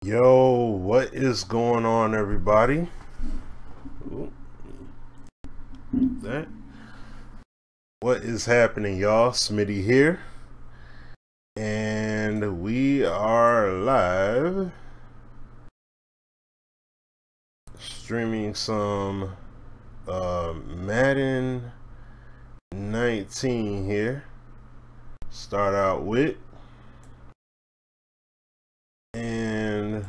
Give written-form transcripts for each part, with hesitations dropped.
Yo, what is going on, everybody? Ooh, that. What is happening, y'all? Smitty here, and we are live streaming some Madden 19 here. Start out with, and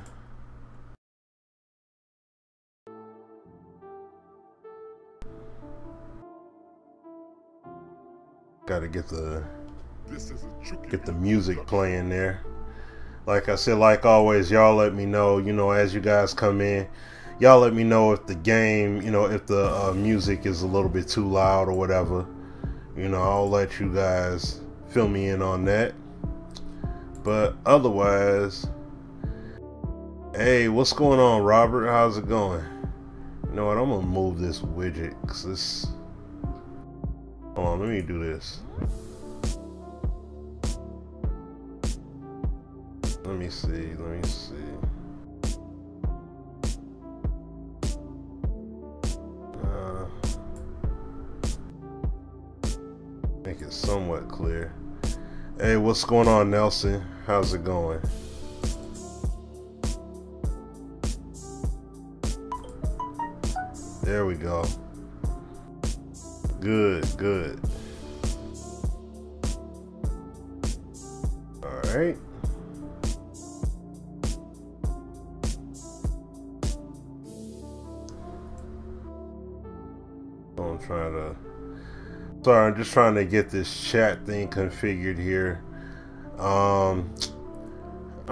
gotta get the music playing there. Like I said, like always, y'all let me know, as you guys come in, y'all let me know if the game, if the music is a little bit too loud or whatever. I'll let you guys fill me in on that. But otherwise, hey, what's going on, Robert? How's it going? You know what, I'm gonna move this widget because this, hold on, let me do this. Let me see. Make it somewhat clear. Hey, what's going on, Nelson? How's it going? There we go. Good. All right. I'm just trying to get this chat thing configured here. I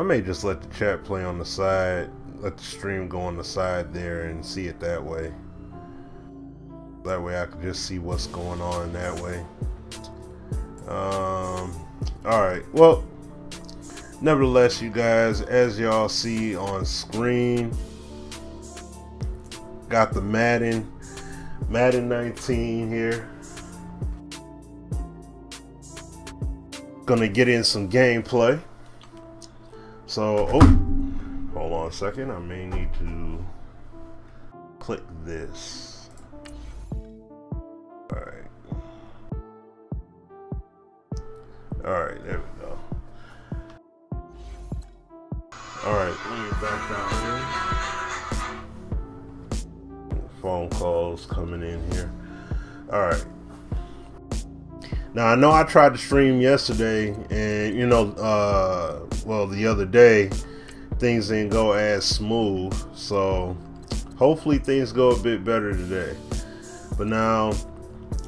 may just let the chat play on the side, let the stream go on the side there and see it that way. That way I can just see what's going on that way. Alright, well, nevertheless, you guys, as y'all see on screen, got the Madden 19 here. Gonna get in some gameplay. So, hold on a second. I may need to click this. Alright, there we go. Alright, let me back down here. Phone calls coming in here. Alright. Now, I know I tried to stream yesterday, and well, the other day, things didn't go as smooth. So hopefully things go a bit better today. But now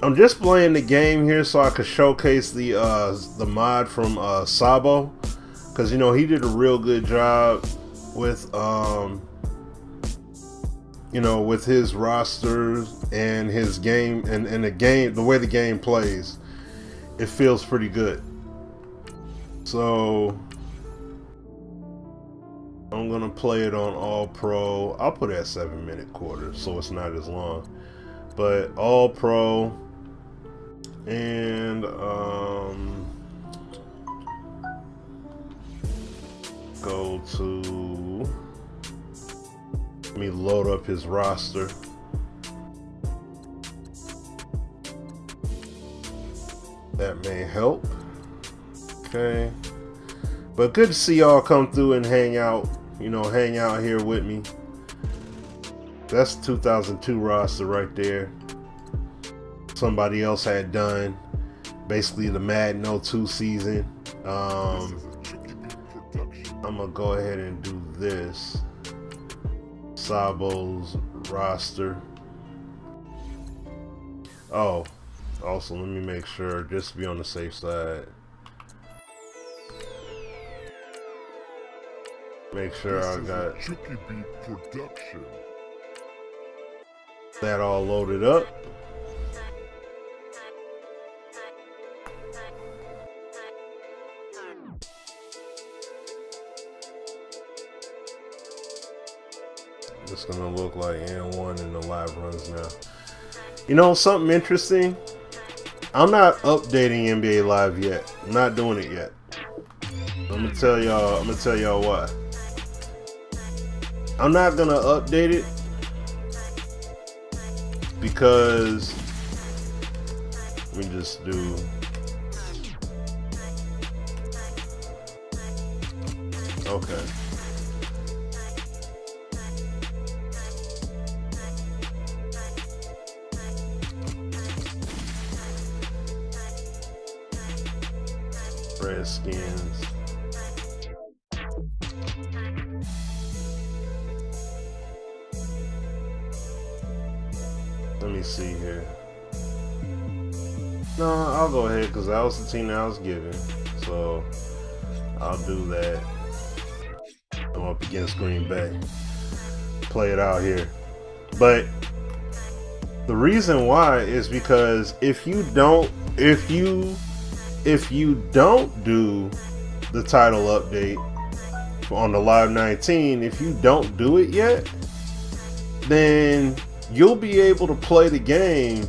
I'm just playing the game here so I could showcase the mod from Sabo, because he did a real good job with with his rosters and his game and the way the game plays. It feels pretty good. So I'm gonna play it on All Pro. I'll put it at 7-minute quarters so it's not as long. But All Pro, and go to, let me load up his roster. That may help. Okay. But good to see y'all come through and hang out here with me. That's 2002 roster right there. Somebody else had done basically the Madden 02 season. I'm gonna go ahead and do this. Sabo's roster. Oh, also let me make sure, just to be on the safe side, make sure I got that all loaded up. It's gonna look like N1 in the live runs now. Something interesting, I'm not updating NBA Live yet. I'm not doing it yet. I'm gonna tell y'all why. I'm not gonna update it because we just do okay. Redskins. Let me see here. No, I'll go ahead because that was the team that I was given. So I'll do that. I'm up against Green Bay. Play it out here. But the reason why is because if you don't do the title update on the Live 19, if you don't do it yet, then you'll be able to play the game,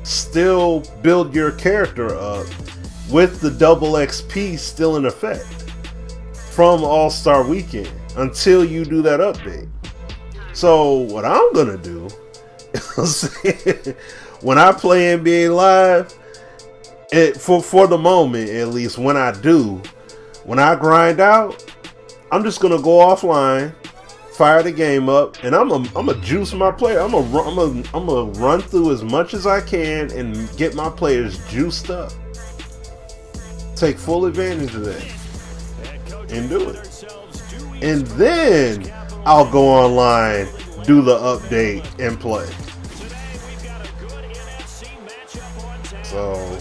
still build your character up with the double XP still in effect from All-Star Weekend until you do that update. So what I'm gonna do when I play NBA Live, for the moment at least, when I grind out, I'm just gonna go offline, fire the game up, and I'm gonna juice my player. I'm gonna run through as much as I can and get my players juiced up. Take full advantage of that and do it. And then I'll go online, do the update, and play. So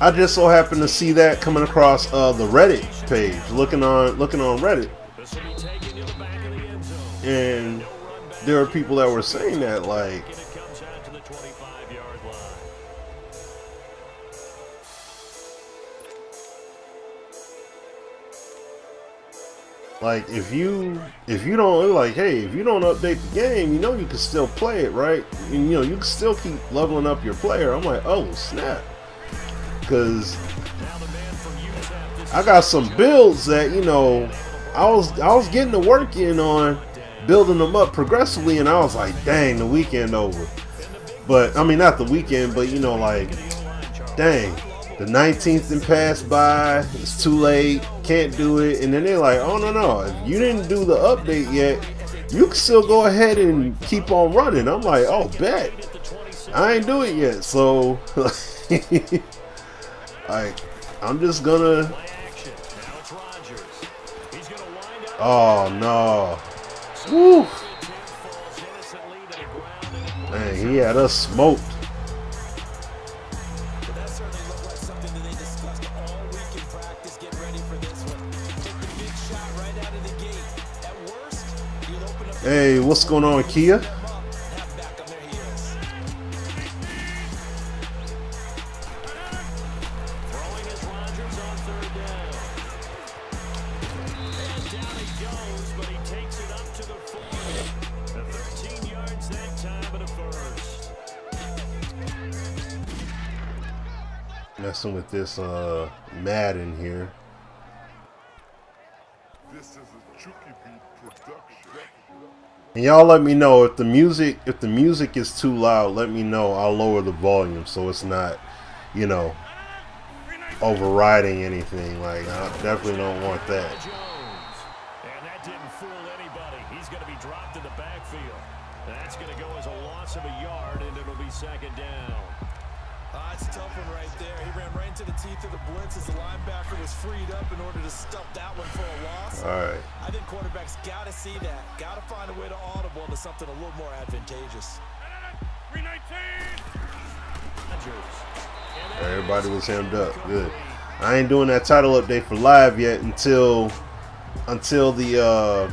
I just so happened to see that coming across the Reddit page, looking on Reddit, and there are people that were saying that like if you don't if you don't update the game, you know you can still play it, right? And, you know, you can still keep leveling up your player. I'm like, oh snap. Because I got some builds that, you know, I was getting to work in on building them up progressively, and I was like, dang, the weekend over. But I mean, not the weekend, but you know, like, dang, the 19th and passed by, it's too late, can't do it. And then they're like, oh no, if you didn't do the update yet, you can still go ahead and keep on running. I'm like, oh, bet. I ain't do it yet, so I'm just gonna. Oh no! Woo! Man, he had us smoked. Hey, what's going on, Kia? Messing with this Madden here. This is a Chucky Beat production. And y'all let me know if the music is too loud. Let me know. I'll lower the volume so it's not, you know, overriding anything. Like, I definitely don't want that. And that didn't fool anybody. He's going to be dropped in the backfield. That's going to go as a loss of a yard, and it'll be second down. It's a tough one right there. He ran right into the teeth of the blitz as the linebacker was freed up in order to stuff that one for a loss. All right. I think quarterbacks got to see that. Got to find a way to audible into something a little more advantageous. 319. Everybody was hemmed up. Good. I ain't doing that title update for live yet until the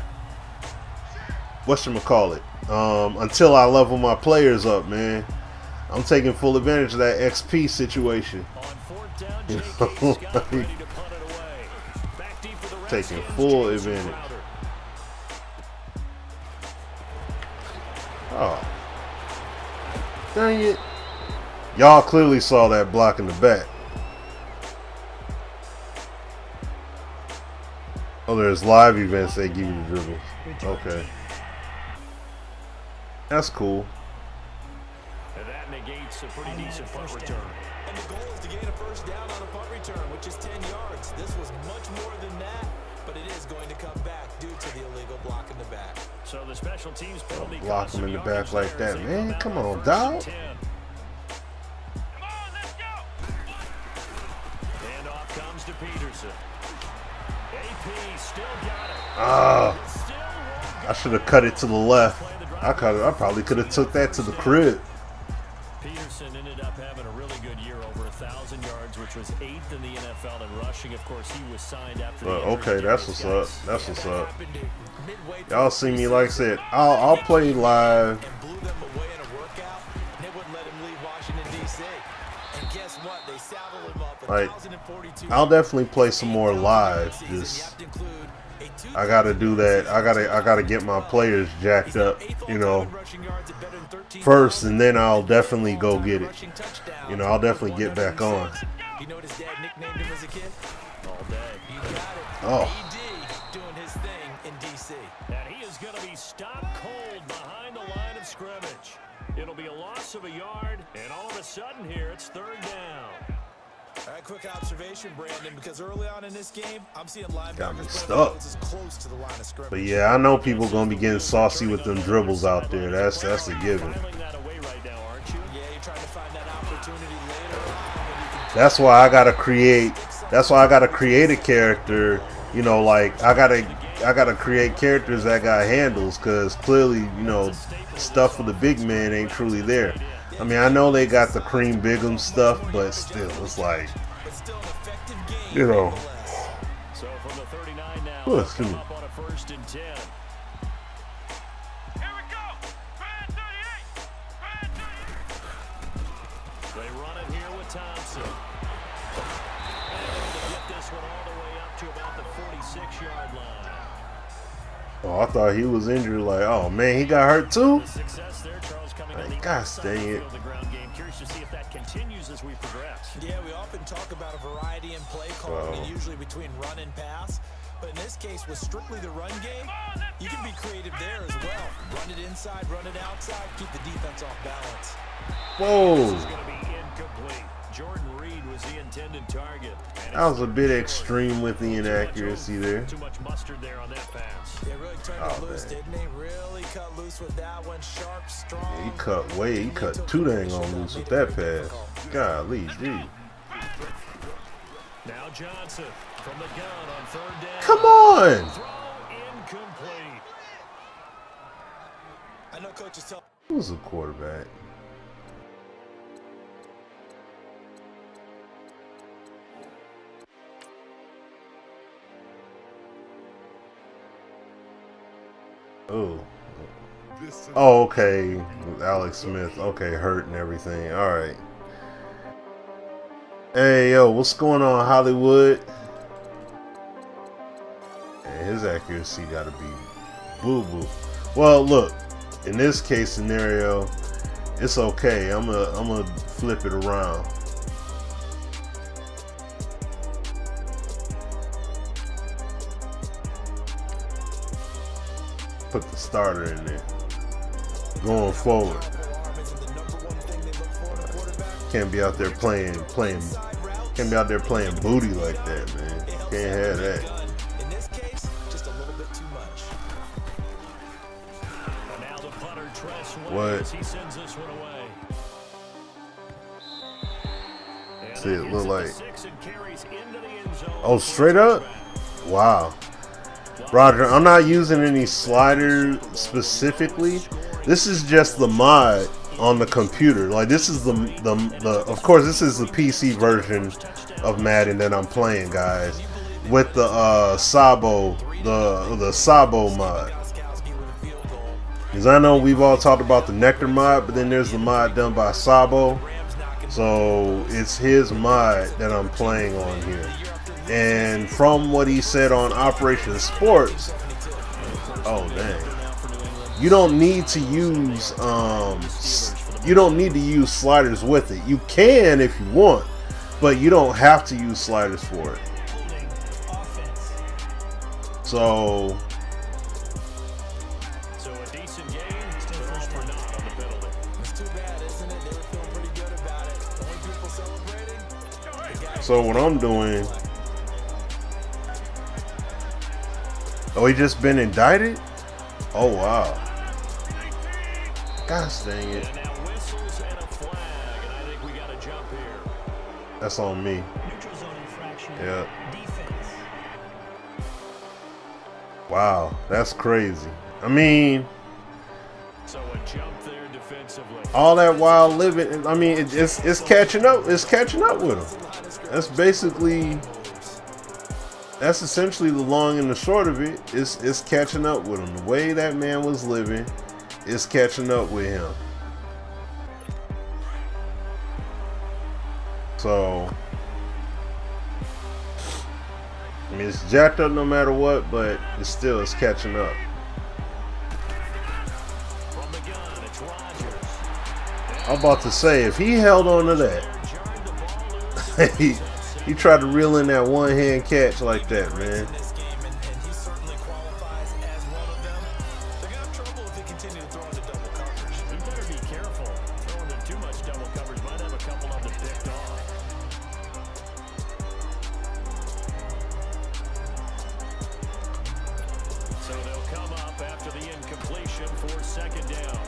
whatchamacallit, until I level my players up, man. I'm taking full advantage of that XP situation. You know, like, taking full advantage. Oh, dang it! Y'all clearly saw that block in the back. Oh, there's live events that give you the dribbles. Okay. That's cool. And that negates a pretty decent punt return. And the goal is to gain a first down on a punt return, which is 10 yards. This was much more than that, but it is going to come back due to the illegal block in the back. So the special teams penalty block him in the back like that, man. Come on, dog. And off comes to Peterson. AP still got it. I should have cut it to the left. I probably could have took that to the crib. Peterson ended up having a really good year, over 1,000 yards, which was 8th in the NFL in rushing. Of course, he was signed after. Okay, that's what's up. That's what's up. Y'all see me, like I said, I'll play live. And blew them away in a workout, and they wouldn't let him leave Washington, D.C. And guess what? They saddled him up. Like, I'll definitely play some more live. Just, I gotta do that. I gotta get my players jacked up, you know, first, and then I'll definitely go get it. You know, I'll definitely get back on. You know what his dad nicknamed him as a kid? All day. You got it. Oh. AD doing his thing in D.C. And he is going to be stopped cold behind the line of scrimmage. It'll be a loss of a yard, and all of a sudden here, it's 3rd down. All right, quick observation, Brandon, because early on in this game, I'm seeing got me linebackers stuck. as close to the line of scrimmage. But yeah, I know people gonna be getting saucy with them dribbles out there. That's a given. That's why I gotta create. That's why I gotta create a character. You know, like I gotta create characters that got handles, because clearly, you know, stuff for the big man ain't truly there. I mean, I know they got the cream bigum stuff, but still, it's like, you know. So from the 39 now, Oh, excuse me. up on a 1st and 10. Here we go. Brand 38. They run it here with Thompson. And they get this one all the way up to about the 46-yard line. Oh, I thought he was injured. Like, oh man, he got hurt too. The success there, Charles, coming Like, on the gosh dang it. the ground game. Curious to see if that continues as we progress. Yeah, we often talk about a variety in play calling, and usually between run and pass. But in this case, with strictly the run game, you can be creative there as well. Run it inside, run it outside, keep the defense off balance. Whoa. This is going to be incomplete. Jordan Reed was the intended target. That was a bit extreme with the inaccuracy there. Too much mustard there on that pass. They really turned it loose, didn't they? Really cut loose with that one. Sharp, strong. Yeah, he cut too dang on loose with that pass. Golly, gee. Now Johnson from the gun on 3rd down. Come on. Throw incomplete. I know coaches tell. Who's a quarterback? Oh, okay. Alex Smith. Okay, hurt and everything. All right. Hey, yo, what's going on, Hollywood? And his accuracy got to be boo-boo. Well, look, in this case scenario, it's okay. I'm gonna flip it around. Put the starter in there. Going forward. Can't be out there playing can't be out there playing booty like that, man. Can't have that. In this case, just a little bit too much. Now the punter Tress What? he sends this one away. See, it look like. 6 and carries into the end zone. Oh, straight up? Wow. Roger, I'm not using any sliders specifically. This is just the mod on the computer. Like, this is the of course, this is the PC version of Madden that I'm playing, guys, with the Sabo, the Sabo mod. Because I know we've all talked about the Nectar mod, but then there's the mod done by Sabo. So it's his mod that I'm playing on here. And from what he said on Operation Sports, oh dang, you don't need to use sliders with it. You can if you want, but you don't have to use sliders for it. So a decent game, still all for naught on the penalty. It's too bad, isn't it? They were feeling pretty good about it. Only people celebrating. So what I'm doing. Oh, he just been indicted? Oh wow. Gosh dang it. And now whistles and a flag, and I think we got a jump here. That's on me. Neutral zone infraction. Yeah. Defense. Wow, that's crazy. I mean, So a jump there defensively. all that while living. I mean, it's catching up. It's catching up with him. That's basically. That's essentially the long and the short of it. It's catching up with him. The way that man was living is catching up with him. So, I mean, it's jacked up no matter what, but it's catching up. From the gun, it's Rodgers. I'm about to say, if he held on to that, he tried to reel in that one-hand catch like that, man. This game, and he certainly qualifies as one of them. They're gonna have trouble if they continue to throw into double coverage. We better be careful. Throwing in too much double coverage might have a couple of them picked off. So they'll come up after the incompletion for second down.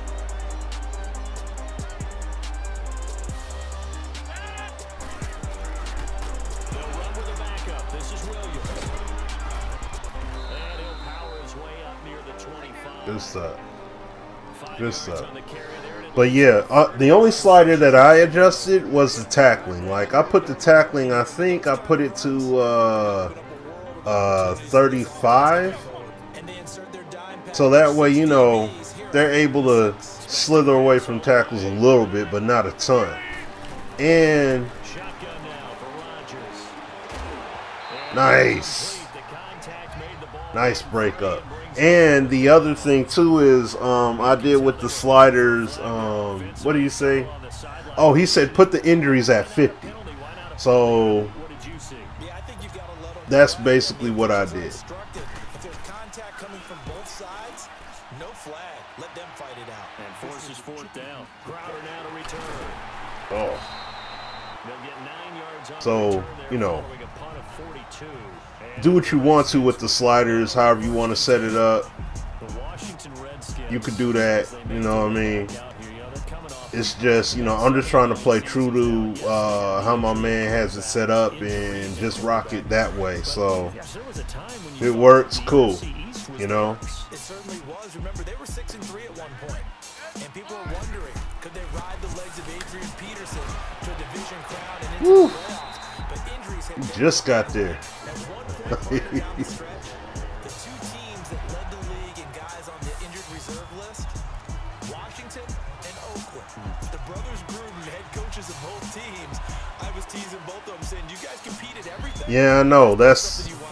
They'll run with a backup. This is Williams. And he'll power his way up near the 25. Good stuff. 5 Good yards stuff. on the carry there, and it But yeah, the only slider that I adjusted was the tackling. Like, I put the tackling, I think I put it to 35. And they insert their dime package. So that way, you know, they're able to slither away from tackles a little bit, but not a ton. And shotgun now for Rodgers. nice. The contact made the ball. Nice breakup. And the other thing too is I did with the sliders, what do you say? Oh, he said put the injuries at 50. So What did you see? Yeah, I think you've got to let them. that's basically what I did. If there's contact coming from both sides, no flag. Let them fight it out. And forces fourth down. Crowder now to return. Oh. They'll get 9 yards on So, the return there you know, following a punt of 42. And Do what you want to with the sliders, however you want to set it up. the Washington Redskins, You could do that, you know what I mean? out here, you know, they're coming off It's just, you know, I'm just trying to play true to how my man has it set up and just rock it that way. So Yes, there was a time when if you it thought works, the cool, NFC East was you know? It certainly was. Remember, they were 6-3 at one point, and people are wondering, could they ride the legs of Adrian Peterson to a division crown and into the playoffs? But injuries have Just got there. at one point down the stretch, the two teams that led the league and guys on the injured reserve list, Washington and Oakland. The brothers Gruden, head coaches of both teams. I was teasing both of them, saying, "You guys compete at everything." Yeah, I know.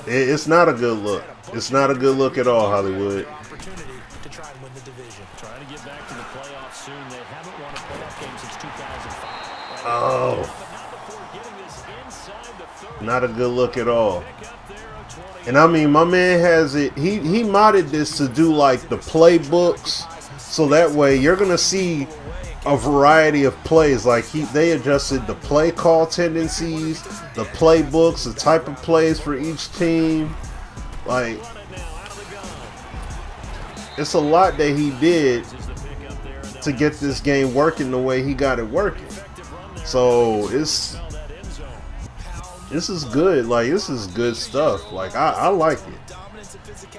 It's not a good look. It's not a good look at all, Hollywood. Opportunity to try and win the division. trying to get back to the playoffs soon. They haven't won a playoff game since 2005. Oh, But not before getting this inside the 30. not a good look at all. Pick up there of 20. And I mean, my man has it. He modded this to do like the playbooks, so that way you're gonna see a variety of plays. Like they adjusted the play call tendencies, the playbooks, the type of plays for each team. Like, Run it now out of the gun. it's a lot that he did This is the pick up there, and to get this game working the way he got it working. effective run there. So Fell that end zone. this is good. Like, this is good stuff. Like, I like it.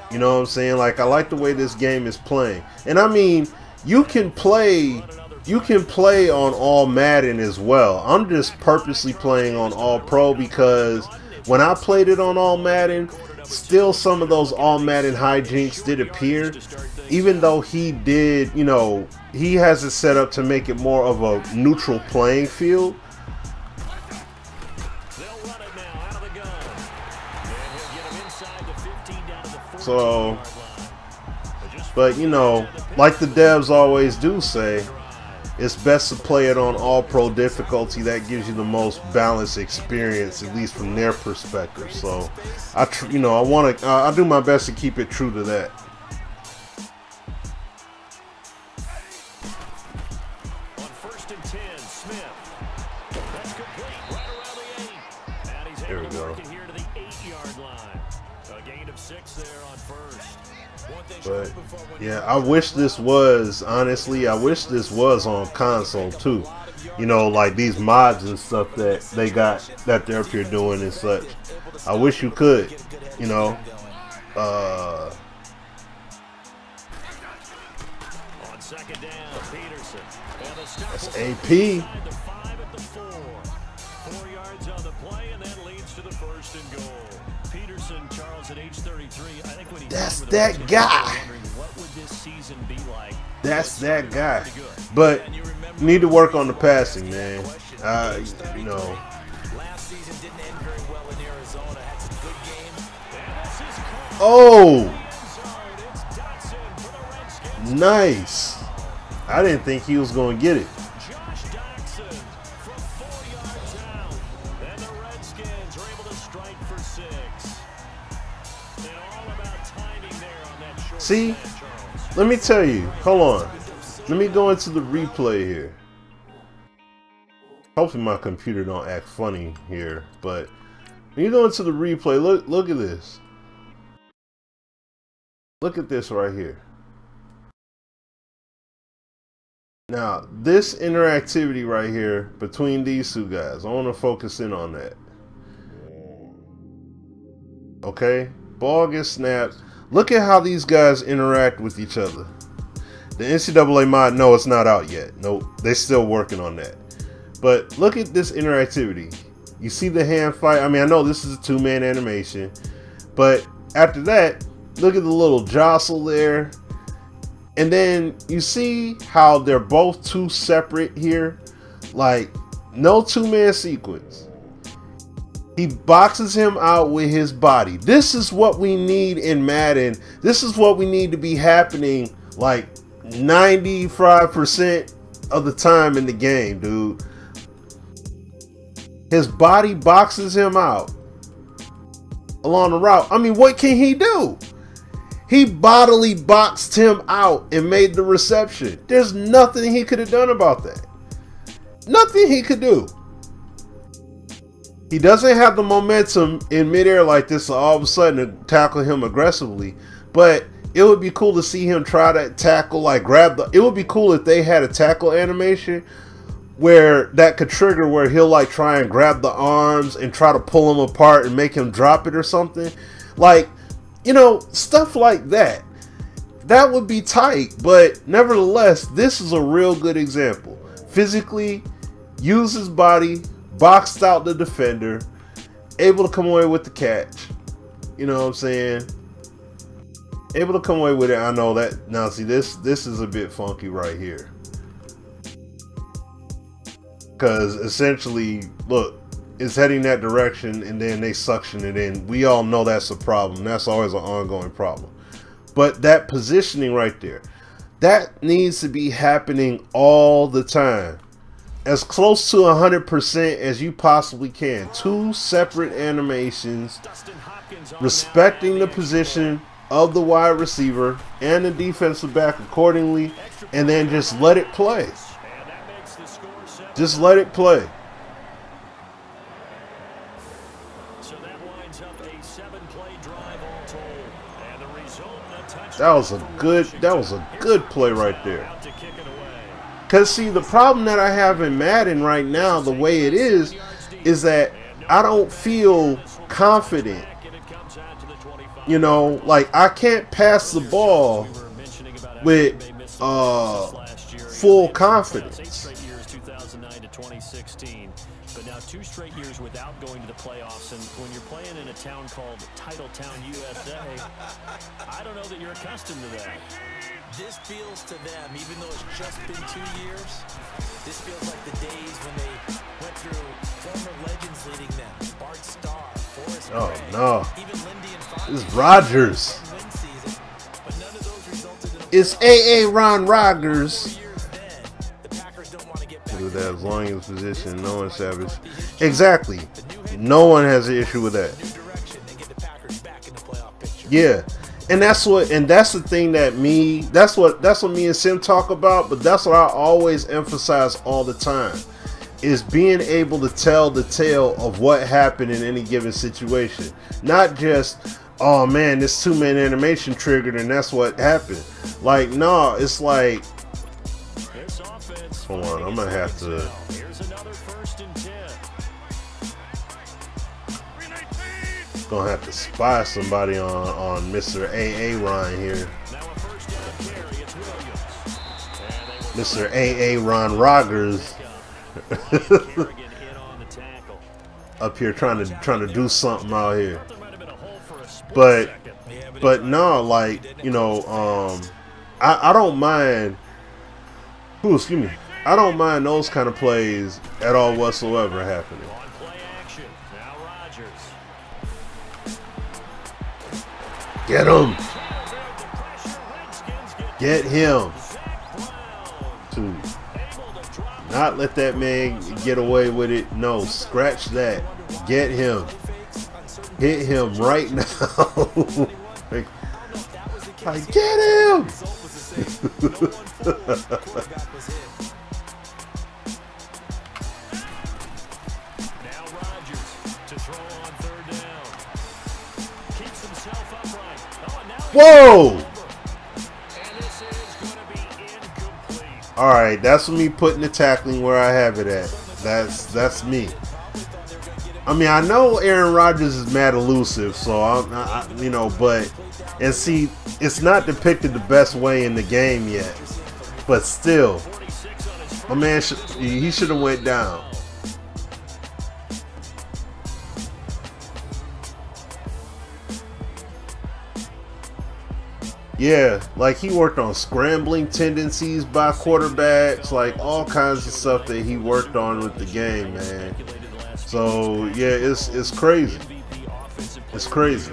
You know what I'm saying? Like, I like the way this game is playing. And I mean, you can play on all Madden as well. I'm just purposely playing on all pro because when I played it on all Madden, still some of those all Madden hijinks did appear. Even though he did, you know, he has it set up to make it more of a neutral playing field. They'll run it now out of the gun. And he'll get him inside the 15 down to the 14 So, yard line. but you know, like the devs always do say, it's best to play it on all pro difficulty. That gives you the most balanced experience, at least from their perspective. So I do my best to keep it true to that. On 1st and 10, Smith. That's complete right around the 8. And he's able to work it here to the 8-yard line. A gain of 6 there on 1st. But yeah, I wish this was, honestly, I wish this was on console too. You know, like these mods and stuff that they got, that they're up here doing and such. I wish you could, you know. On 2nd down, Peterson. That's AP. 4 yards on the play, and that leads to the 1st and goal. Peterson, Charles, at age 33. I think when that's that guy. What would this season be like? That's that guy. But need to work on the passing, man. You know. Last season didn't end very well in Arizona. Had some good games. Oh, nice. I didn't think he was going to get it. Josh Doxson from 4 yards out. And the Redskins are able to strike for 6. And all about timing there on that short See, slant, Charles. let me tell you. Hold on. Let me go into the replay here. Hopefully my computer don't act funny here. But when you go into the replay, look at this. Look at this right here. Now, this interactivity right here between these two guys, I want to focus in on that. Okay? Ball gets snapped. Look at how these guys interact with each other. The NCAA mod, no, it's not out yet. Nope, they're still working on that. But look at this interactivity. You see the hand fight. I mean, I know this is a 2-man animation. But after that, look at the little jostle there. And then you see how they're both two separate here. Like, no 2-man sequence. He boxes him out with his body. This is what we need in Madden. This is what we need to be happening like 95% of the time in the game, dude. His body boxes him out along the route. I mean, what can he do? He bodily boxed him out and made the reception. There's nothing he could have done about that. Nothing he could do. He doesn't have the momentum in midair like this, so all of a sudden to tackle him aggressively. But it would be cool to see him try to tackle, like grab the. It would be cool if they had a tackle animation where that could trigger, where he'll like try and grab the arms and try to pull him apart and make him drop it or something. Like, you know, stuff like that. That would be tight, but nevertheless, this is a real good example. Physically, use his body, boxed out the defender, able to come away with the catch. You know what I'm saying? Able to come away with it. I know that. Now, see, this is a bit funky right here. Because essentially, look, it's heading that direction and then they suction it in. We all know that's a problem. That's always an ongoing problem. But that positioning right there, that needs to be happening all the time. As close to 100% as you possibly can. 2 separate animations, respecting the position of the wide receiver and the defensive back accordingly, and then just let it play. Just let it play. That was a good play right there. Because, see, the problem that I have in Madden right now, the way it is that I don't feel confident. You know, like, I can't pass the ball with full confidence. But now 2 straight years without going to the playoffs, and when you're playing in a town called Titletown, USA, I don't know that you're accustomed to that. This feels to them, even though it's just been 2 years, this feels like the days when they went through former legends leading them. Bart Starr, Forrest Gray, no. even Lindy and Fonzie. It's Rodgers. It's A.A. Ron Rodgers. that as long as position, no one savage. Exactly. No one has an issue with that. Yeah. And that's the thing that that's what me and Sim talk about, but that's what I always emphasize all the time, is being able to tell the tale of what happened in any given situation. Not just, oh man, this 2-man animation triggered and that's what happened. Like, no, it's like, hold on, I'm gonna have to. Gonna have to spy somebody on Mr. AA Ron here. Mr. AA Ron Rogers up here trying to do something out here. But no, like, you know, I don't mind. Ooh, excuse me. I don't mind those kind of plays at all whatsoever happening. Get him. Get him. To not let that man get away with it. No, scratch that. Get him. Hit him right now. Like, get him. Whoa! All right, that's me putting the tackling where I have it at. That's me. I mean, I know Aaron Rodgers is mad elusive, so I you know, but and see, it's not depicted the best way in the game yet, but still, my man he should have went down. Yeah, like he worked on scrambling tendencies by quarterbacks, like all kinds of stuff that he worked on with the game, man. So yeah, it's crazy. It's crazy.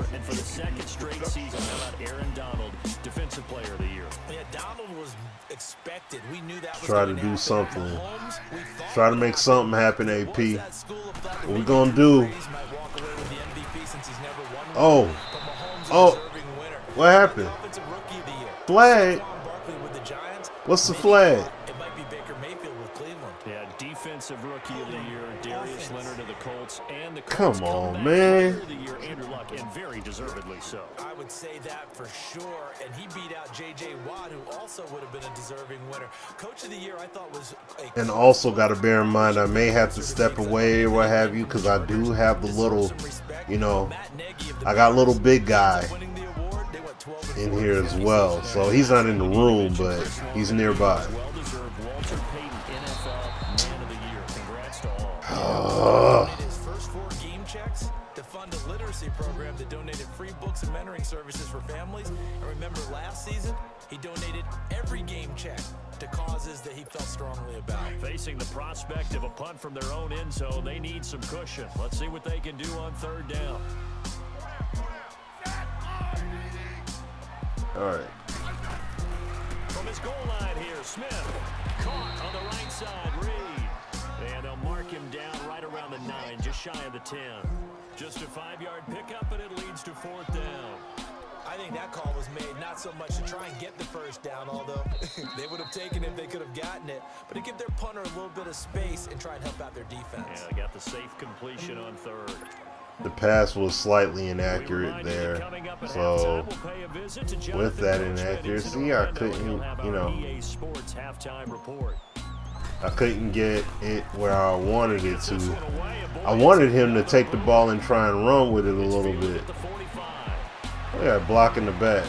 Try to do something. Try to make something happen, AP. What we gonna do? Oh. What happened? Flag? What's the flag? It might be Baker Mayfield with Cleveland. Yeah, defensive rookie of the year, Darius Leonard of the Colts, and the Colts. Come on, man. Of the year, Andrew Luck, and very deservedly so. I would say that for sure, and he beat out J.J. Watt, who also would have been a deserving winner. Coach of the year, I thought was a... And also got to bear in mind, I may have to step away or what have you, because I do have the little, you know, I got little big guy in here as well, so he's not in the room, but he's nearby. His first 4 game checks to fund a literacy program that donated free books and mentoring services for families. And remember, last season he donated every game check to causes that he felt strongly about. Facing the prospect of a punt from their own end zone, they need some cushion. Let's see what they can do on 3rd down. All right. From his goal line here, Smith caught on the right side, Reed. And they'll mark him down right around the 9, just shy of the 10. Just a 5-yard pickup, and it leads to 4th down. I think that call was made not so much to try and get the 1st down, although they would have taken it if they could have gotten it, but to give their punter a little bit of space and try and help out their defense. Yeah, they got the safe completion on 3rd. The pass was slightly inaccurate there, so with that inaccuracy, I couldn't, you know, I couldn't get it where I wanted it to. I wanted him to take the ball and try and run with it a little bit. Yeah, block in the back.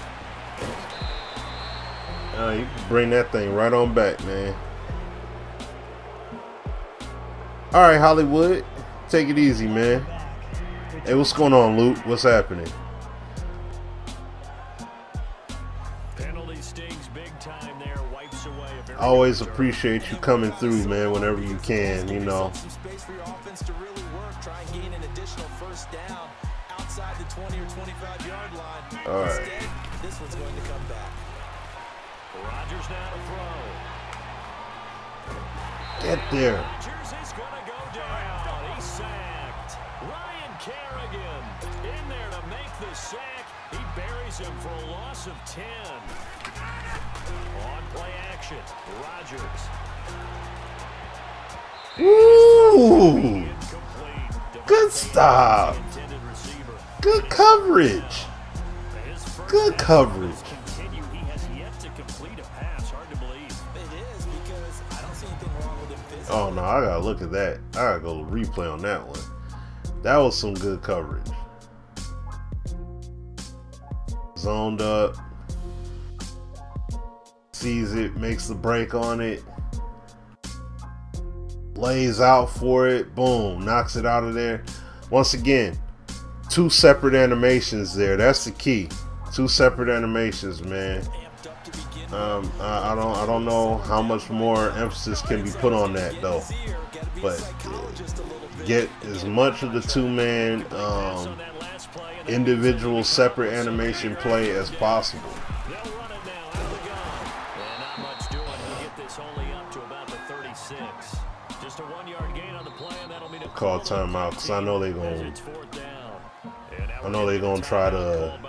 You can bring that thing right on back, man. All right, Hollywood, take it easy, man. Hey, what's going on, Luke? What's happening? Penalty stings big time there, wipes away a very always appreciate you coming through, man, whenever you can, you know. Some space for your offense to really work, try and gain an additional 1st down outside the 20 or 25-yard line. All right. Instead, this one's going to come back. Rodgers now to throw. Get there. Rodgers is going to go down. He's sacked. Ryan Kerrigan in there to make the sack. He buries him for a loss of 10. On play action, Rodgers. Ooh. Good stop. Good coverage. Good coverage. He has yet to complete a pass. Hard to believe. It is, because I don't see anything wrong with him physically. Oh no, I gotta look at that. I gotta go replay on that one. That was some good coverage. Zoned up. Sees it, makes the break on it. Lays out for it. Boom. Knocks it out of there. Once again, 2 separate animations there. That's the key. 2 separate animations, man. I don't know how much more emphasis can be put on that though, but get as much of the 2-man individual separate animation play as possible. They'll run it now out of the gun. And not much doing. He'll get this only up to about the 36. Just a 1-yard gain on the play, and that'll be the Call timeout because I know they're going. It's 4th down. I know they're going to try to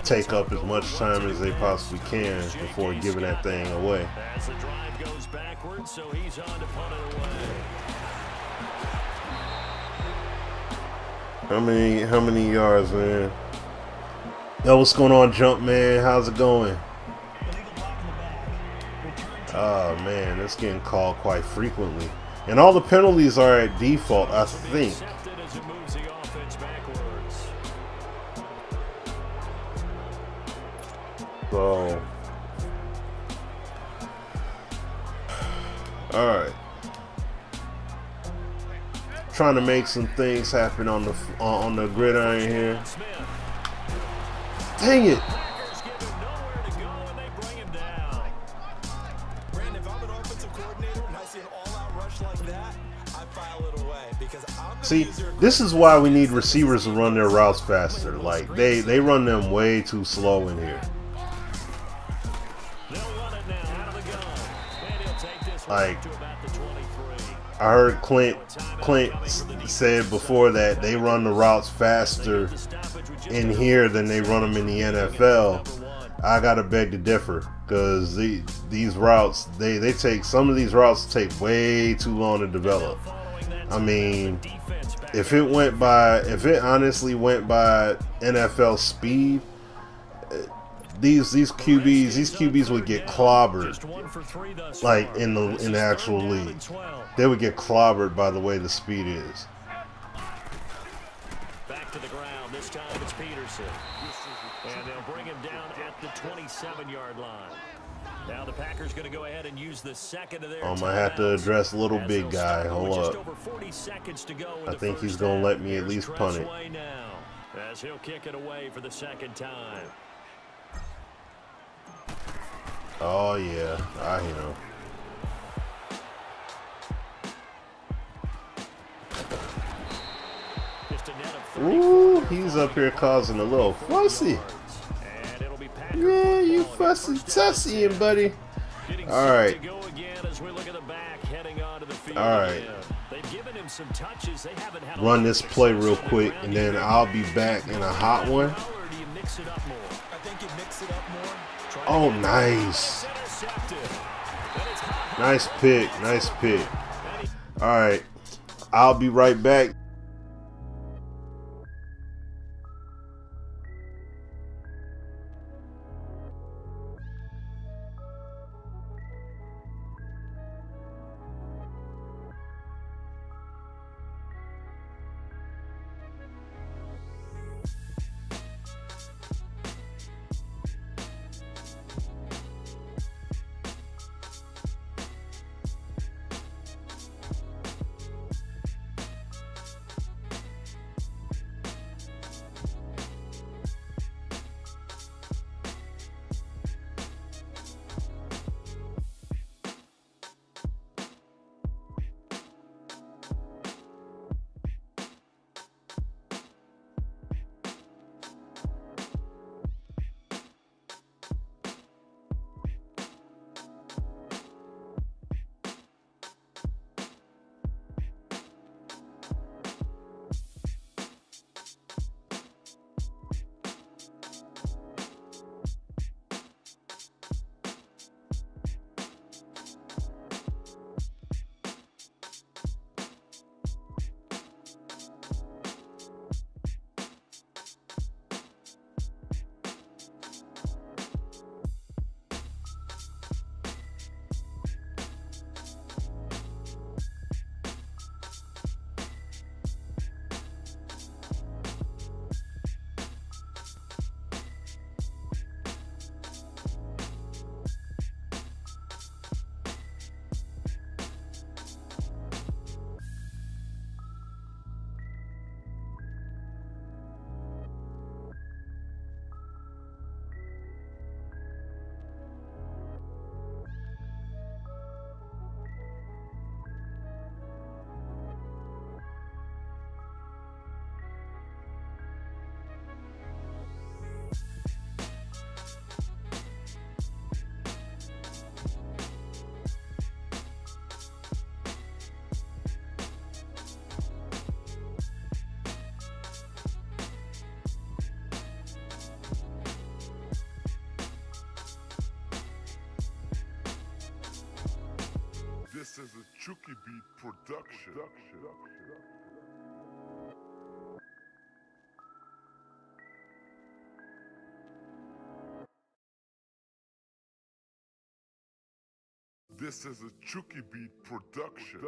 take up as much time as they possibly can before giving that thing away. As the drive goes backwards, so he's on to punt it away. How many yards, man? Yo, what's going on, Jump Man? How's it going? Oh man, it's getting called quite frequently. And all the penalties are at default, I think. So, alright. Trying to make some things happen on the gridiron here. Dang it! See, this is why we need receivers to run their routes faster. Like they run them way too slow in here. Like I heard Clint said before that they run the routes faster in here than they run them in the NFL. I gotta beg to differ, because these routes they take, some of these routes take way too long to develop. I mean, if it honestly went by NFL speed, these QBs would get clobbered, like in the actual league. They would get clobbered by the way the speed is. Back to the ground. This time it's Peterson, and they'll bring him down at the 27-yard line. Now the Packers going to go ahead and use the second of their I might have to address little big guy. Hold up. I think he's going to let me at least punt it. As he'll kick it away for the second time. Oh yeah, I know. Ooh, he's up here causing a little fussy. Yeah, you fussy tussying, buddy. All right. All right. Run this play real quick, and then I'll be back in a hot one. Oh, nice. Nice pick. Nice pick. All right. I'll be right back. Chucky Beat Production. This is a Chucky Beat Production.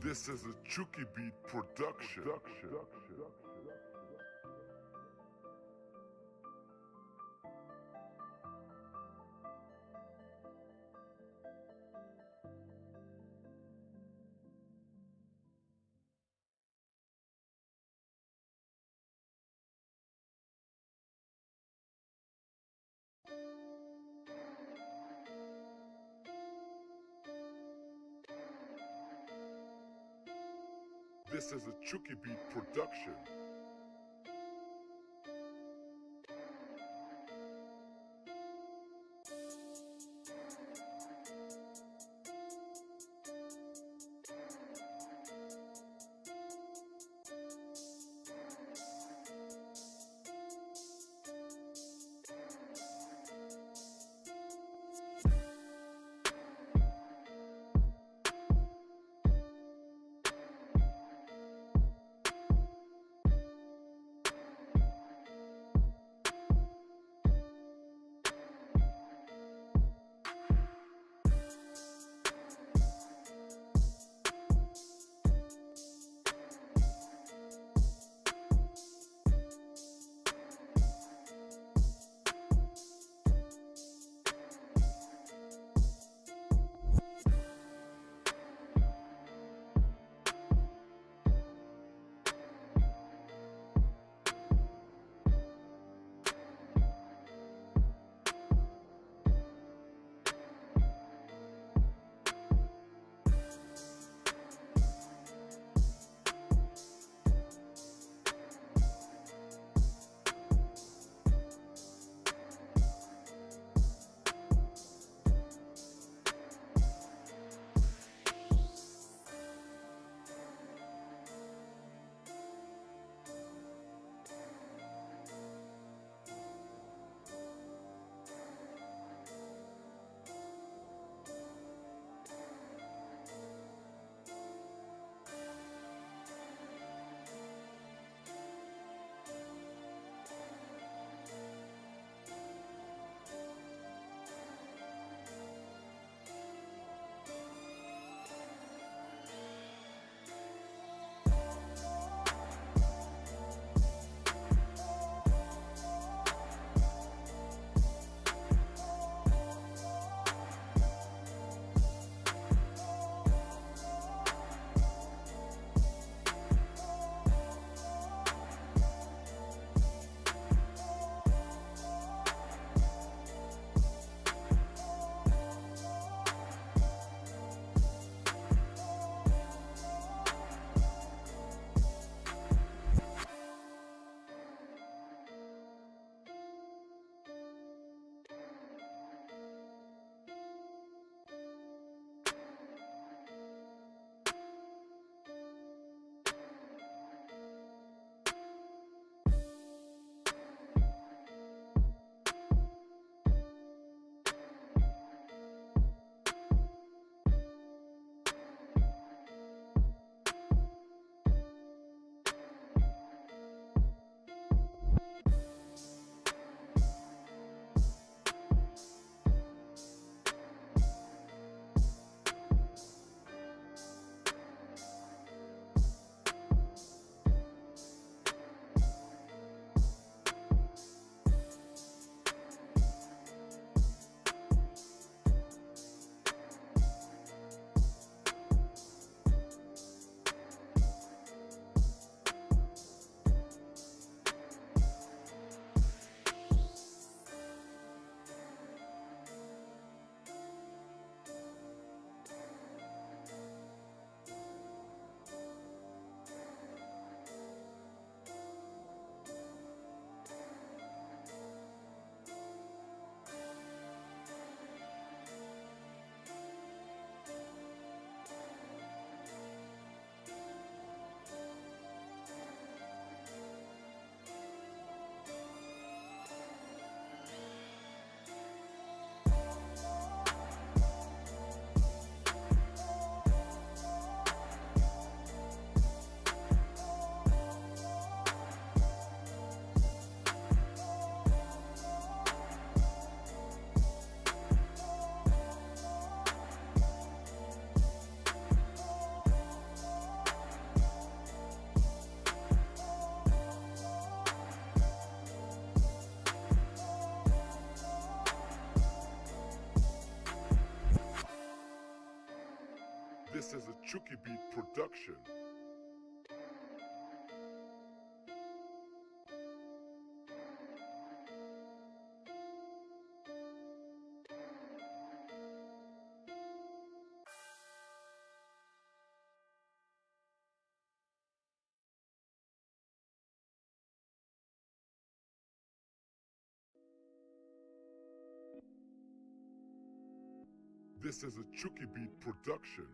This is a Chucky Beat Production. This is a Chucky Beat production. This is a Chucky Beat production. This is a Chucky Beat production.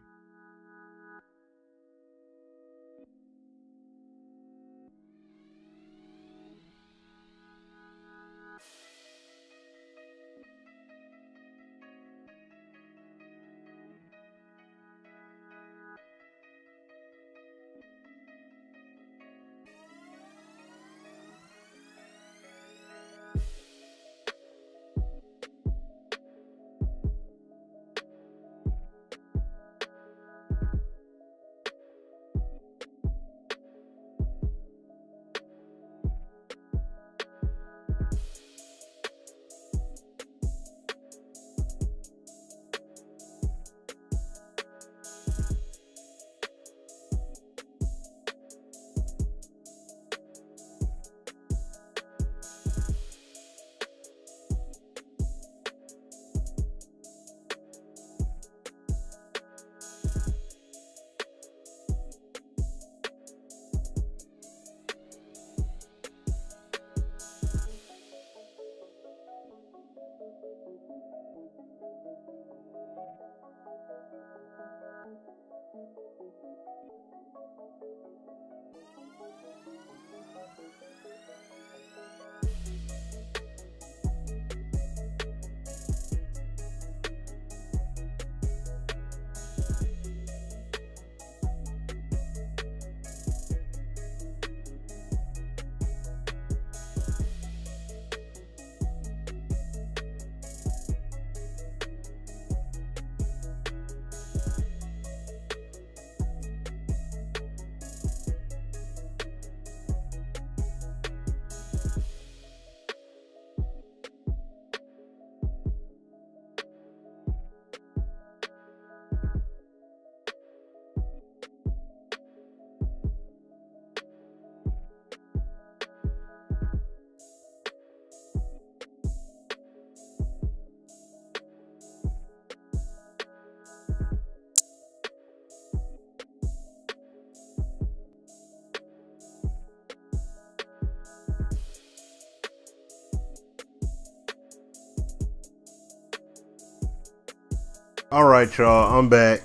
All right, y'all, I'm back.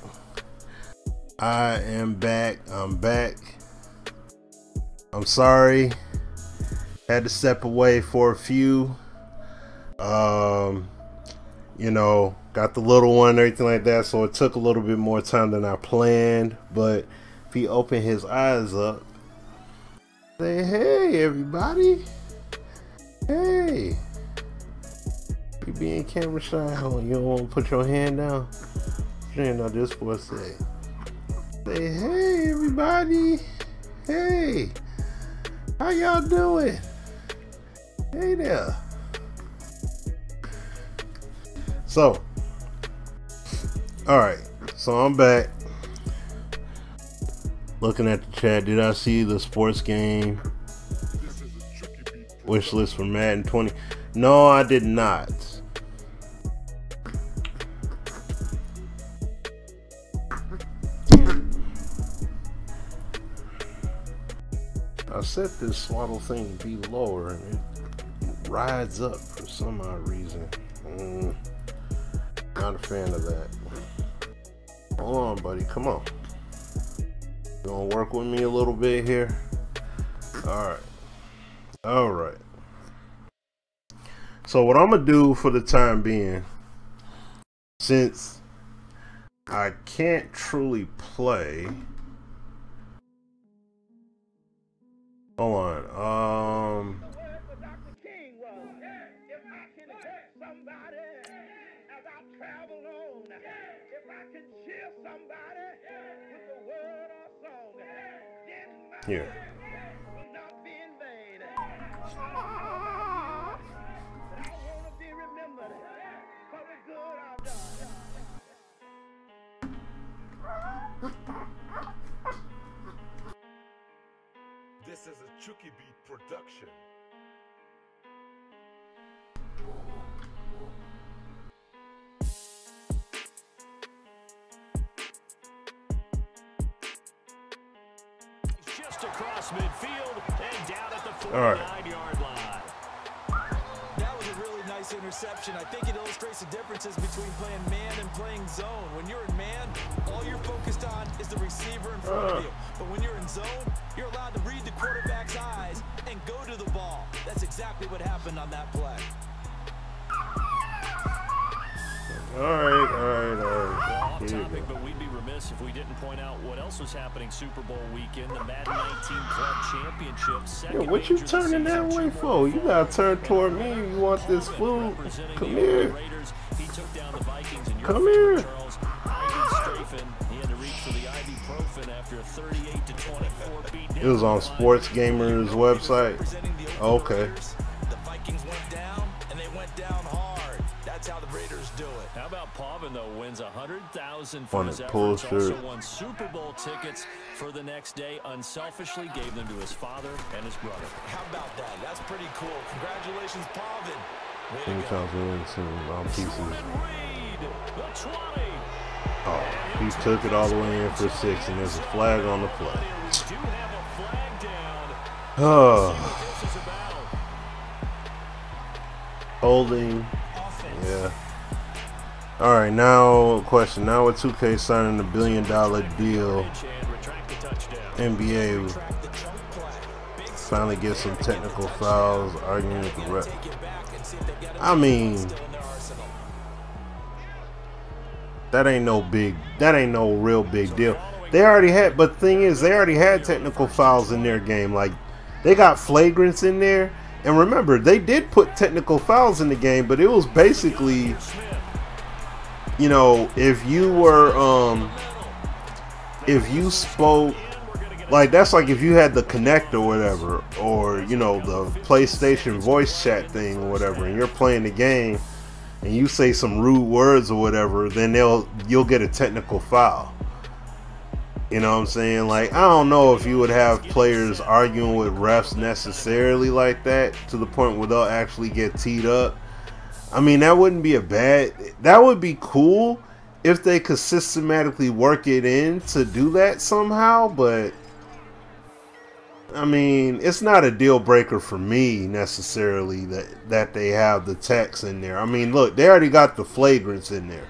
I am back. I'm back. I'm sorry. Had to step away for a few. You know, got the little one and everything like that, so it took a little bit more time than I planned. But if he opened his eyes up, say, hey, everybody. Hey. You being camera shy? Oh, you don't want to put your hand down? You ain't know this for a sec. Say, hey, everybody. Hey. How y'all doing? Hey there. So, alright. So, I'm back. Looking at the chat. Did I see the sports game wish list for Madden 20? No, I did not. I set this swaddle thing to be lower and it rides up for some odd reason. Not a fan of that. Hold on, buddy. Come on. You gonna work with me a little bit here? Alright. Alright. So what I'm gonna do for the time being, since I can't truly play, hold on, here. This is a Chucky Beat production. Just across midfield and down at the 49-yard line. That was a really nice interception. I think it illustrates the differences between playing man and playing zone. When you're in man, all you're focused on is the receiver in front of you. But when you're in zone, you're allowed to read the quarterback's eyes and go to the ball. That's exactly what happened on that play. All right. Well, off topic, but we'd be remiss if we didn't point out what else was happening Super Bowl weekend. The Madden 19 Club Championship. Yeah, what you turning that way for? You gotta turn toward me. You want this food? Come here. He took down the Vikings and come here. Charles Strafing. He had to reach for the ibuprofen after a 38-24 beat. It was on Sports Gamer's website. Okay. The Vikings went down, and they went down hard. That's how the Raiders do it. How about Pavin, though, wins $100,000 for Won his a efforts. pull Also shirt. won Super Bowl tickets for the next day. Unselfishly gave them to his father and his brother. How about that? That's pretty cool. Congratulations, Pavin. Way to Team go. Johnson on pieces. Reed, the 20. Oh, he took it all the way in for 6, and there's a flag on the play. We do have a flag down. Oh, This is about. holding. Yeah. All right, now question. Now with 2K signing a $1 billion deal, And retract the touchdown. NBA The chunk play. Big finally get some technical fouls, arguing with the ref. take it back and see if they get I mean, still in their arsenal. that ain't no real big deal. They already had, but the thing is, they already had technical fouls in their game. Like, they got flagrants in there. And remember, they did put technical fouls in the game, but it was basically, you know, if you were, if you spoke, like, that's like if you had the Connect or whatever, or, you know, the PlayStation voice chat thing or whatever, and you're playing the game, and you say some rude words or whatever, then you'll get a technical foul. You know what I'm saying? Like, I don't know if you would have players arguing with refs necessarily like that to the point where they'll actually get teed up. I mean, that wouldn't be that would be cool if they could systematically work it in to do that somehow, but I mean, it's not a deal breaker for me necessarily that they have the techs in there. I mean, look, they already got the flagrants in there,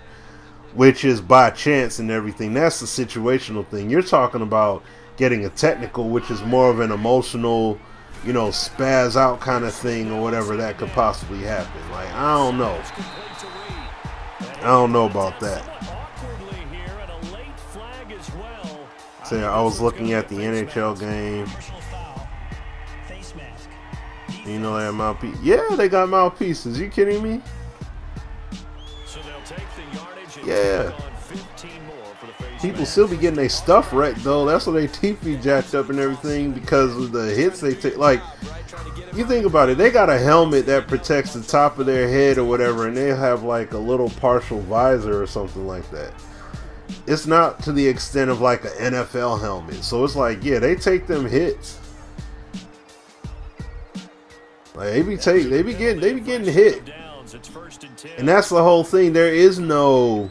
which is by chance and everything. That's the situational thing. You're talking about getting a technical, which is more of an emotional, you know, spaz out kind of thing or whatever that could possibly happen. Like, I don't know. I don't know about that. Awkwardly here, and a late flag as well. So I was looking at the NHL game. Personal foul. Face mask. You know they have mouthpiece. Yeah, they got mouthpieces. You kidding me? So they'll take the yardage and Yeah. take on 15 more for the face People mask. still be getting their stuff wrecked though. That's why they teeth be jacked up and everything because of the hits they take. Like, you think about it, they got a helmet that protects the top of their head or whatever, and they have like a little partial visor or something like that. It's not to the extent of like an NFL helmet. So it's like, yeah, they take them hits. Like they be getting hit. It's first and 10. And that's the whole thing. There is no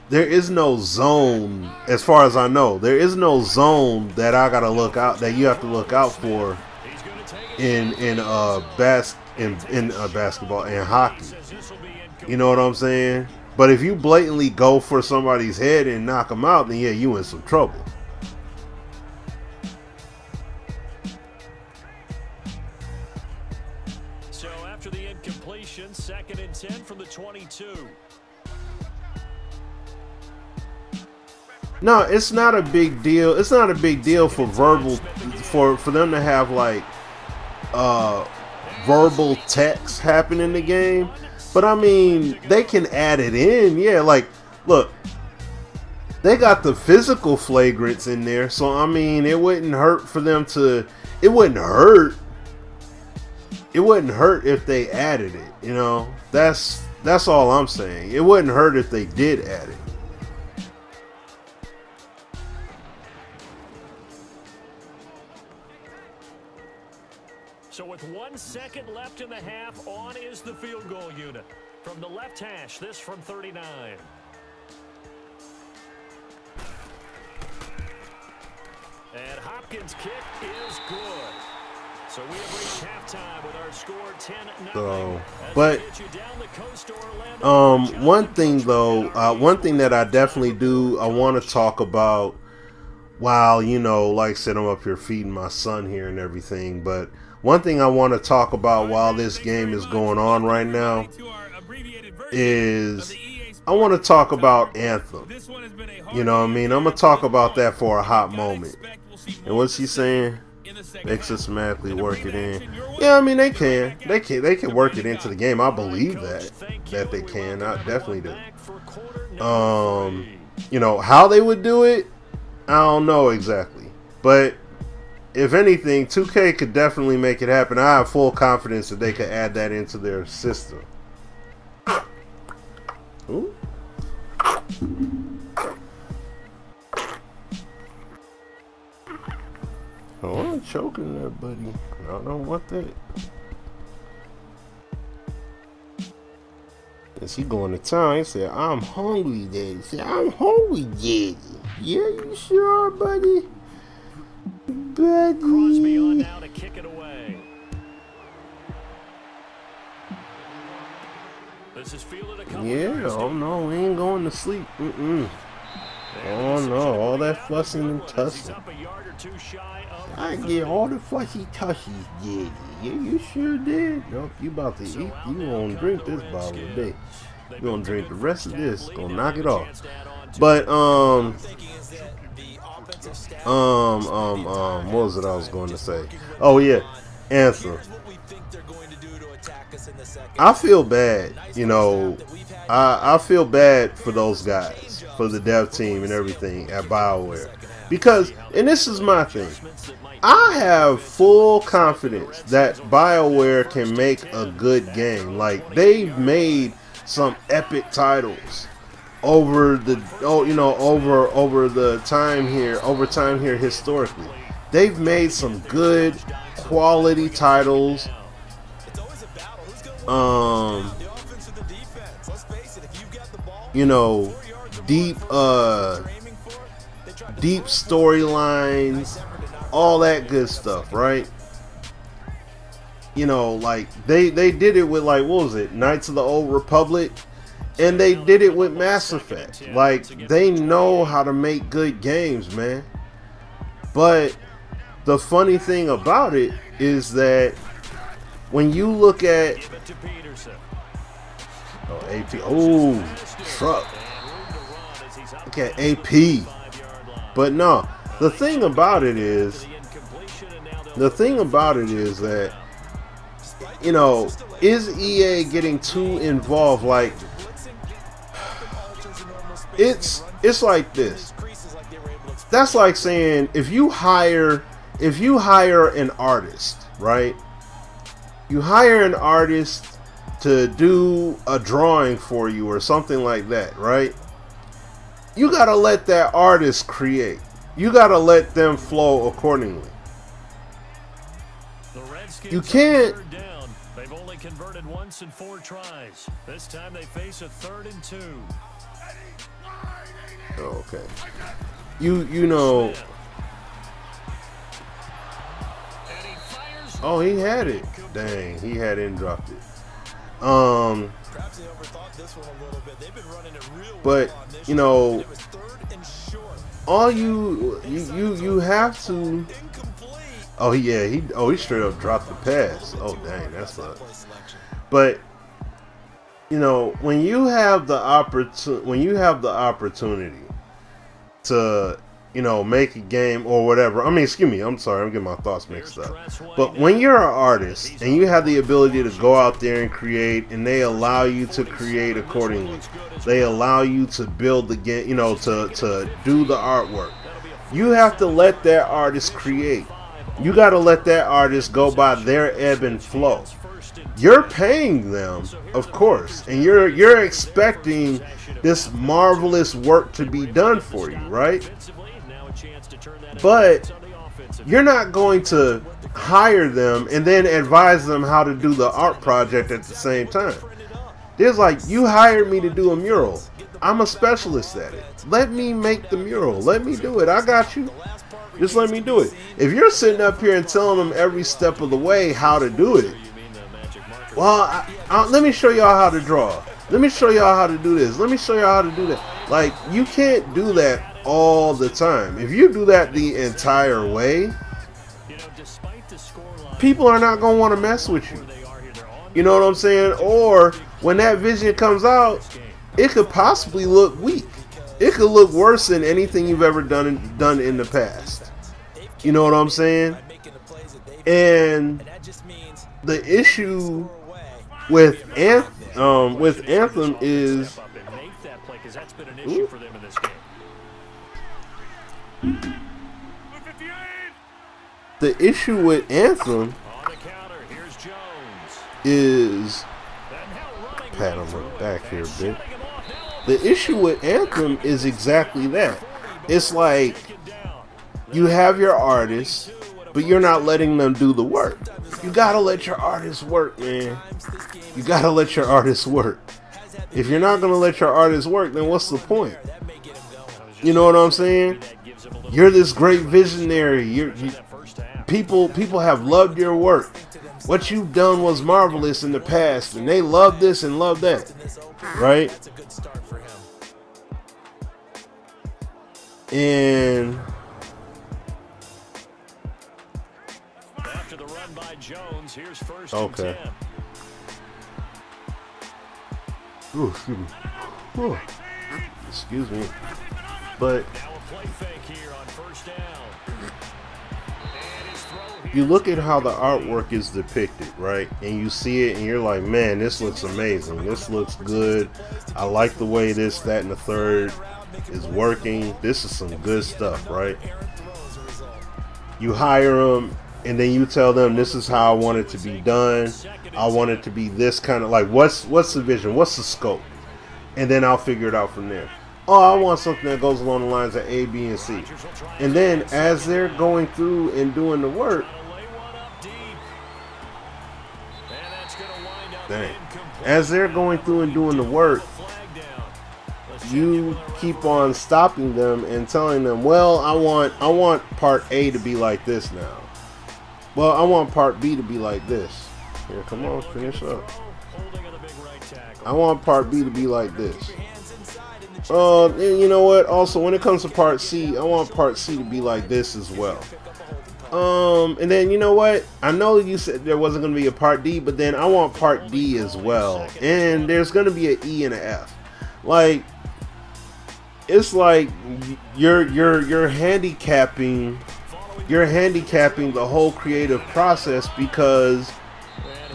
zone, as far as I know. There is no zone that I gotta look out, that you have to look out for He's gonna take it. in basketball and hockey. You know what I'm saying? But if you blatantly go for somebody's head and knock them out, then yeah, you in some trouble. So after the incompletion, second and 10 from the 22. No, it's not a big deal. It's not a big deal for for them to have like verbal text happen in the game. But I mean, they can add it in. Yeah, like, look, they got the physical flagrants in there. So, I mean, it wouldn't hurt for them to, it wouldn't hurt if they added it, you know? That's all I'm saying. It wouldn't hurt if they did add it. So with 1 second left in the half, on is the field goal unit. From the left hash, this from 39. And Hopkins' kick is good. So we have reached halftime with our score 10-0. So, but one thing though, one thing that I definitely do, I want to talk about while, you know, like I said, I'm up here feeding my son here and everything, but one thing I want to talk about while this game is going on right now is I want to talk about Anthem. You know what I mean? I'm going to talk about that for a hot moment. And what's he saying? They systematically work it in. Yeah, I mean, they can work it into the game. I believe that they can. I definitely do. You know, how they would do it, I don't know exactly. But if anything, 2K could definitely make it happen. I have full confidence that they could add that into their system. Ooh. Oh, I'm choking there, buddy. I don't want that. Is he going to town? He said, I'm hungry, Daddy. He said, I'm hungry, Daddy. Yeah, you sure, buddy? Buddy. Crosby on now to kick it away. This is fielded a couple yeah, oh no, we ain't going to sleep. Oh no, all that fussing and tussling. I get all the fussy tussies, Daddy. Yeah, you sure did. No, you about to eat. You gonna drink this bottle today. You gonna drink the rest of this. Gonna knock it off. But what was it I was going to say? Oh yeah, Anthem. I feel bad, you know. I feel bad for those guys, for the dev team and everything at BioWare, because, and this is my thing, I have full confidence that BioWare can make a good game. Like, they've made some epic titles over the over the time here historically. They've made some good quality titles. You know, deep storylines, all that good stuff, right? You know, like they did it with, like, what was it, Knights of the Old Republic, and they did it with Mass Effect. Like, they know how to make good games, man. But the funny thing about it is that when you look at AP, truck. Look at AP. But no, the thing about it is that, you know, is EA getting too involved? Like, it's like this. That's like saying if you hire an artist, right? You hire an artist to do a drawing for you or something like that, right? You gotta let that artist create. You gotta let them flow accordingly. You can't. They've only converted once in 4 tries. This time they face a 3rd and 2. Oh, okay. You know. Oh, he had it. Dang, he hadn't dropped it. But you know, all you have to. Oh yeah, he straight up dropped the pass. Oh dang, that sucks. But you know, when you have the opportunity to, you know, make a game or whatever. I mean, excuse me, I'm sorry, I'm getting my thoughts mixed up. But when you're an artist and you have the ability to go out there and create, and they allow you to create accordingly, they allow you to build the game, you know, to do the artwork, you have to let that artist create. You got to let that artist go by their ebb and flow. You're paying them, of course, and you're expecting this marvelous work to be done for you, right? But you're not going to hire them and then advise them how to do the art project at the same time. There's like, you hired me to do a mural. I'm a specialist at it. Let me make the mural. Let me do it. I got you. Just let me do it. If you're sitting up here and telling them every step of the way how to do it, well, let me show y'all how to draw. Let me show y'all how to do this. Let me show y'all how to do that. Like, you can't do that all the time. If you do that the entire way, people are not going to want to mess with you. You know what I'm saying? Or when that vision comes out, it could possibly look weak. It could look worse than anything you've ever done in the past. You know what I'm saying? And the issue with Anthem is the issue with Anthem is pat on the back here a bit. The issue with Anthem is exactly that. It's like you have your artists, but you're not letting them do the work. You gotta let your artists work, man. You gotta let your artists work. If you're not gonna let your artists work, then what's the point? You know what I'm saying? You're this great visionary. People have loved your work. What you've done was marvelous in the past, and they love this and love that, right? And after the run by Jones, here's first okay. Ooh, excuse me. Ooh. Excuse me. But now a play fake here on first down. You look at how the artwork is depicted, right? And you see it and you're like, man, this looks amazing. This looks good. I like the way this, that, and the third is working. This is some good stuff, right? You hire them and then you tell them this is how I want it to be done. I want it to be this kind of, like, what's the vision? What's the scope? And then I'll figure it out from there. Oh, I want something that goes along the lines of A, B, and C. And then as they're going through and doing the work, dang, as they're going through and doing the work, you keep on stopping them and telling them, well, I want part A to be like this now. Well, I want part B to be like this. Here, come on, finish up. I want part B to be like this. And you know what? Also, when it comes to part C, I want part C to be like this as well. And then, you know what? I know you said there wasn't going to be a part D, but then I want part D as well. And there's going to be an E and an F. Like, it's like you're handicapping the whole creative process because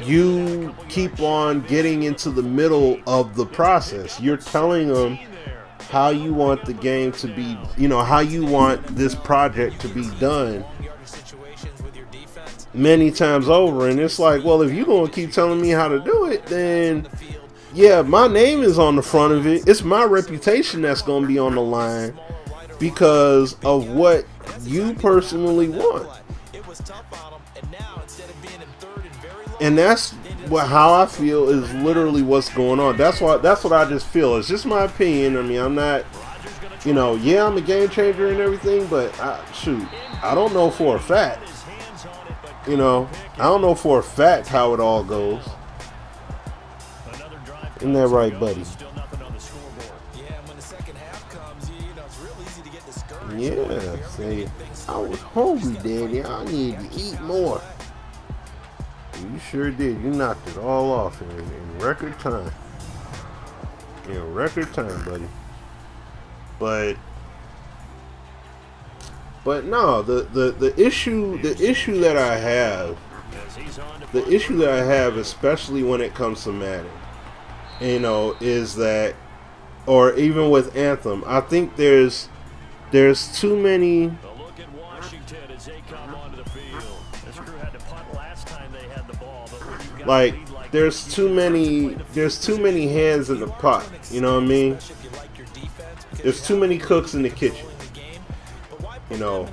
you keep on getting into the middle of the process. You're telling them how you want the game to be, you know, how you want this project to be done many times over. And it's like, well, if you're going to keep telling me how to do it, then yeah, my name is on the front of it. It's my reputation that's going to be on the line because of what you personally want. And that's how I feel is literally what's going on. That's what I just feel. It's just my opinion. I mean, I'm not, you know, yeah, I'm a game changer and everything, but I don't know for a fact. You know, I don't know for a fact how it all goes. Isn't that right, buddy? Yeah, see, I was hungry, Daddy. I needed to eat more. You sure did. You knocked it all off in record time. In record time, buddy. But no, the issue that I have, especially when it comes to Madden, you know, is that, or even with Anthem, I think there's too many. Like, there's too many hands in the pot. You know what I mean? There's too many cooks in the kitchen. You know,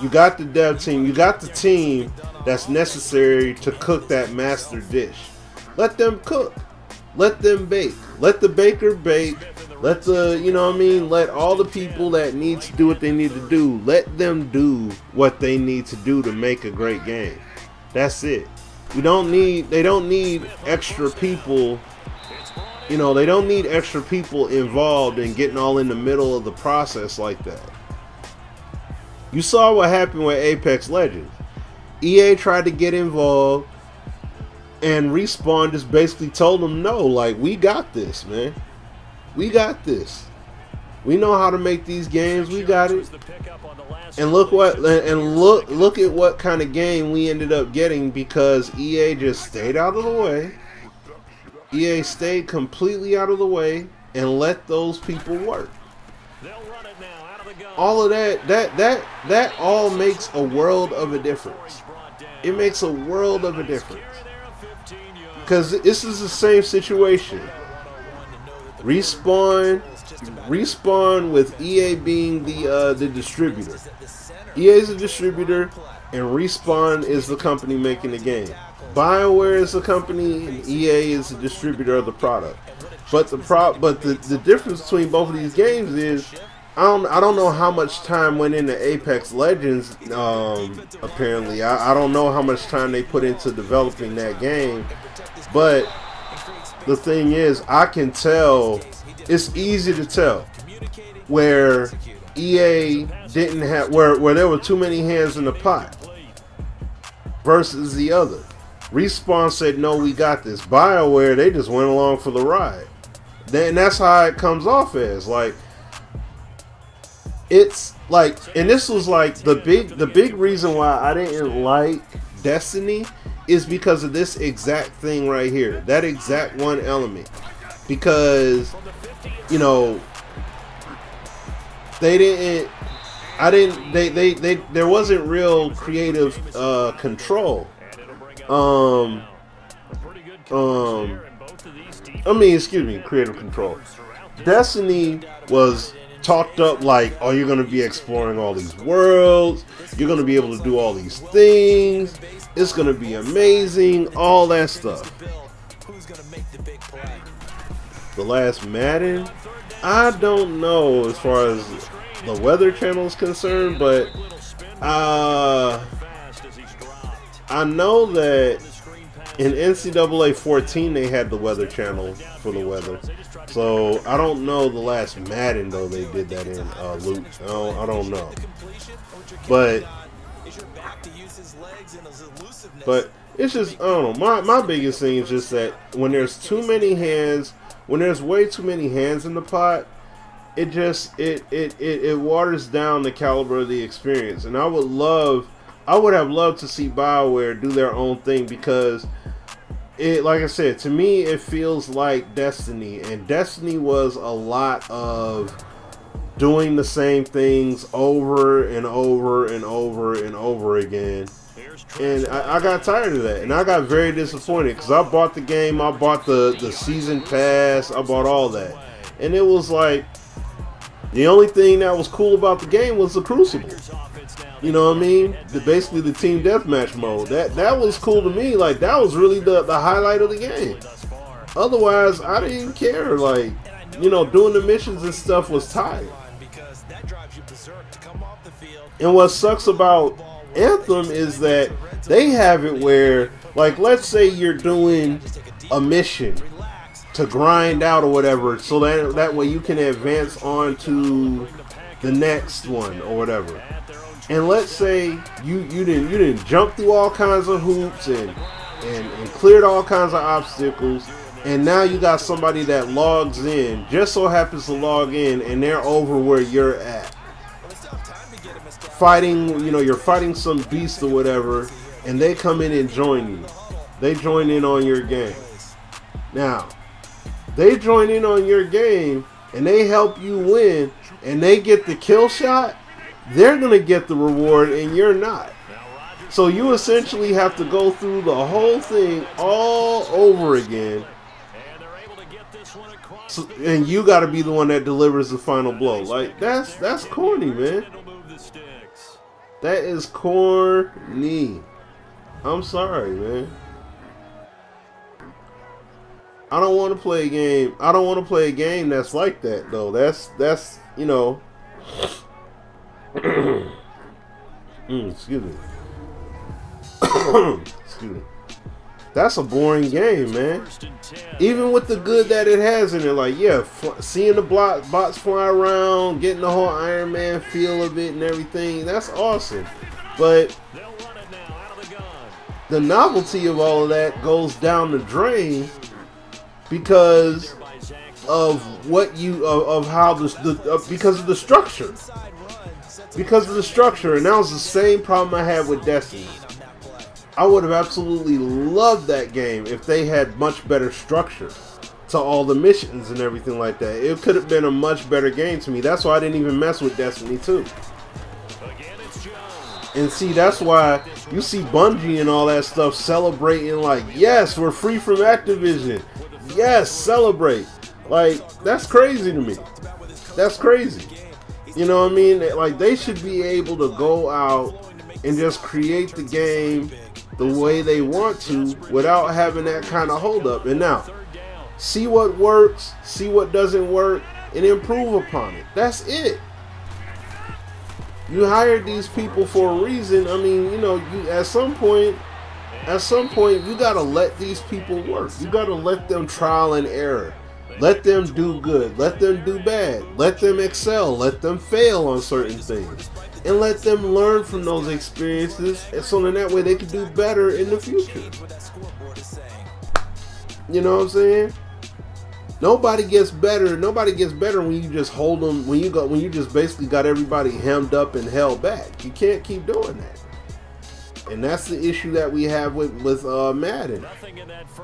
you got the dev team, you got the team that's necessary to cook that master dish. Let them cook. Let them bake. Let the baker bake. Let the, you know what I mean, let all the people that need to do what they need to do, let them do what they need to do to make a great game. That's it. They don't need extra people, you know, they don't need extra people involved in getting all in the middle of the process like that. You saw what happened with Apex Legends. EA tried to get involved, and Respawn just basically told them, no, like, we got this, man. We got this. We know how to make these games. We got it. And look at what kind of game we ended up getting, because EA just stayed out of the way. EA stayed completely out of the way and let those people work. All of that all makes a world of a difference. It makes a world of a difference. Because this is the same situation. Respawn with EA being the distributor. EA is the distributor, and Respawn is the company making the game. BioWare is the company, and EA is the distributor of the product. But the difference between both of these games is, I don't know how much time went into Apex Legends. Apparently, I don't know how much time they put into developing that game. But the thing is, I can tell. It's easy to tell where EA didn't have, where there were too many hands in the pot versus the other. Respawn said, no, we got this. BioWare, they just went along for the ride. And that's how it comes off as. Like, it's like, and this was like the big reason why I didn't like Destiny is because of this exact thing right here. That exact one element. Because, you know, there wasn't real creative control. Creative control. Destiny was talked up like, oh, you're going to be exploring all these worlds, you're going to be able to do all these things, it's going to be amazing, all that stuff. The last Madden, I don't know as far as the Weather Channel is concerned, but I know that in NCAA 14 they had the Weather Channel for the weather. So I don't know the last Madden though they did that in Luke. I don't know. But it's just, I don't know. My biggest thing is just that when there's too many hands, when there's way too many hands in the pot, it just it waters down the caliber of the experience. And I would have loved to see BioWare do their own thing, because it, like I said, to me it feels like Destiny, and Destiny was a lot of doing the same things over and over and over and over again. And I got tired of that, and I got very disappointed, because I bought the game, I bought the season pass, I bought all that, and it was like the only thing that was cool about the game was the Crucible. You know what I mean? Basically the team deathmatch mode. That was cool to me. Like, that was really the highlight of the game. Otherwise, I didn't care. Like, you know, doing the missions and stuff was tired. And what sucks about Anthem is that they have it where, like, let's say you're doing a mission to grind out or whatever, so that way you can advance on to the next one or whatever. And let's say you didn't jump through all kinds of hoops and cleared all kinds of obstacles, and now you got somebody that logs in, just so happens to log in, and they're over where you're at, fighting, you know, you're fighting some beast or whatever, and they come in and join you. They join in on your game. Now, they join in on your game and they help you win, and they get the kill shot. They're going to get the reward and you're not. So you essentially have to go through the whole thing all over again. So, and you got to be the one that delivers the final blow. Like, that's corny, man. That is corny. I'm sorry, man. I don't want to play a game. I don't want to play a game that's like that though. That's you know. Excuse me. Excuse me. That's a boring game, man. Even with the good that it has in it, like yeah, seeing the bots fly around, getting the whole Iron Man feel of it and everything, that's awesome. But the novelty of all of that goes down the drain because of what you of how because of the structure. Because of the structure, and that was the same problem I had with Destiny. I would have absolutely loved that game if they had much better structure to all the missions and everything like that. It could have been a much better game to me. That's why I didn't even mess with Destiny 2. And see, that's why you see Bungie and all that stuff celebrating like, yes, we're free from Activision. Yes, celebrate. Like, that's crazy to me. That's crazy. You know what I mean? Like, they should be able to go out and just create the game the way they want to without having that kind of holdup. And now, see what works, see what doesn't work, and improve upon it. That's it. You hired these people for a reason. I mean, you know, you at some point, you gotta let these people work. You gotta let them trial and error. Let them do good. Let them do bad. Let them excel. Let them fail on certain things. And let them learn from those experiences, and so in that way they can do better in the future. You know what I'm saying? Nobody gets better. Nobody gets better when you just hold them. When you just basically got everybody hemmed up and held back. You can't keep doing that. And that's the issue that we have with Madden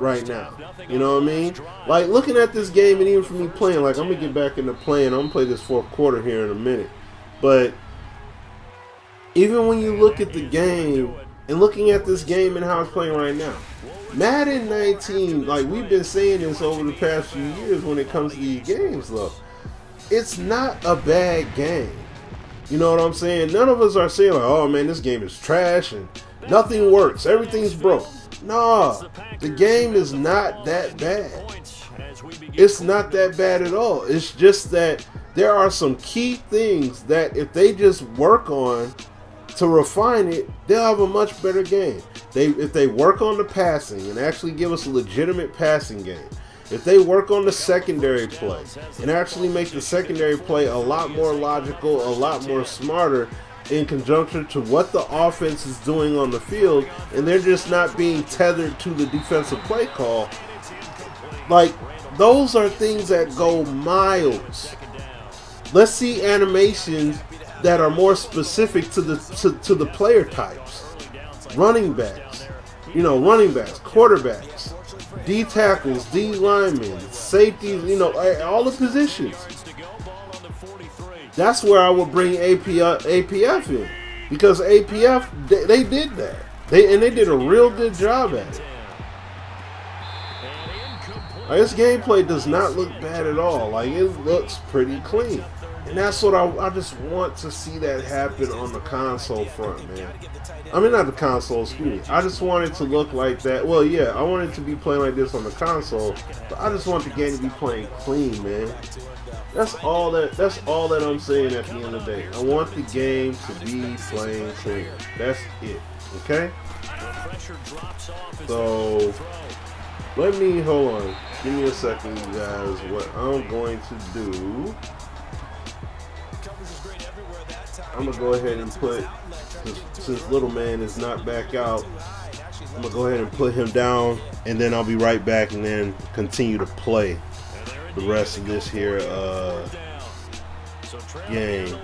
right now. You know what I mean? Like looking at this game, and even for me playing, like I'm gonna get back into playing. I'm gonna play this fourth quarter here in a minute. But even when you look at the game and looking at this game and how it's playing right now, Madden 19, like we've been saying this over the past few years when it comes to these games, though, it's not a bad game. You know what I'm saying? None of us are saying like, oh man, this game is trash and nothing works, everything's broke. Nah, the game is not that bad. It's not that bad at all. It's just that there are some key things that if they just work on to refine it, they'll have a much better game. If they work on the passing and actually give us a legitimate passing game, if they work on the secondary play and actually make the secondary play a lot more logical, a lot more smarter in conjunction to what the offense is doing on the field, and they're just not being tethered to the defensive play call, like those are things that go miles. Let's see animations that are more specific to the player types. Running backs, quarterbacks, D tackles, D linemen, safeties, all the positions. That's where I would bring APF in, because APF they did that. They did a real good job at it. Like, this gameplay does not look bad at all. Like, it looks pretty clean. And that's what I just want to see that happen on the console front, man. I mean, not the console, excuse me. I just want it to look like that. Well, yeah, I want it to be playing like this on the console, but I just want the game to be playing clean, man. That's all that I'm saying at the end of the day. I want the game to be playing clean. That's it. Okay? So let me hold on. Give me a second, you guys. What I'm going to do, I'm going to go ahead and put, since little man is not back out, I'm going to go ahead and put him down, and then I'll be right back and then continue to play the rest of this here game.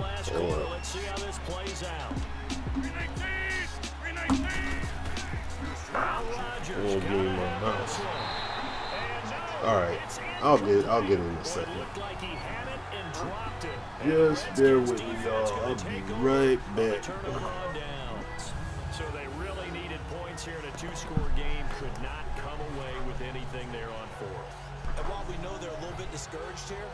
Give me my mouse. Alright, I'll get in a second. Just bear with me, y'all. I'll be right back. So they really needed points here in a two-score game. Could not come away with anything there on fourth. And while we know they're a little bit discouraged here,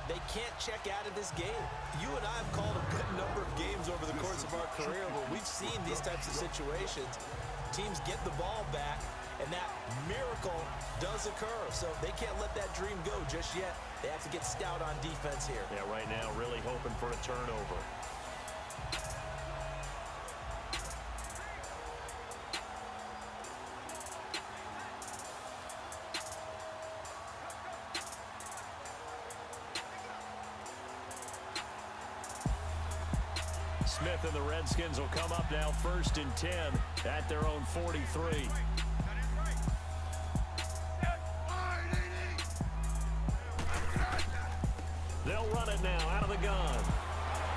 they can't check out of this game. You and I have called a good number of games over the course of our career where we've seen these types of situations. Teams get the ball back, and that miracle does occur. So they can't let that dream go just yet. They have to get stout on defense here. Yeah, right now really hoping for a turnover. Smith and the Redskins will come up now 1st and 10 at their own 43. They'll run it now out of the gun.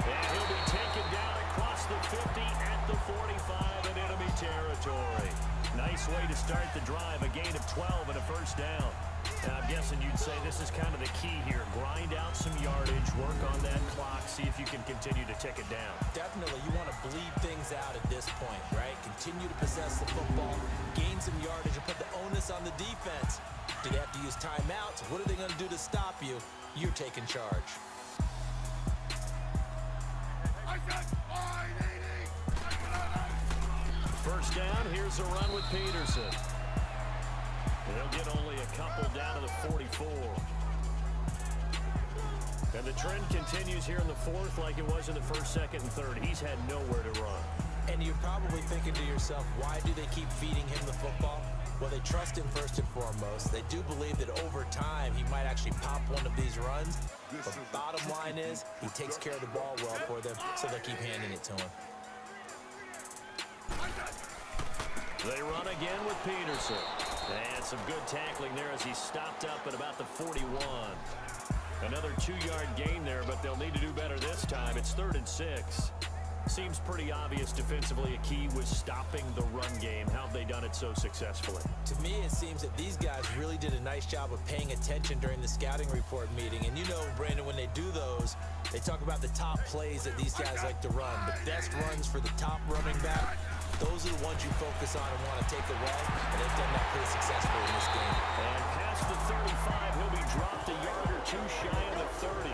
And he'll be taken down across the 50 at the 45 in enemy territory. Nice way to start the drive, a gain of 12 and a first down. And I'm guessing you'd say this is kind of the key here. Grind out some yardage, work on that clock, see if you can continue to tick it down. Definitely, you want to bleed things out at this point, right? Continue to possess the football, gain some yardage, and put the onus on the defense. Do they have to use timeouts? What are they going to do to stop you? You're taking charge. First down, here's a run with Peterson. They'll get only a couple down to the 44. And the trend continues here in the 4th like it was in the 1st, 2nd, and 3rd. He's had nowhere to run. And you're probably thinking to yourself, why do they keep feeding him the football? Well, they trust him first and foremost. They do believe that over time he might actually pop one of these runs. But bottom line is, he takes care of the ball well for them, so they keep handing it to him. They run again with Peterson. And some good tackling there as he stopped up at about the 41. Another 2-yard gain there, but they'll need to do better this time. It's 3rd and 6. Seems pretty obvious defensively a key was stopping the run game. How have they done it so successfully? To me, it seems that these guys really did a nice job of paying attention during the scouting report meeting. And you know, Brandon, when they do those, they talk about the top plays that these guys like to run. The best runs for the top running back. Those are the ones you focus on and want to take away, and they've done that pretty successfully in this game. And past the 35, he'll be dropped a yard or two shy of the 30.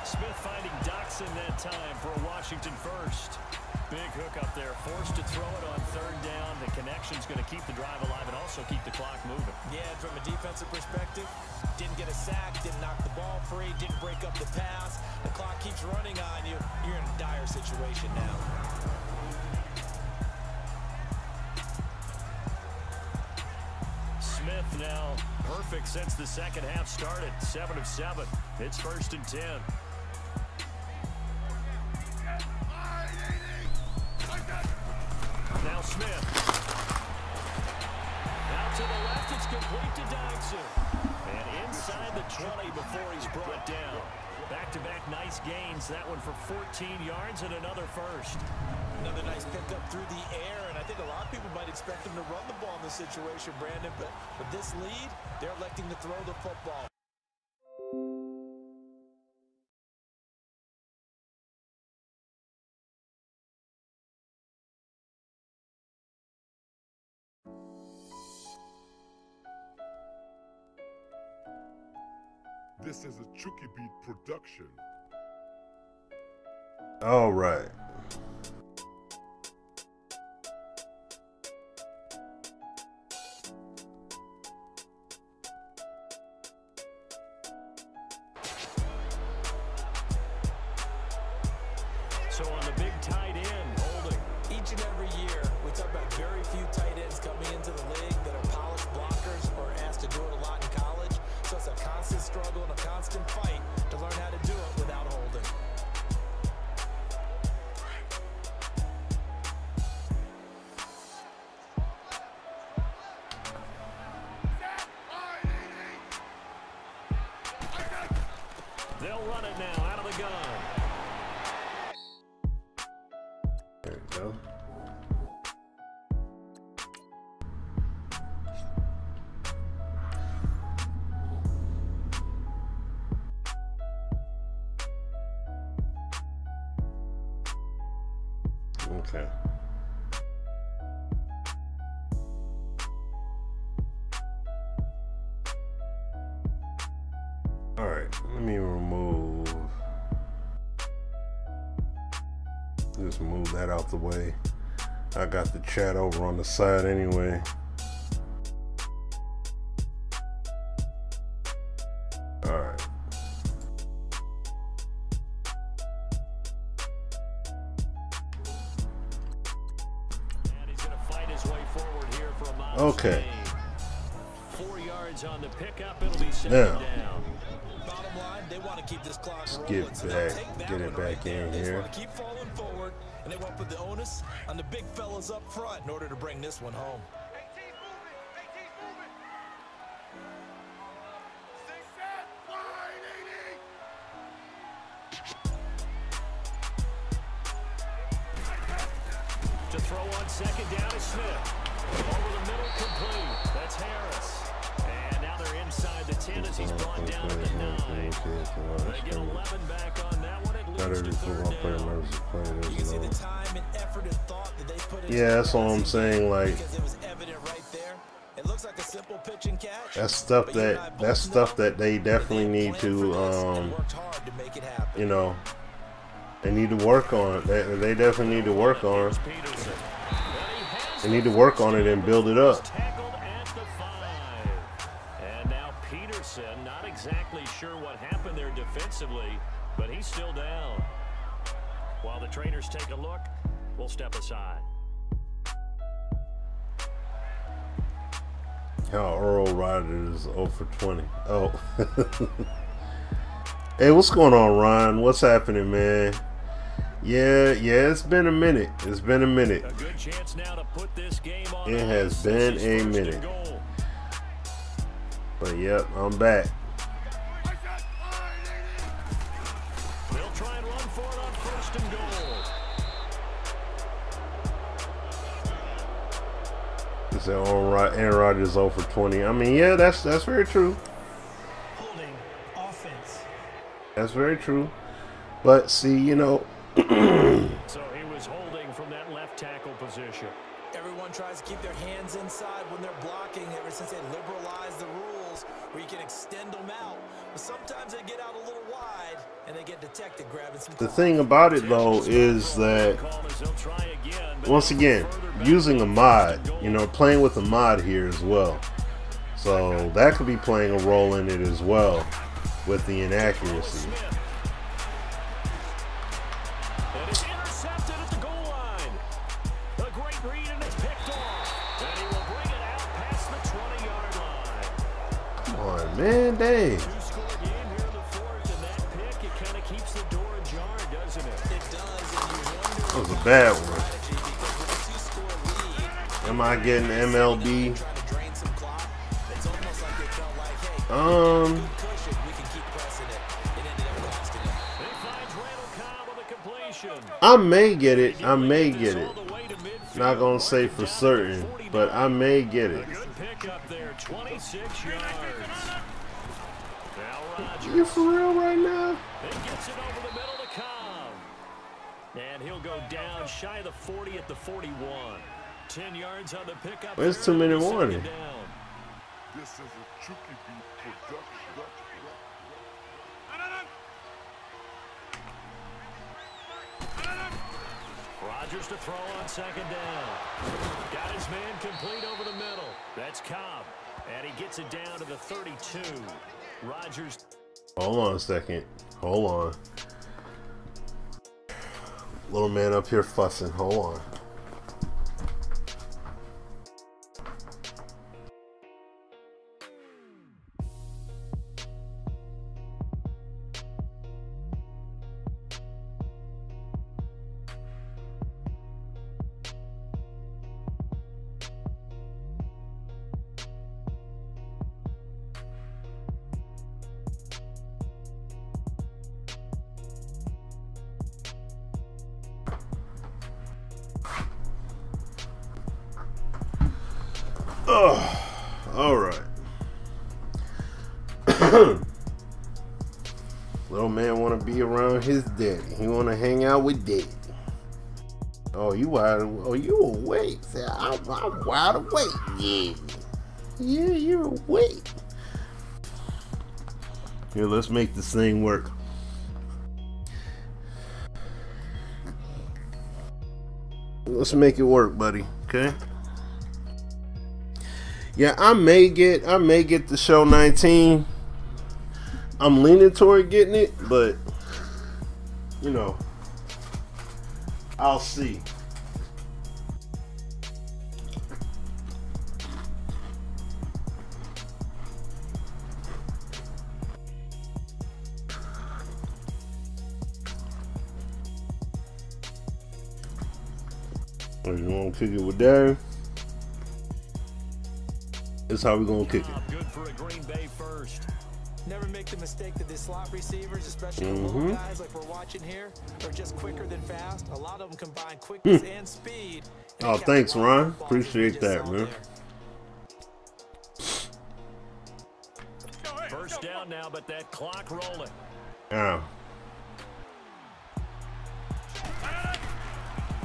Smith finding Doxson that time for a Washington first. Big hook up there, forced to throw it on 3rd down. The connection's going to keep the drive alive and also keep the clock moving. Yeah, and from a defensive perspective, didn't get a sack, didn't knock the ball free, didn't break up the pass. The clock keeps running on you. You're in a dire situation now. Smith now perfect since the 2nd half started. 7 of 7. It's 1st and 10. Now Smith. Out to the left, it's complete to Doxson. And inside the 20 before he's brought down. Back-to-back nice gains. That one for 14 yards and another first. Another nice pickup through the air, and I think a lot of people might expect him to run the ball in this situation, Brandon, but with this lead, they're electing to throw the football. This is a Chucky Beat production. All right. So on the big tight end, holding. Each and every year, we talk about very few tight ends coming into the league that are polished blockers or asked to do it a lot in college. So it's a constant struggle and a constant fight to learn how to do it without holding. They'll run it now out of the gun. There we go. Okay. All right, let me just move that out the way. I got the chat over on the side anyway. Okay. 4 yards on the pickup. It'll be second Now, down. Bottom line, they want to keep this clock let's rolling. get So they'll back, take that get it one right back there. in They just here. want to keep falling forward, and they want to put the onus on the big fellas up front in order to bring this one home. AT's moving. AT's moving. Stay set. Wide, AD. To throw on second down is Smith. Over the middle, complete. That's Harris. And now they're inside the 10 as he's brought down at the 9. They get 11 back on that one. It leads to third down. You can see the time and effort and thought that they put into Yeah, that's what I'm that saying. Like, because it was evident right there. It looks like a simple pitch and catch. that's stuff but you and I that both know they definitely that they need planned to for this and worked hard to make it happen. you know, they need to work on. They definitely need to work on. Peterson. They need to work on it and build it up. Tackled at the 5. And now Peterson, not exactly sure what happened there defensively, but he's still down. While the trainers take a look, we'll step aside. How Earl Rodgers 0 for 20. Oh. Hey, what's going on, Ron? What's happening, man? Yeah, it's been a minute. It's been a minute. A good chance now to put this game on. It has been a minute. But yep, I'm back. They'll try and run for it on first and goal. It's Aaron Rodgers 0 for 20. I mean, yeah, that's very true. Holding offense. That's very true. But see, you know, So he was holding from that left tackle position. Everyone tries to keep their hands inside when they're blocking ever since they liberalized the rules where you can extend them out. But sometimes they get out a little wide and they get detected grabbing some the clock. thing about it though is that once again, using a mod, you know, playing with a mod here as well. So that could be playing a role in it as well with the inaccuracy. And it's intercepted at the goal line. A great read and it's picked off. And he will bring it out past the 20-yard line. Come on, man, dang. Two-score game here in the fourth, and that pick, it kind of keeps the door ajar, doesn't it? It does, and you wonder That was a bad one. strategy because with a two-score lead, Am I getting MLB? trying to drain some clock, it's almost like they felt like, hey, good cushion, we can keep pressing it. It ended up costing them. He finds Randall Cobb with a completion. I may get it. I may get it. All the way to midfield. Not gonna say for certain, but I may get it. Good pick up there, 26 yards. Now Rodgers. You for real right now? Then gets it over the middle to Cobb. And he'll go down shy of the 40 at the 41. 10 yards on the pickup. It's there, 2-minute second warning. down. This is a Chucky Beat production. Rodgers to throw on second down. Got his man complete over the middle. That's Cobb. And he gets it down to the 32. Rodgers. Hold on a second. Hold on. Little man up here fussing. Hold on. All right. Little man want to be around his daddy. He want to hang out with daddy. Oh, you wide? Oh, you awake? I'm wide awake. Yeah, you're awake. Here, let's make this thing work. Let's make it work, buddy. Okay. Yeah, I may get the show 19. I'm leaning toward getting it, but you know, I'll see. Or you want to kick it with Darren? That's how we're going to kick it. Good for a Green Bay first. Never make the mistake that the slot receivers, especially the little guys like we're watching here, are just quicker than fast. A lot of them combine quickness and speed. And Oh, thanks, Ron. Appreciate that, man. First down now, but that clock rolling. Yeah.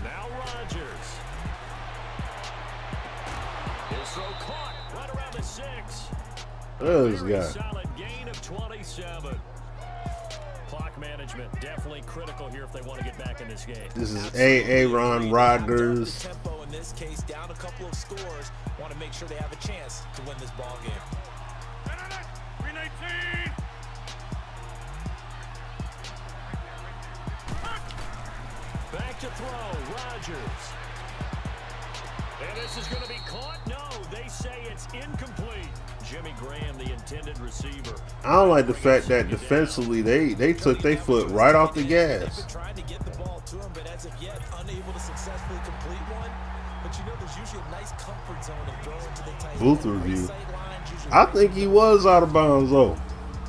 Now Rodgers. His throw caught right around the 6. This Very guy. solid gain of 27. Clock management definitely critical here if they want to get back in this game. This is Aaron Rodgers. Tempo in this case, down a couple of scores. Want to make sure they have a chance to win this ball game. Green 18. Back to throw, Rodgers. And this is going to be caught? No, they say it's incomplete. Jimmy Graham, the intended receiver. I don't like the fact that defensively they took their foot right off the gas. Trying to get the ball to him, but as of yet, unable to successfully complete one. But you know, there's usually a nice comfort zone of throwing to the tight Booth end. review. I think he was out of bounds though.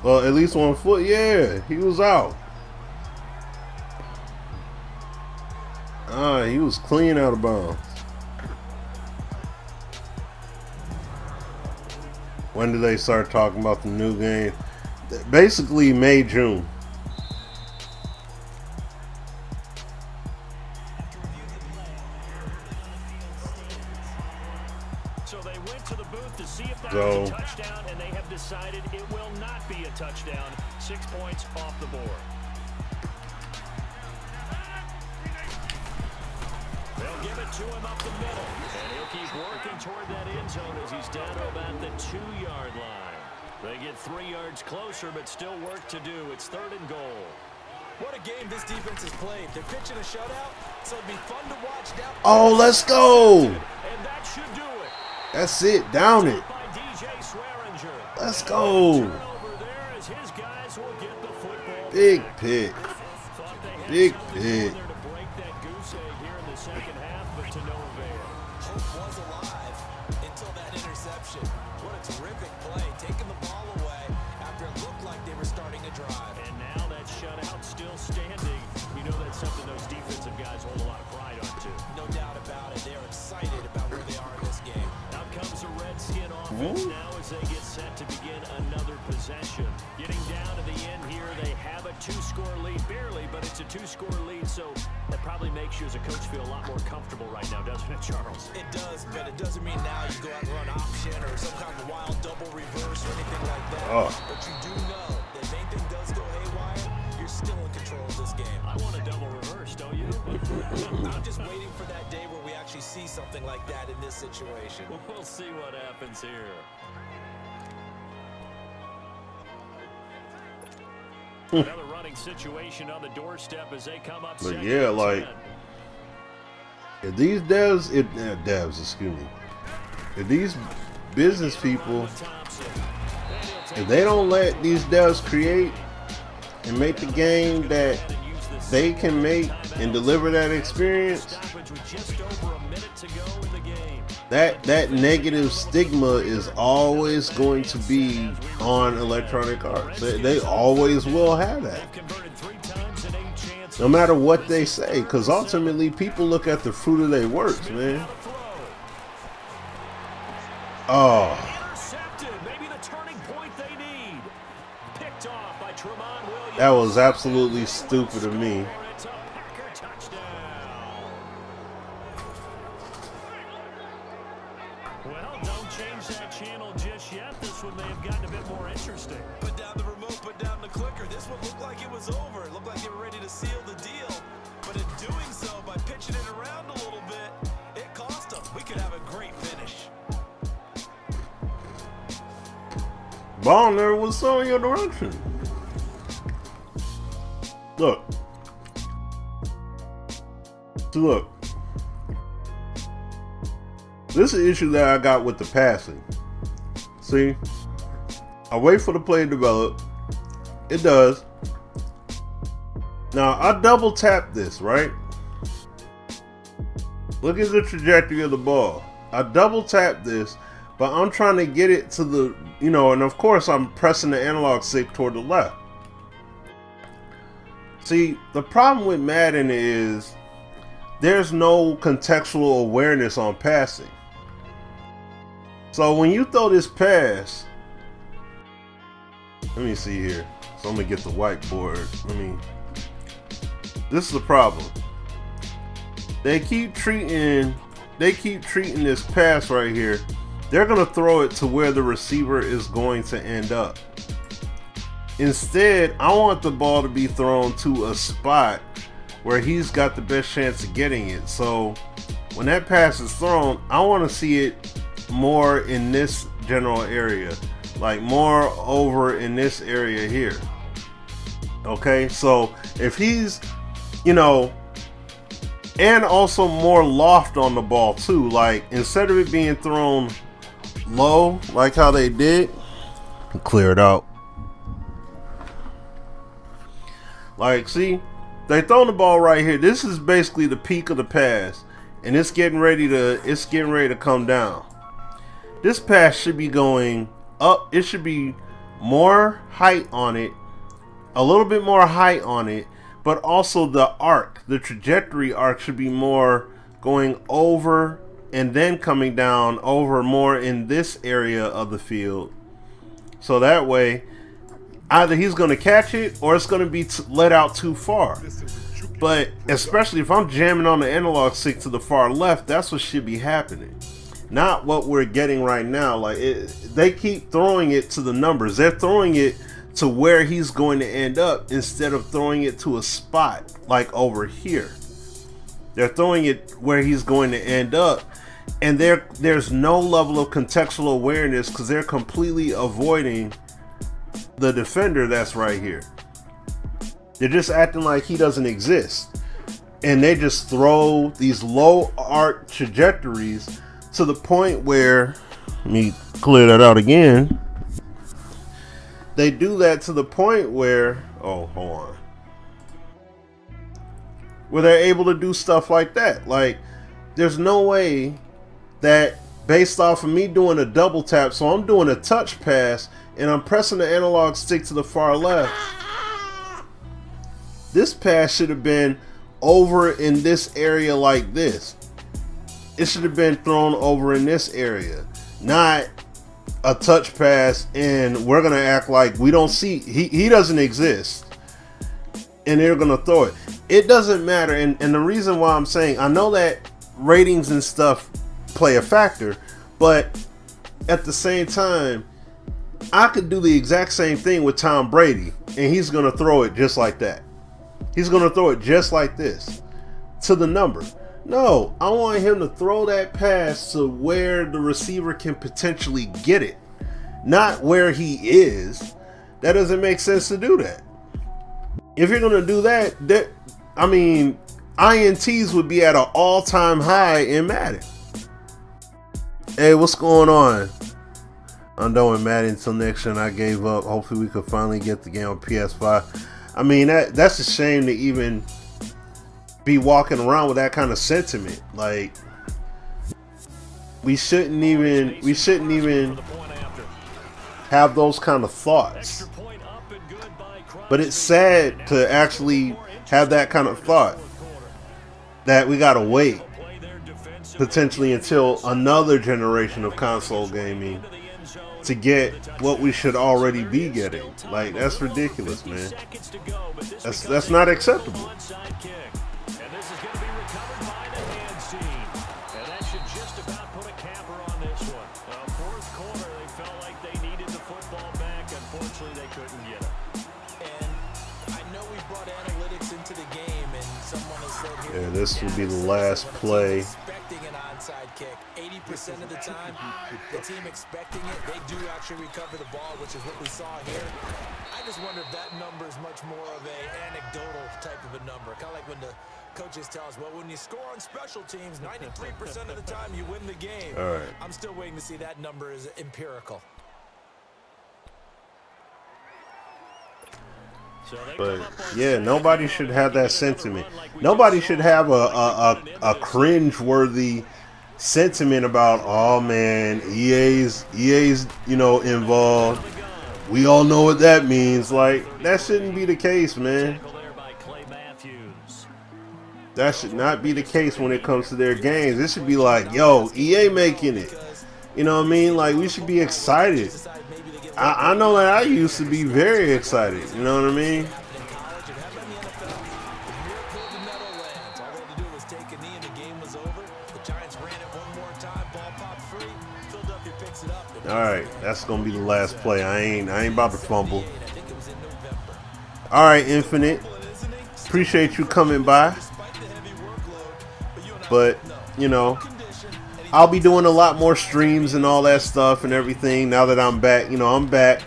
Well, at least 1 foot. Yeah, he was out. He was clean out of bounds. When did they start talking about the new game? Basically May, June. So they went to the booth to see if that was a touchdown, and they have decided it will not be a touchdown. 6 points off the board. They'll give it to him up the middle, and he'll keep working toward that end zone as he's down to about the 2-yard line. They get 3 yards closer, but still work to do. It's 3rd and goal. What a game this defense has played. They're pitching a shutout, so it'll be fun to watch now. Oh, let's go. And that should do it. That's it. Down it. By DJ Swearinger. Let's go. Turnover there as his guys will get the football. Big pick. Thought they had Big something pick. there to break that goose egg here in the second half, but to no avail. Hope was alive until that interception. What a terrific play, taking the ball away after it looked like they were starting a drive. And now that shutout still standing. You know that's something those defensive guys hold a lot of pride on too. No doubt about it. They're excited about where they are in this game. Out comes the Redskin offense now as they get set to begin another possession. Getting down to the end here, they have a 2-score lead, barely, but it's a 2-score lead, so that probably makes you as a coach feel a lot more comfortable right now, doesn't it, Charles? It does, but it doesn't mean now you go out and run option or some kind of wild double reverse or anything like that. But you do know that if anything does go haywire, you're still in control of this game. I want a double reverse, don't you? I'm just waiting for that day where we actually see something like that in this situation. We'll see what happens here. Another running situation on the doorstep as they come up. But yeah, like if these devs, excuse me, if these business people, if they don't let these devs create and make the game that they can make and deliver that experience, that negative stigma is always going to be on Electronic Arts. They always will have that, no matter what they say, because ultimately people look at the fruit of their works, man. Oh, that was absolutely stupid of me. Well, don't change that channel just yet. This one may have gotten a bit more interesting. Put down the remote, put down the clicker. This one looked like it was over. It looked like they were ready to seal the deal. But in doing so, by pitching it around a little bit, it cost them. We could have a great finish. Ball never was throwing your direction. Look. This is the issue that I got with the passing. See? I wait for the play to develop. It does. Now, I double tap this, right? Look at the trajectory of the ball. I double tap this, but I'm trying to get it to the, you know, and of course I'm pressing the analog stick toward the left. See, the problem with Madden is there's no contextual awareness on passing. So when you throw this pass, let me see here. So I'm gonna get the whiteboard. This is the problem. They keep treating this pass right here. They're gonna throw it to where the receiver is going to end up. Instead, I want the ball to be thrown to a spot where he's got the best chance of getting it. So when that pass is thrown, I want to see it more in this general area, like more over in this area here. Okay, so if he's, you know, and also more loft on the ball too, like instead of it being thrown low like how they did, clear it out. Like, see, they throwing the ball right here. This is basically the peak of the pass, and it's getting ready to come down. This pass should be going up. It should be more height on it, a little bit more height on it, but also the arc, the trajectory arc should be more going over and then coming down over more in this area of the field. So that way, either he's going to catch it or it's going to be let out too far. But especially if I'm jamming on the analog stick to the far left, that's what should be happening. Not what we're getting right now. Like they keep throwing it to the numbers. They're throwing it to where he's going to end up instead of throwing it to a spot like over here. They're throwing it where he's going to end up, and there's no level of contextual awareness because they're completely avoiding the defender that's right here. They're just acting like he doesn't exist, and they just throw these low arc trajectories to the point where, let me clear that out again. They do that to the point where, oh, hold on, where they're able to do stuff like that. Like, there's no way that based off of me doing a double tap, so I'm doing a touch pass and I'm pressing the analog stick to the far left. This pass should have been over in this area like this. It should have been thrown over in this area, not a touch pass, and we're gonna act like we don't see, he doesn't exist, and they're gonna throw it. It doesn't matter, and the reason why I'm saying, I know that ratings and stuff play a factor, but at the same time, I could do the exact same thing with Tom Brady, and he's gonna throw it just like that. He's gonna throw it just like this to the number. No, I want him to throw that pass to where the receiver can potentially get it, not where he is. That doesn't make sense to do that. If you're going to do that, I mean, INTs would be at an all-time high in Madden. Hey, what's going on? I'm done with Madden until next year, and I gave up. Hopefully we could finally get the game on PS5. I mean, that's a shame to even be walking around with that kind of sentiment. Like, we shouldn't even have those kind of thoughts. But it's sad to actually have that kind of thought, that we gotta wait potentially until another generation of console gaming to get what we should already be getting. Like, that's ridiculous, man. That's not acceptable. Yeah, this will be the last play. Expecting an onside kick. 80% of the time, the team expecting it, they do actually recover the ball, which is what we saw here. I just wonder if that number is much more of an anecdotal type of a number. Kind of like when the coaches tell us, well, when you score on special teams, 93% of the time you win the game. All right. I'm still waiting to see that number is empirical. But yeah, nobody should have that sentiment. Nobody should have a cringe-worthy sentiment about, oh man, EA's you know, involved. We all know what that means. Like, that shouldn't be the case, man. That should not be the case when it comes to their games. It should be like, yo, EA making it. You know what I mean? Like, we should be excited. I know that I used to be very excited. You know what I mean? Alright, that's gonna be the last play. I ain't about to fumble. Alright, Infinite. Appreciate you coming by. But, you know, I'll be doing a lot more streams and all that stuff and everything now that I'm back. You know, I'm back.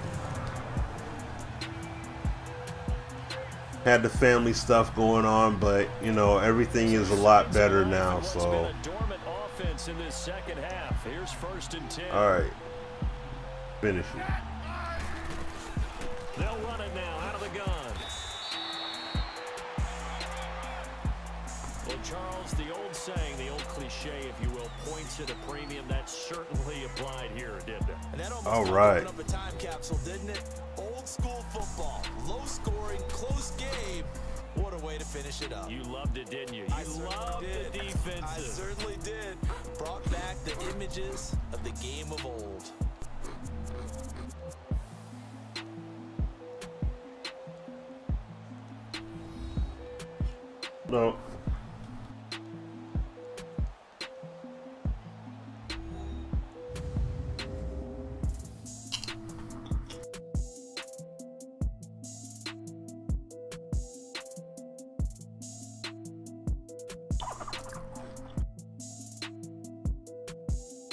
Had the family stuff going on, but, you know, everything is a lot better now, so. Alright. Finish it. They'll run it now out of the gun. Well, Charles, the old saying, the old cliche, if you will, points at a premium, that certainly applied here, didn't it? And that almost opened up a time capsule, didn't it? Old school football, low scoring, close game. What a way to finish it up. You loved it, didn't you? You loved the defense. I certainly did. Brought back the images of the game of old. No.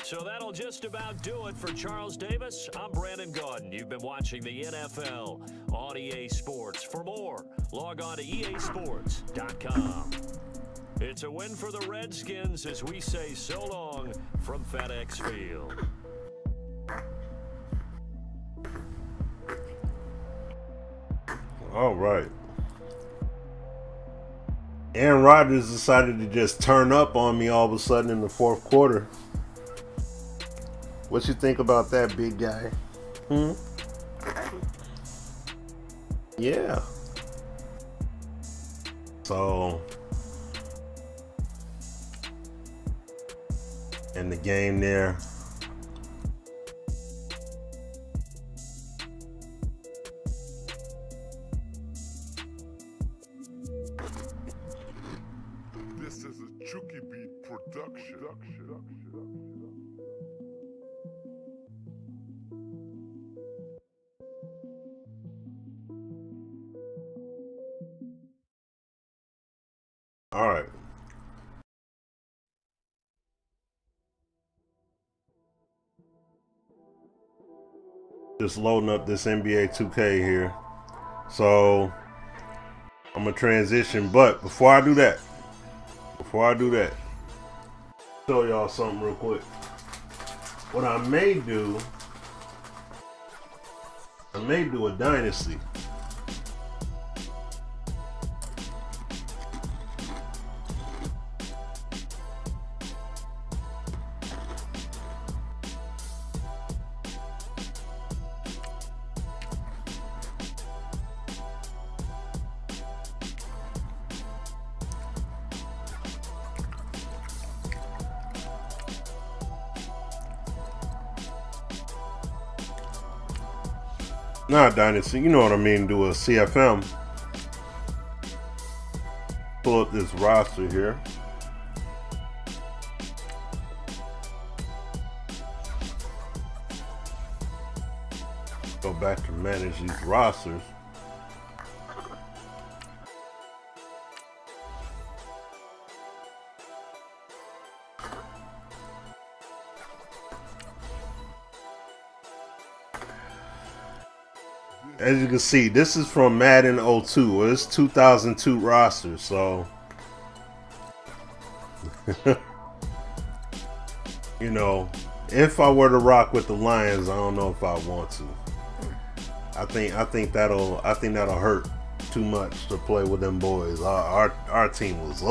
So that'll just about do it for Charles Davis. I'm Brandon Gaudin. You've been watching the NFL on EA Sports. For more, log on to easports.com. It's a win for the Redskins as we say so long from FedEx Field. All right. Aaron Rodgers decided to just turn up on me all of a sudden in the fourth quarter. What you think about that, big guy? Yeah. So, in the game there, This is a Chucky Beat production. all right. Just loading up this NBA 2K here. So I'm gonna transition, but before I do that, show y'all something real quick. What I may do a dynasty. Not dynasty, you know what I mean, do a CFM. Pull up this roster here. Go back to manage these rosters. As you can see, this is from Madden 02. Well, it's 2002 roster, so you know, if I were to rock with the Lions, I don't know if I want to. I think that'll hurt. too much to play with them boys. Our team was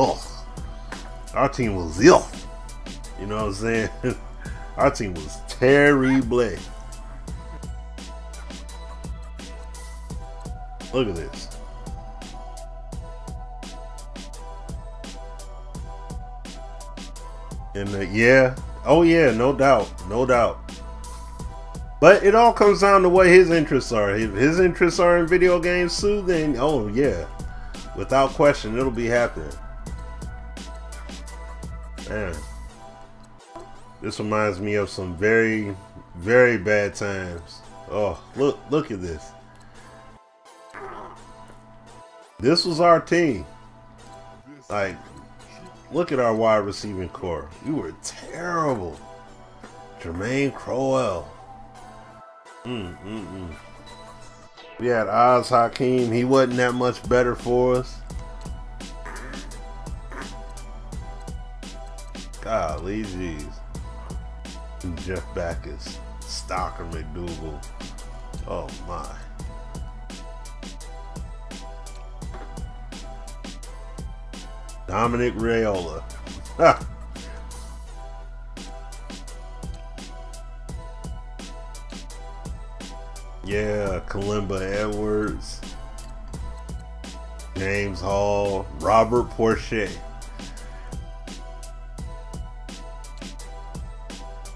our team was ill. You know what I'm saying? Our team was terrible. Look at this. And yeah, oh yeah, no doubt, no doubt. But it all comes down to what his interests are. If his interests are in video games too, then oh yeah, without question, it'll be happening. Man, this reminds me of some very, very bad times. Oh, look at this. This was our team. Like, look at our wide receiving core. We were terrible. Jermaine Crowell. We had Oz Hakeem. He wasn't that much better for us. Golly jeez. Jeff Backus. Stocker McDougal. Oh my. Dominic Raiola. Yeah, Kalimba Edwards. James Hall. Robert Porcher.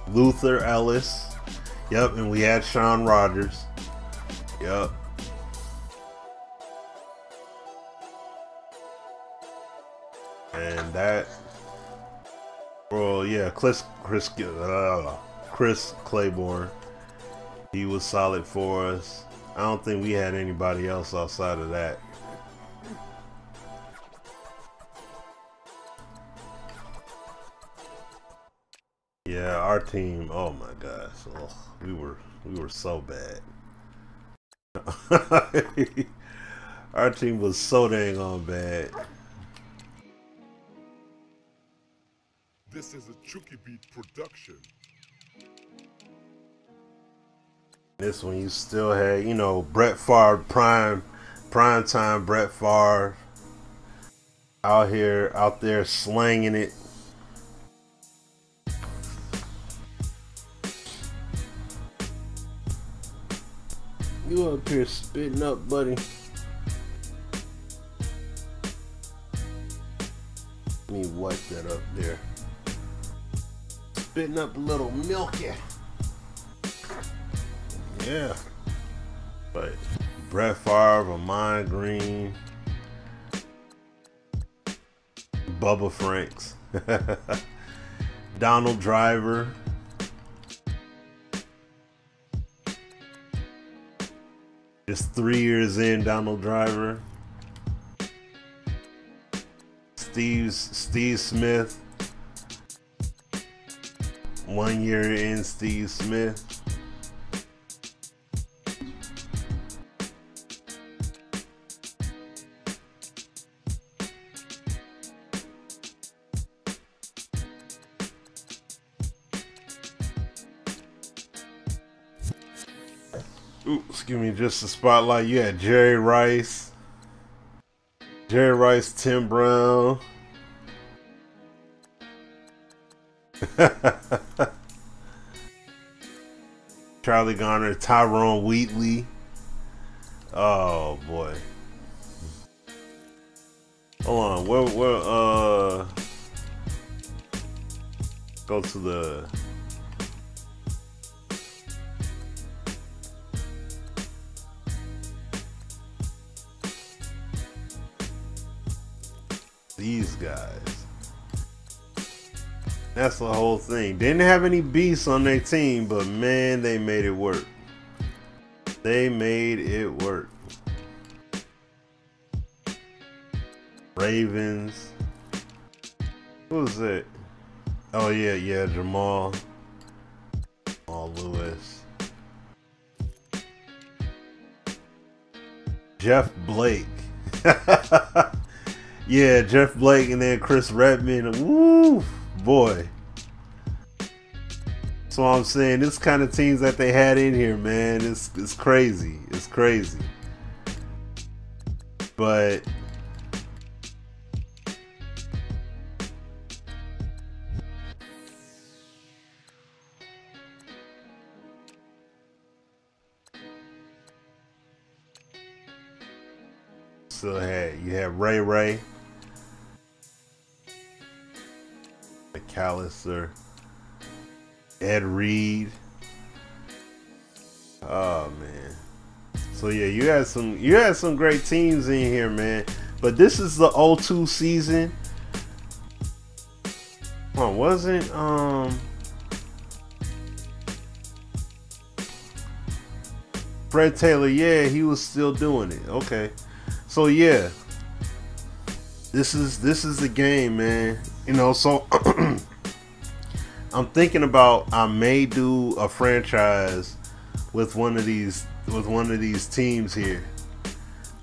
Luther Ellis. Yep, and we had Sean Rogers. Yep. And that, well, yeah, Chris Claiborne, he was solid for us. I don't think we had anybody else outside of that. Yeah, our team, oh my gosh, oh, we were so bad. Our team was so dang on bad. This is a Chucky Beat production. This one you still had, you know, Brett Favre, prime time Brett Favre out there slanging it. You up here spitting up, buddy. Let me wipe that up there. Spitting up a little milky. Yeah. But Brett Favre, Amon Green, Bubba Franks, Donald Driver. Just 3 years in, Donald Driver. Steve Smith. 1 year in, Steve Smith. Ooh, excuse me, just a spotlight. You had Jerry Rice, Tim Brown. Charlie Garner, Tyrone Wheatley. Oh boy. Hold on, where go to the these guys. That's the whole thing. Didn't have any beasts on their team, but man, they made it work. They made it work. Ravens. Who was it? Oh yeah, Jamal Lewis. Jeff Blake. Yeah, Jeff Blake, and then Chris Redman. Woo, boy. So I'm saying, this kind of teams that they had in here, man, it's crazy. It's crazy. but still you had Ray, McAllister, Ed Reed. Oh man. So yeah, you had some great teams in here, man. But this is the 02 season. Oh, wasn't Fred Taylor? Yeah, he was still doing it. Okay. So yeah. This is the game, man. You know, so I'm thinking about I may do a franchise with one of these teams here.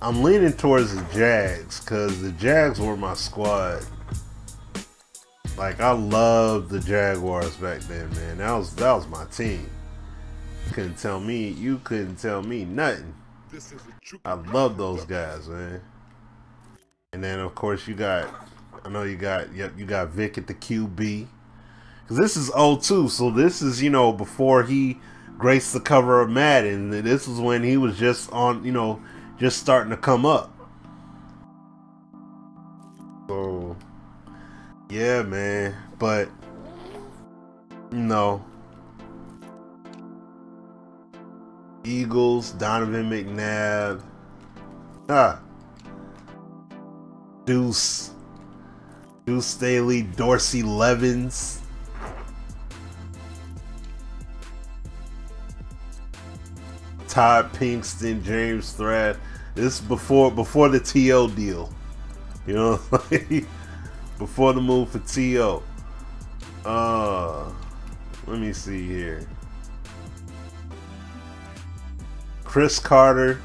I'm leaning towards the Jags because the Jags were my squad. Like, I loved the Jaguars back then, man. That was my team. You couldn't tell me nothing. I love those guys, man. And then of course you got Vic at the QB. Cause this is 02, so this is, you know, before he graced the cover of Madden. This was when he was just on, you know, just starting to come up. So yeah, man. But no. Eagles, Donovan McNabb. Deuce Staley, Dorsey Levens. Todd Pinkston, James Thrash. This is before the T.O. deal. You know, before the move for T.O. Let me see here. Chris Carter.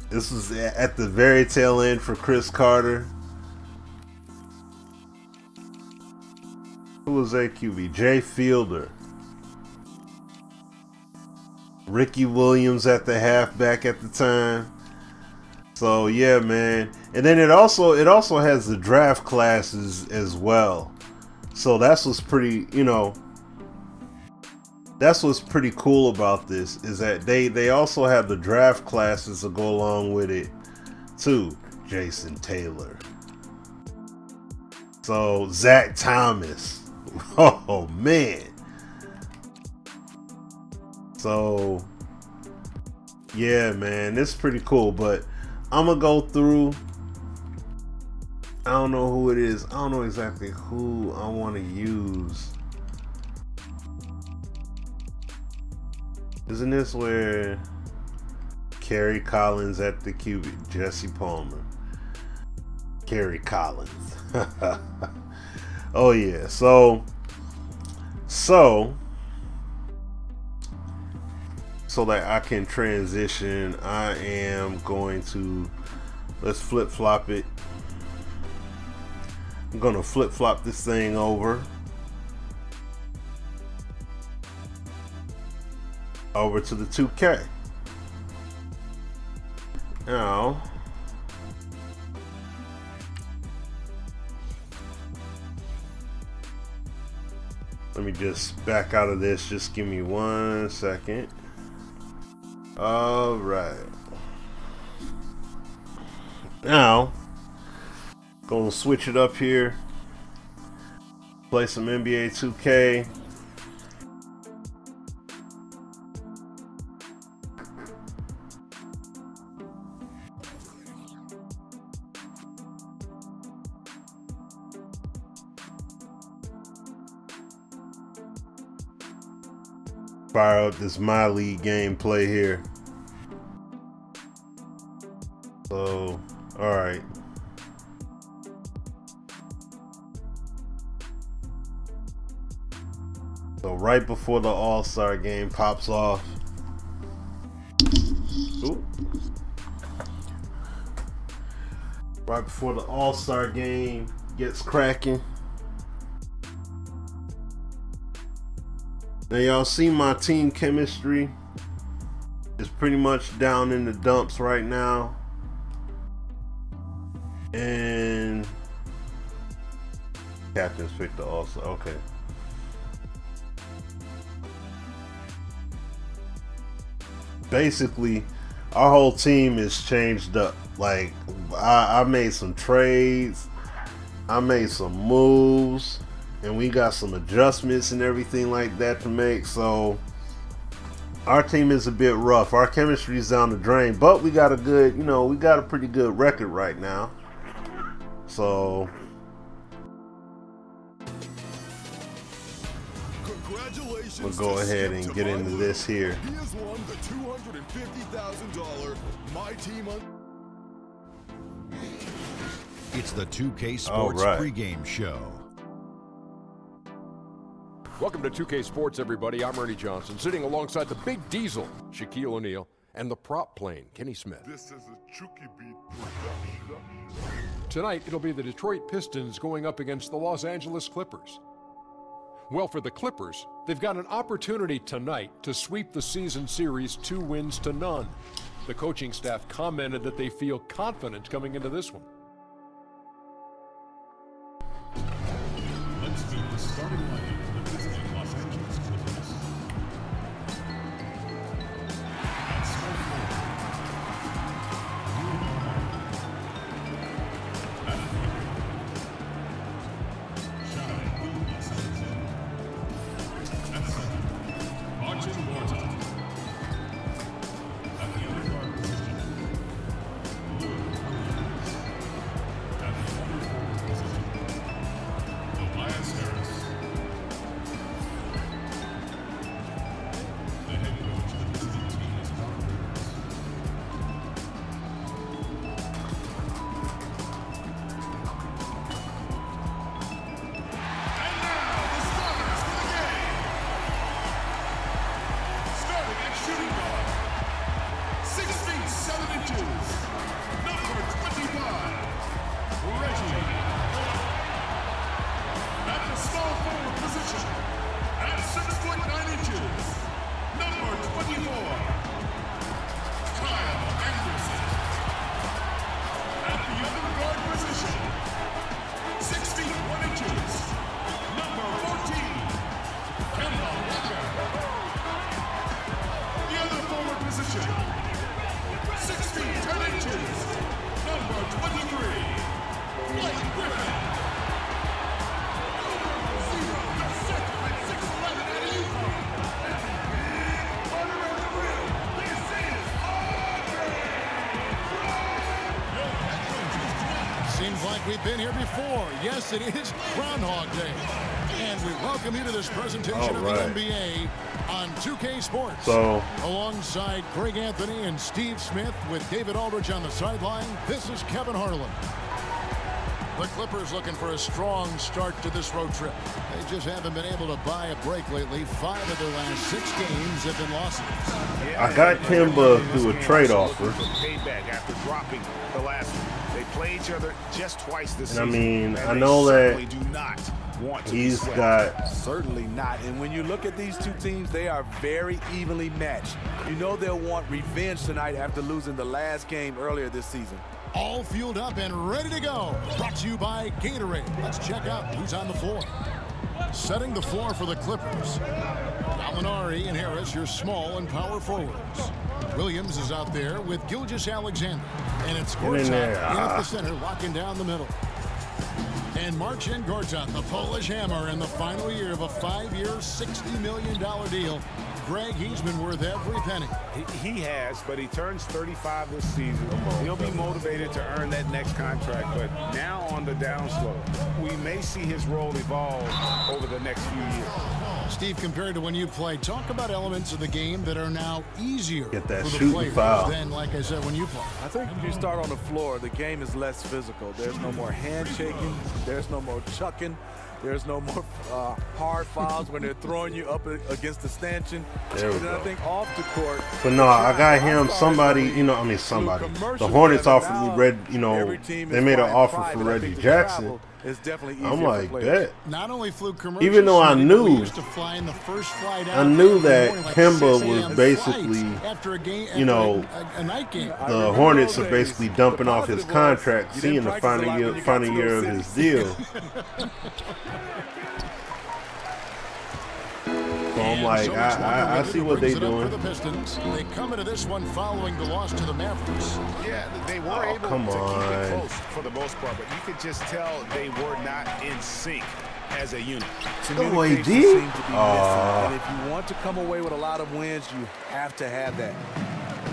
This was at the very tail end for Chris Carter. Who was that QB? Jay Fielder. Ricky Williams at the halfback at the time. So yeah, man. And then it also has the draft classes as well. So that's what's pretty, you know, that's what's pretty cool about this, is that they also have the draft classes to go along with it too. Jason Taylor. So Zach Thomas. Oh man. So yeah, man, this is pretty cool. But I'm gonna go through. I don't know who it is. I don't know exactly who I want to use. Isn't this where Kerry Collins at the QB? Jesse Palmer. Kerry Collins. Oh yeah. So that I can transition, I am going to, let's flip-flop it. I'm going to flip-flop this thing over to the 2K. Now, let me just back out of this. Just give me 1 second. All right. Now, gonna switch it up here. Play some NBA 2K. Fire up this My League gameplay here. So, alright. So right before the All-Star game pops off. Ooh. Right before the All-Star game gets cracking. Now y'all see my team chemistry is pretty much down in the dumps right now. And captain's picked also. Okay. Basically, our whole team is changed up. Like, I made some trades, I made some moves, and we got some adjustments and everything like that to make. So our team is a bit rough. Our chemistry is down the drain, but we got a good, you know, we got a pretty good record right now. So we'll go ahead and get into this here. He has won the $250,000 My Team on. It's the 2K Sports pregame show. Welcome to 2K Sports, everybody. I'm Ernie Johnson, sitting alongside the Big Diesel, Shaquille O'Neal, and the prop plane, Kenny Smith. This is a Chucky Beat production. Tonight, it'll be the Detroit Pistons going up against the Los Angeles Clippers. Well, for the Clippers, they've got an opportunity tonight to sweep the season series 2 wins to none. The coaching staff commented that they feel confident coming into this one. Let's meet the starting lineup for the Pistons Los Angeles Clippers. At small forward, at forward, Shai Gilgeous-Alexander. At center, Archie Morton. At the other guard position, Lou Williams. At the other forward position, Elias Harris. The head coach of the visiting team is Mark Rivers. And now, the starters for the game. Starting at shooting guard, 6 feet 7 inches, number 25, Reggie. At the small forward position, at 6 foot 9 inches, number 24, Kyle Anderson. At the other guard position, 6 feet 1 inches, number 14, Kemba Walker. The other forward position, 6 feet 10 inches, number 23, Blake Griffin. Seems like we've been here before. Yes, it is Groundhog Day. And we welcome you to this presentation of the NBA on 2K Sports. So, alongside Greg Anthony and Steve Smith with David Aldridge on the sideline, this is Kevin Harlan. The Clippers looking for a strong start to this road trip. They just haven't been able to buy a break lately. 5 of their last 6 games have been losses. I got Kemba through a trade offer. Payback after dropping the last one. They play each other just twice this season. I mean, I know that do not want to he's got... Certainly not. And when you look at these two teams, they are very evenly matched. You know they'll want revenge tonight after losing the last game earlier this season. All fueled up and ready to go. Brought to you by Gatorade. Let's check out who's on the floor. Setting the floor for the Clippers. Gallinari and Harris, your small and power forwards. Williams is out there with Gilgeous-Alexander. And it's Gortat in at the center, locking down the middle. And Marcin Gortat, the Polish hammer, in the final year of a 5-year, $60 million deal. Greg, he's been worth every penny. He has, but he turns 35 this season. He'll be motivated to earn that next contract, but now on the downslope, we may see his role evolve over the next few years. Steve, compared to when you played, talk about elements of the game that are now easier Get that for the shooting players foul. than, like I said, when you play. I think when you start on the floor, the game is less physical. There's no more handshaking. There's no more chucking. There's no more hard fouls when they're throwing you up against the stanchion. There we and go. I think off the court. But no, I got him somebody, you know, somebody. The Hornets offered me they made an offer for Reggie Jackson. It's definitely easier I'm for like players. that. Not only flew commercials, Even though I knew, used to fly in the first flight out I knew that morning, like Kemba 6 was a.m. basically, after a game, you know, a night game. the Hornets are basically dumping off his contract, seeing the final year of his deal. So I'm like, I see what they're doing. The Pistons. They come into this one following the loss to the Mavericks. Yeah, they were able to keep it close for the most part, but you could just tell they were not in sync as a unit. Communication seemed to be missing, and if you want to come away with a lot of wins, you have to have that.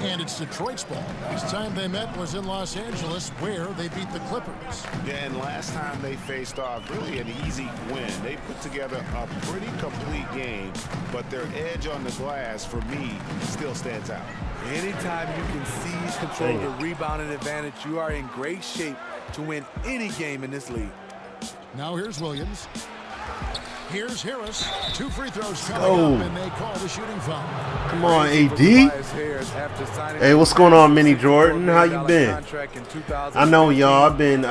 And it's Detroit's ball. Last time they met was in Los Angeles, where they beat the Clippers. Yeah, and last time they faced off, really an easy win. They put together a pretty complete game, but their edge on the glass, for me, still stands out. Anytime you can seize control of the rebounding advantage, you are in great shape to win any game in this league. Now here's Williams. Here's Harris. 2 free throws coming up, and they call the shooting foul. Come on, AD. Hey, what's going on, Mini Jordan? How you been? I know y'all. I've been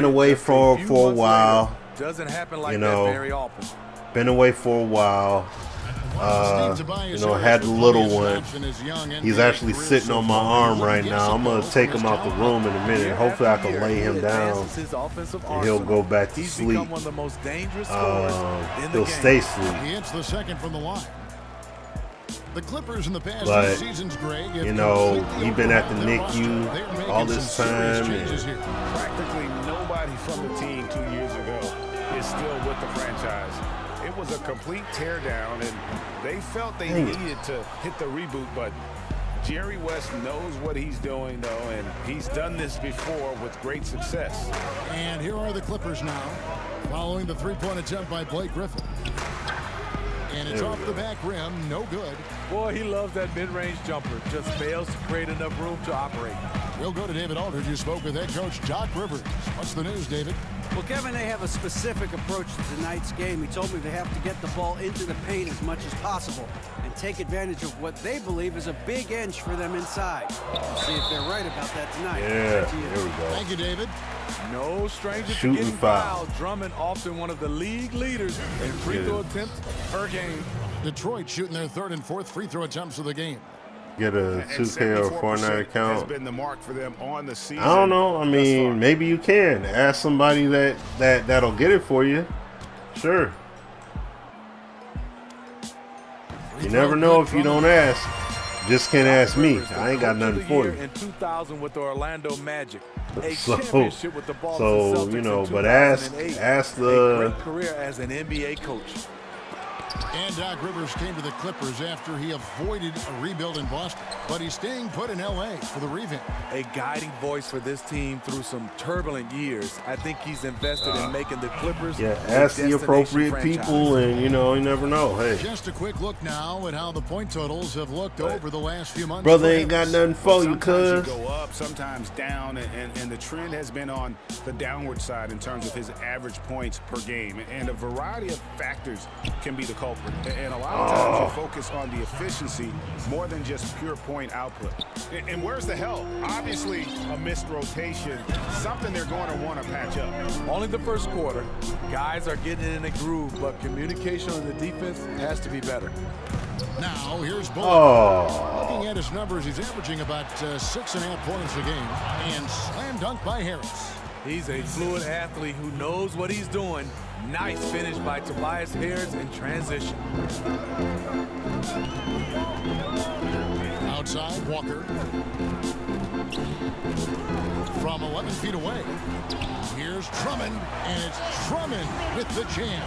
away for a while. Doesn't happen like you that know, very often. Been away for a while. You know, had the little one. He's actually sitting on my arm right now. I'm gonna take him out the room in a minute. Hopefully, I can lay him down and he'll go back to sleep. He'll stay asleep. He hits the second from the line. The Clippers in the past But, 2 seasons, Greg, you know, he's been at the NICU all this time. Practically nobody from the team 2 years ago is still with the franchise. It was a complete teardown, and they felt they needed to hit the reboot, but Jerry West knows what he's doing, though, and he's done this before with great success. And here are the Clippers now, following the three-point attempt by Blake Griffin. And it's off the back rim, no good. Boy, he loves that mid-range jumper. Just fails to create enough room to operate. We'll go to David Aldridge, who spoke with head coach Doc Rivers. What's the news, David? Well, Kevin, they have a specific approach to tonight's game. He told me they have to get the ball into the paint as much as possible and take advantage of what they believe is a big inch for them inside. We'll see if they're right about that tonight. Yeah, there we go. Thank you, David. No stranger Shooting to getting foul. fouled. Drummond often one of the league leaders in free throw attempts per game. Detroit shooting their 3rd and 4th free throw attempts of the game. Get a 2K or Fortnite account. Has been the mark for them on the season. I don't know. I mean, maybe you can ask somebody that'll get it for you. Sure. You never know if you don't ask. Just can't ask me. I ain't got nothing for you. In 2000 with the Orlando Magic. A So championship with the Boston Celtics you know, in but ask 2008. the. A great career as an NBA coach. And Doc Rivers came to the Clippers after he avoided a rebuild in Boston, but he's staying put in L.A. for the revamp. A guiding voice for this team through some turbulent years. I think he's invested in making the Clippers ask the appropriate people, and you know, you never know. Hey, just a quick look now at how the point totals have looked over the last few months. Brother ain't got nothing for you, cuz. Sometimes you go up, sometimes down, and the trend has been on the downward side in terms of his average points per game. And a variety of factors can be the culprit. And a lot of times you focus on the efficiency more than just pure point output. And where's the help? Obviously, a missed rotation, something they're going to want to patch up. Only the first quarter. Guys are getting in a groove, but communication on the defense has to be better. Now, here's Bullock. Looking at his numbers, he's averaging about 6.5 points a game. And slam dunk by Harris. He's a fluid athlete who knows what he's doing. Nice finish by Tobias Harris in transition. Outside, Walker. From 11 feet away. Here's Drummond, and it's Drummond with the jam.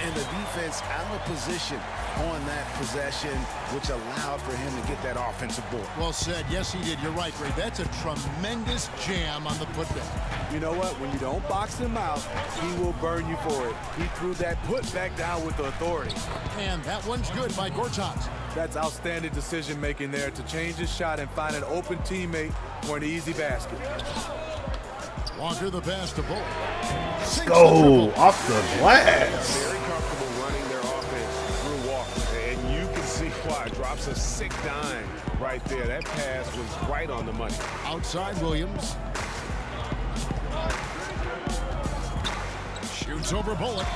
And the defense out of position on that possession, which allowed for him to get that offensive board. Well said. Yes, he did. You're right, Ray. That's a tremendous jam on the putback. You know what? When you don't box him out, he will burn you for it. He threw that putback down with authority. And that one's good by Gortat. That's outstanding decision-making there to change his shot and find an open teammate for an easy basket. Walker the pass to Bull. Let's go off the glass. Very comfortable running their offense through Walker, and you can see why. Drops a sick dime right there. That pass was right on the money. Outside Williams. Shoots over Bullock.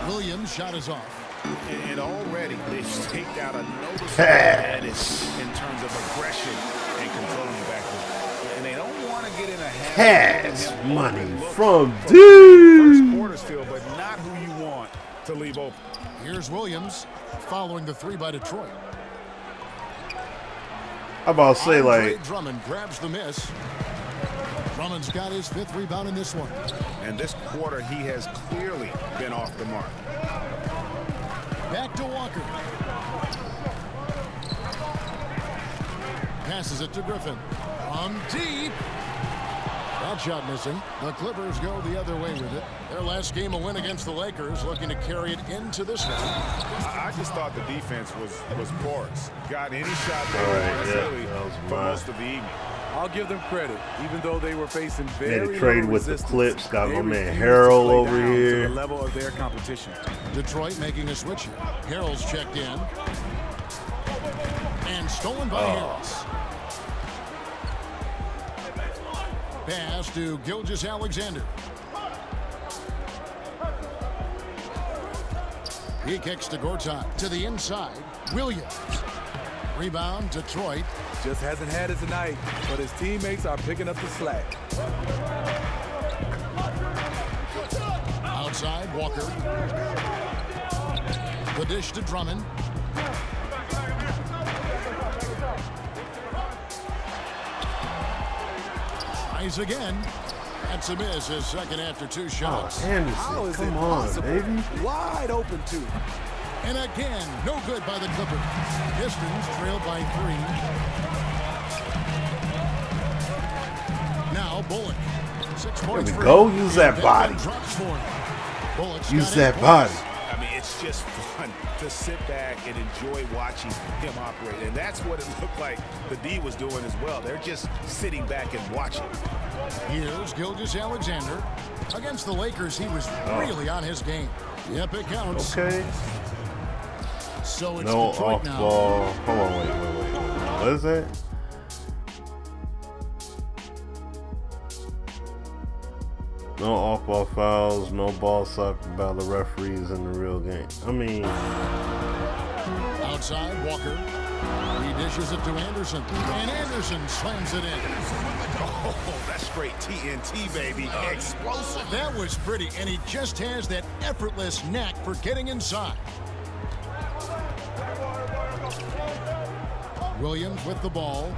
Williams' shot is off. And already they've staked out a noticeable advantage in terms of aggression and controlling the backcourt. And they don't want to get in a habit. Pass money from dude. First quarter still, but not who you want to leave open. Here's Williams following the three by Detroit. I'm about to say, like, Drummond grabs the miss. Drummond's got his 5th rebound in this one. And this quarter, he has clearly been off the mark. Back to Walker. Passes it to Griffin. From deep. That shot missing. The Clippers go the other way with it. Their last game a win against the Lakers, looking to carry it into this one. I just thought the defense was porous. Got any shot there for most of the evening. I'll give them credit, even though they were facing very made a trade with the Clips. Got my man Harold over here. To the level of their competition. Detroit making a switch here. Harold's checked in. And stolen by Harris. Pass to Gilgeous-Alexander. He kicks to Gortat to the inside. Williams. Rebound, Detroit. Just hasn't had it tonight, but his teammates are picking up the slack. Outside, Walker. The dish to Drummond. Tries again. That's a miss. His second after 2 shots. Oh, Anderson, come on, baby. Wide open, too. And again, no good by the Clippers. Pistons trail by 3. Now Bullock. 6 points. There we go. Use that body. Use that body. I mean, it's just fun to sit back and enjoy watching him operate. And that's what it looked like the D was doing as well. They're just sitting back and watching. Here's Gilgeous-Alexander. Against the Lakers, he was really on his game. Yep, it counts. Okay. So it's no Detroit off now. ball. Hold on, wait. What is that? No off ball fouls, no ball stopped by the referees in the real game. I mean, outside, Walker. He dishes it to Anderson. And Anderson slams it in. Oh, that's straight TNT, baby. Explosive. That was pretty, and he just has that effortless knack for getting inside. Williams with the ball.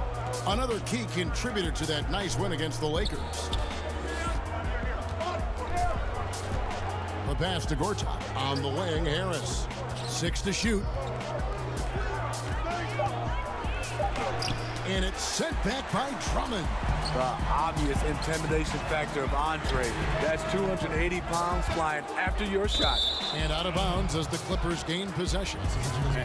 Another key contributor to that nice win against the Lakers. The pass to Gortat. On the wing, Harris. 6 to shoot. And it's sent back by Drummond. The obvious intimidation factor of Andre. That's 280 pounds flying after your shot. And out of bounds as the Clippers gain possession.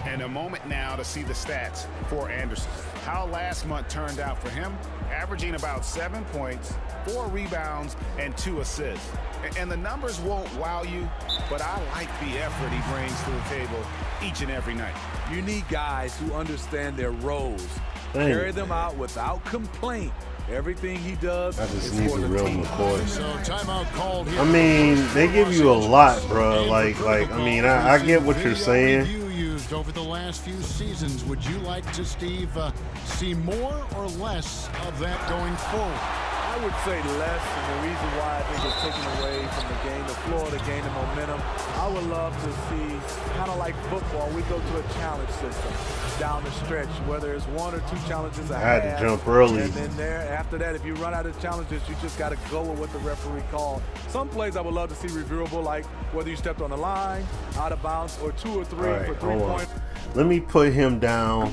And a moment now to see the stats for Anderson. How last month turned out for him, averaging about 7 points, 4 rebounds, and 2 assists. And the numbers won't wow you, but I like the effort he brings to the table each and every night. You need guys who understand their roles. Carry them out without complaint. Everything he does is for the real team. McCoy. So timeout called here. I mean, they give you a lot, bro. Like I mean, I get what you're saying. You used over the last few seasons. Would you like to, Steve, see more or less of that going forward? I would say less, and the reason why I think it's taken away from the game, the floor, the game, the momentum. I would love to see, kind of like football, we go to a challenge system down the stretch, whether it's 1 or 2 challenges a half. I had to jump early. And then after that, if you run out of challenges, you just got to go with what the referee called. Some plays I would love to see reviewable, like whether you stepped on the line, out of bounds, or 2 or 3 for 3 points. Let me put him down.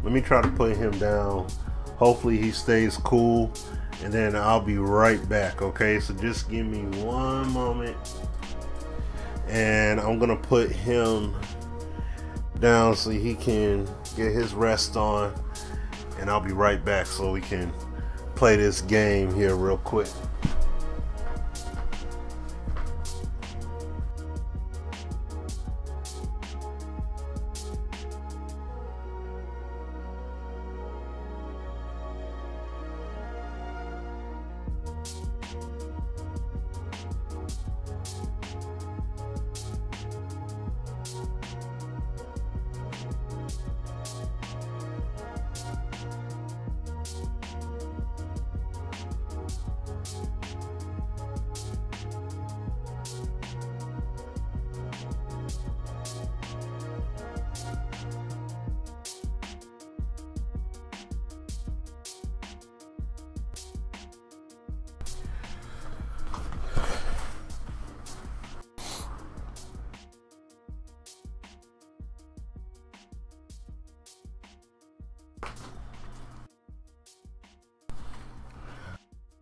Let me try to put him down. Hopefully he stays cool. And then I'll be right back, okay? So just give me 1 moment. And I'm going to put him down so he can get his rest on. And I'll be right back so we can play this game here real quick.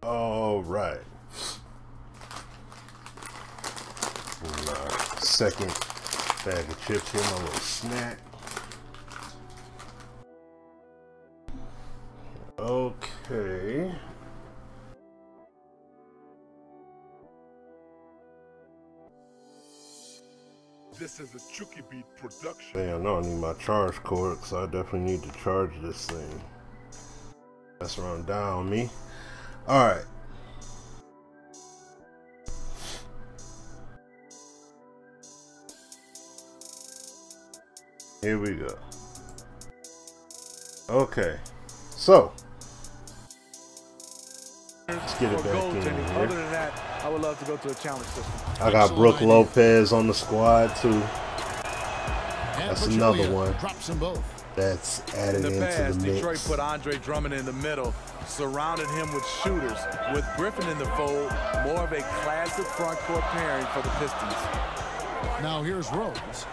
All right. Second bag of chips here, my little snack. Okay. This is a Chucky Beat production. Damn, no, I need my charge cord, so I definitely need to charge this thing. That's run down on me. All right. Here we go. Okay, so let's get it back in here. Other than that, I would love to go to a challenge system. I got Brooke Lopez on the squad too. That's another one that's added into the mix. Detroit put Andre Drummond in the middle, surrounded him with shooters. With Griffin in the fold, more of a classic front court pairing for the Pistons. Now here's Rose.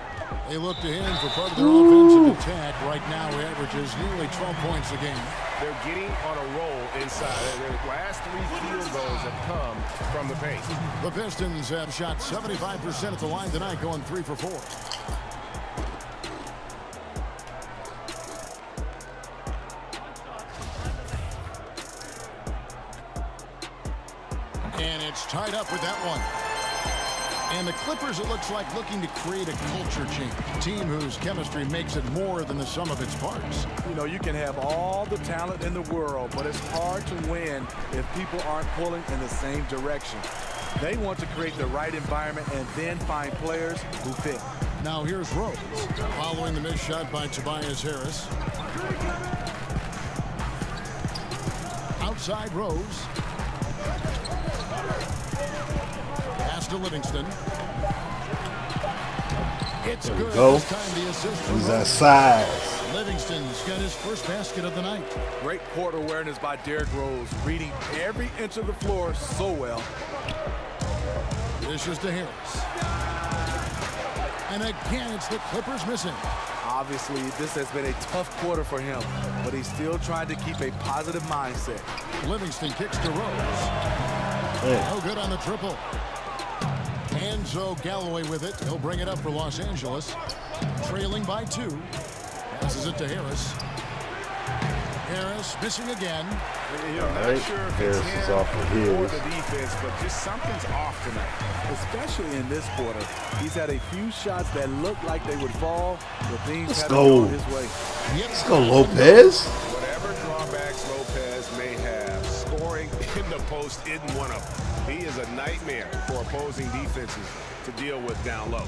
They look to him for part of their offensive attack. Right now, he averages nearly 12 points a game. They're getting on a roll inside. Their last 3 field goals have come from the paint. The Pistons have shot 75% at the line tonight, going 3 for 4. And it's tied up with that one. And the Clippers, it looks like, looking to create a culture change. A team whose chemistry makes it more than the sum of its parts. You know, you can have all the talent in the world, but it's hard to win if people aren't pulling in the same direction. They want to create the right environment and then find players who fit. Now here's Rose, following the missed shot by Tobias Harris. Outside Rose. Pass to Livingston. It's good. Go. This time the assist from He's that Rose. size. Livingston's got his first basket of the night. Great court awareness by Derrick Rose, reading every inch of the floor so well. Dishes to Harris. And again, it's the Clippers missing. Obviously, this has been a tough quarter for him, but he's still trying to keep a positive mindset. Livingston kicks to Rose. No good on the triple. Enzo Galloway with it. He'll bring it up for Los Angeles. Trailing by 2. Passes it to Harris. Harris missing again. You're not sure if Harris it's is him off the heels. or the defense, but just something's off tonight. Especially in this quarter. He's had a few shots that looked like they would fall, but things Let's haven't go. gone his way. Let's go, Lopez. Whatever drawbacks Lopez may have, scoring in the post isn't one of them. He is a nightmare for opposing defenses to deal with down low.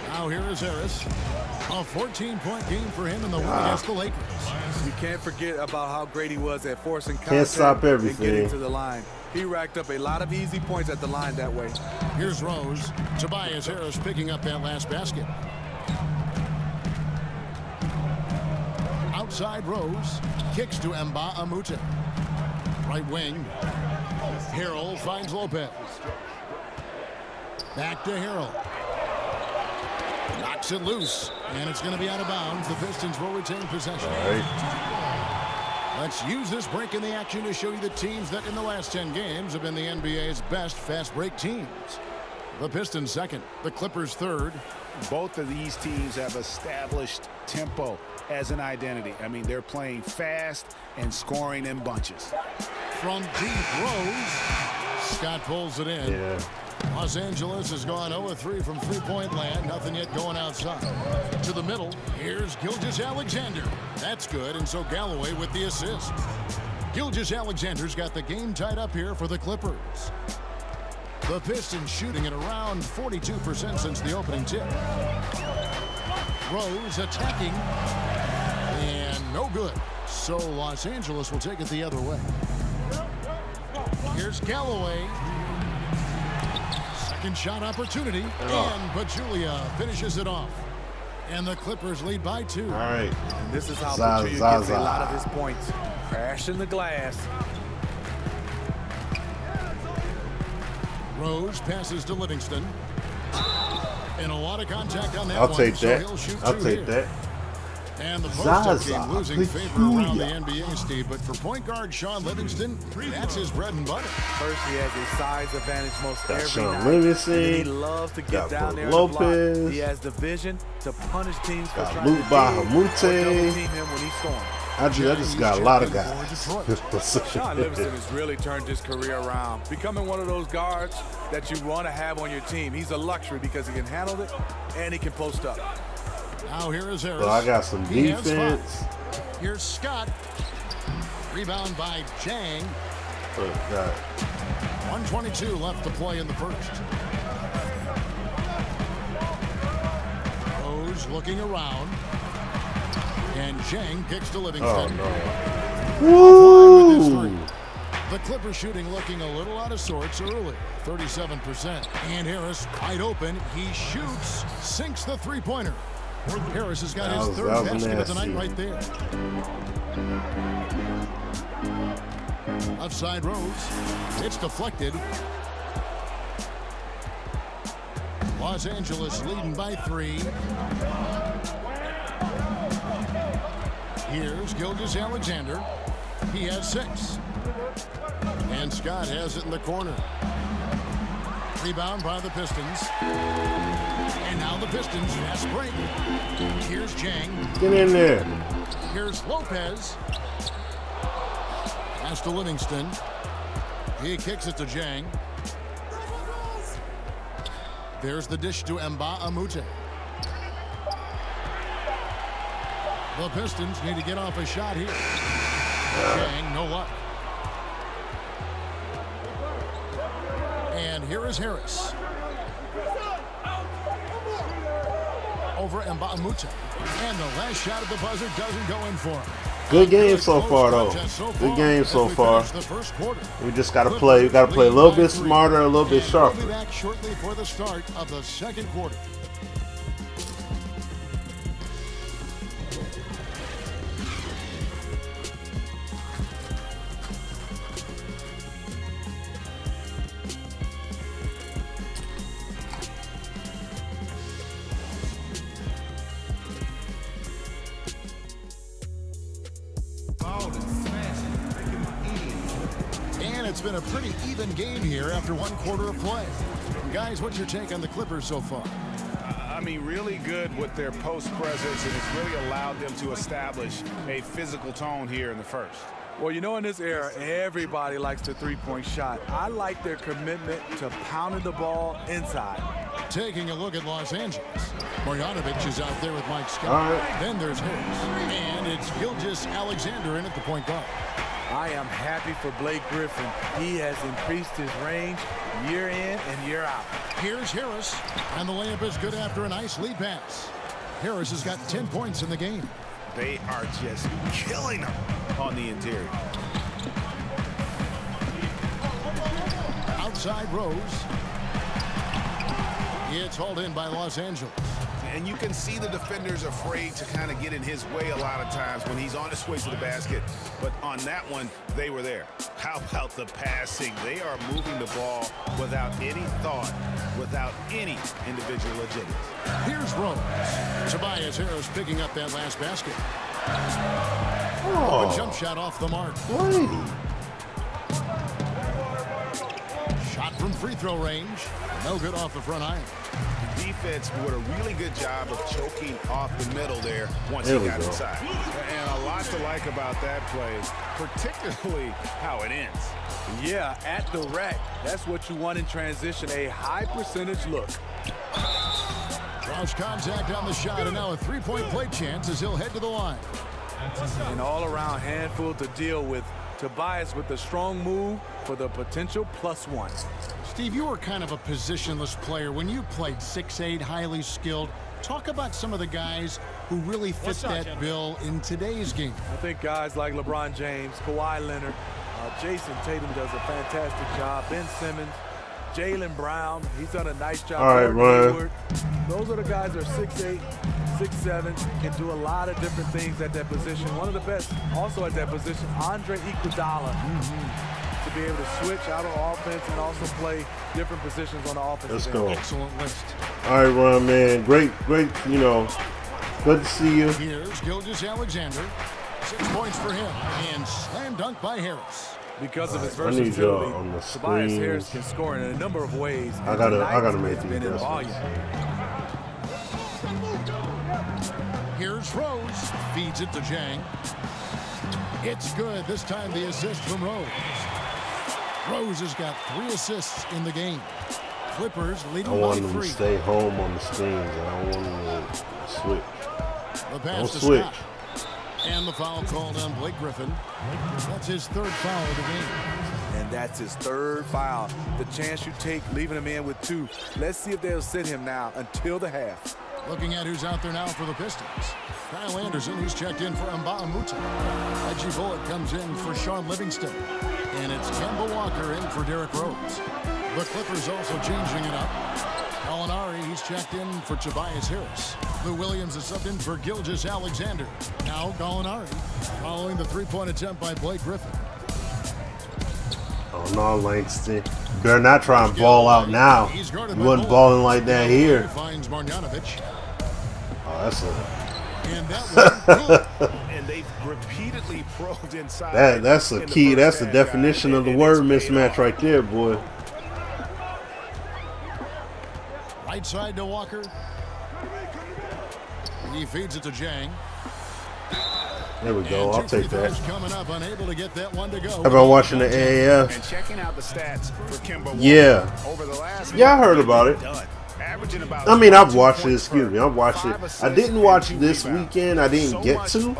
Now here is Harris. A 14-point game for him in the win against the Lakers. You can't forget about how great he was at forcing contact Can't stop and everything. getting to the line. He racked up a lot of easy points at the line that way. Here's Rose. Tobias Harris picking up that last basket. Outside Rose. Kicks to Mba Amute. Right wing. Harrell finds Lopez. Back to Harrell. Knocks it loose. And it's going to be out of bounds. The Pistons will retain possession. All right. Let's use this break in the action to show you the teams that in the last 10 games have been the NBA's best fast break teams. The Pistons second, the Clippers third. Both of these teams have established tempo as an identity. I mean, they're playing fast and scoring in bunches. From deep, Rose. Scott pulls it in. Yeah. Los Angeles has gone 0-3 from three-point land. Nothing yet going outside. To the middle, here's Gilgeous-Alexander. That's good, and so Galloway with the assist. Gilgeous-Alexander's got the game tied up here for the Clippers. The Pistons shooting at around 42% since the opening tip. Rose attacking, and no good. So Los Angeles will take it the other way. Here's Galloway. Second shot opportunity, and Pachulia finishes it off. And the Clippers lead by 2. All right. And this is how Pachulia gets a lot of his points. Crashing the glass. Rose passes to Livingston. And a lot of contact on that I'll one. take so that. he'll shoot I'll 2 take here. that. And the post-up game losing favor around the NBA, Steve. But for point guard Sean Livingston, that's his bread and butter. First, he has a size advantage most every Sean night. Livingston. He loves to get down there Lopez. and block. He has the vision to punish teams for trying Luke to double team Bahamute. him when he's scoring. I just got a lot of guys. Sean Livingston has really turned his career around, becoming one of those guards that you want to have on your team. He's a luxury because he can handle it and he can post up. Now here is Harris. So I got some defense. Here's Scott. Rebound by Jang. 122 left to play in the first. Rose looking around. And Jang kicks to Livingston. Oh, no. The Clippers shooting looking a little out of sorts early. 37%. And Harris wide open. He shoots. Sinks the three-pointer. Harris has got his third basket of the night right there. Left side Rose. It's deflected. Los Angeles leading by 3. Here's Gilgeous-Alexander. He has 6. And Scott has it in the corner. Rebound by the Pistons. And now the Pistons fast break. Here's Jang. Get in there. Here's Lopez. Pass to Livingston. He kicks it to Jang. There's the dish to Mbamute. The Pistons need to get off a shot here. Jang, no luck. And here is Harris. Over Mbamute. And the last shot at the buzzer doesn't go in for him. Good game so far, though. Good game so far. We just got to play. We got to play a little bit smarter, a little bit sharper. We'll be back shortly for the start of the second quarter. It's been a pretty even game here after one quarter of play. Guys, what's your take on the Clippers so far? I mean, really good with their post presence, and it's really allowed them to establish a physical tone here in the first. Well, you know, in this era, everybody likes the three-point shot. I like their commitment to pounding the ball inside. Taking a look at Los Angeles. Marjanovic is out there with Mike Scott. Right. Then there's Harris. And it's Gilgeous-Alexander in at the point guard. I am happy for Blake Griffin. He has increased his range year in and year out. Here's Harris, and the layup is good after a nice lead pass. Harris has got 10 points in the game. They are just killing them on the interior. Outside Rose. It's hauled in by Los Angeles. And you can see the defenders afraid to kind of get in his way a lot of times when he's on his way to the basket. But on that one, they were there. How about the passing? They are moving the ball without any thought, without any individual agility. Here's Rose. Tobias Harris picking up that last basket. Oh, a jump shot off the mark. Shot from free throw range. No good off the front iron. Defense did a really good job of choking off the middle there once he got inside. And a lot to like about that play, particularly how it ends. Yeah, at the rack. That's what you want in transition, a high percentage look. Cross contact on the shot, and now a three-point play chance as he'll head to the line. An all-around handful to deal with. Tobias with the strong move for the potential +1. Steve, you were kind of a positionless player when you played 6'8", highly skilled. Talk about some of the guys who really fit that bill in today's game. I think guys like LeBron James, Kawhi Leonard, Jason Tatum does a fantastic job. Ben Simmons, Jaylen Brown, he's done a nice job. All right, Ryan. Those are the guys that are 6'8", 6'7", can do a lot of different things at that position. One of the best also at that position, Andre Iguodala. To be able to switch out of offense and also play different positions on the offense. Let's go. Excellent list. All right, Ron, man. Great, you know, Good to see you. Here's Gilgeous-Alexander. 6 points for him. And slam dunk by Harris. Because of his I need versatility, y'all on the Tobias screen. Harris can score in a number of ways. I gotta make these adjustments. Here's Rose. Feeds it to Jang. It's good. This time the assist from Rose. Rose has got 3 assists in the game. Clippers leading by 3. I want them to stay home on the screens. I don't want them to switch. The pass Don't to switch. Scott. And the foul called on Blake Griffin. That's his 3rd foul of the game. And that's his 3rd foul. The chance you take leaving him in with 2. Let's see if they'll sit him now until the half. Looking at who's out there now for the Pistons. Kyle Anderson, who's checked in for Mbah-a-Moute. Reggie Bullock comes in for Sean Livingston. And it's Kemba Walker in for Derrick Rose. The Clippers also changing it up. Gallinari, he's checked in for Tobias Harris. Lou Williams is subbed in for Gilgeous-Alexander. Now Gallinari, following the 3-point attempt by Blake Griffin. Oh no, Langston. Better not try and ball out now. You wasn't balling like that here. Finds Marjanovic. Oh, that's a... And that was And they've repeatedly probed inside. That's a key. That's the definition of the word mismatch right there, boy. right side to Walker. He feeds it to Jang. There we go. I'll take that. Coming up, unable to get that one to go. How about watching the AAF? And checking out the stats for Kemba Walker. Yeah. Over the last I heard about it. Averaging about I mean, I've watched it. Excuse me, I've watched it. I didn't watch this weekend. I didn't get to,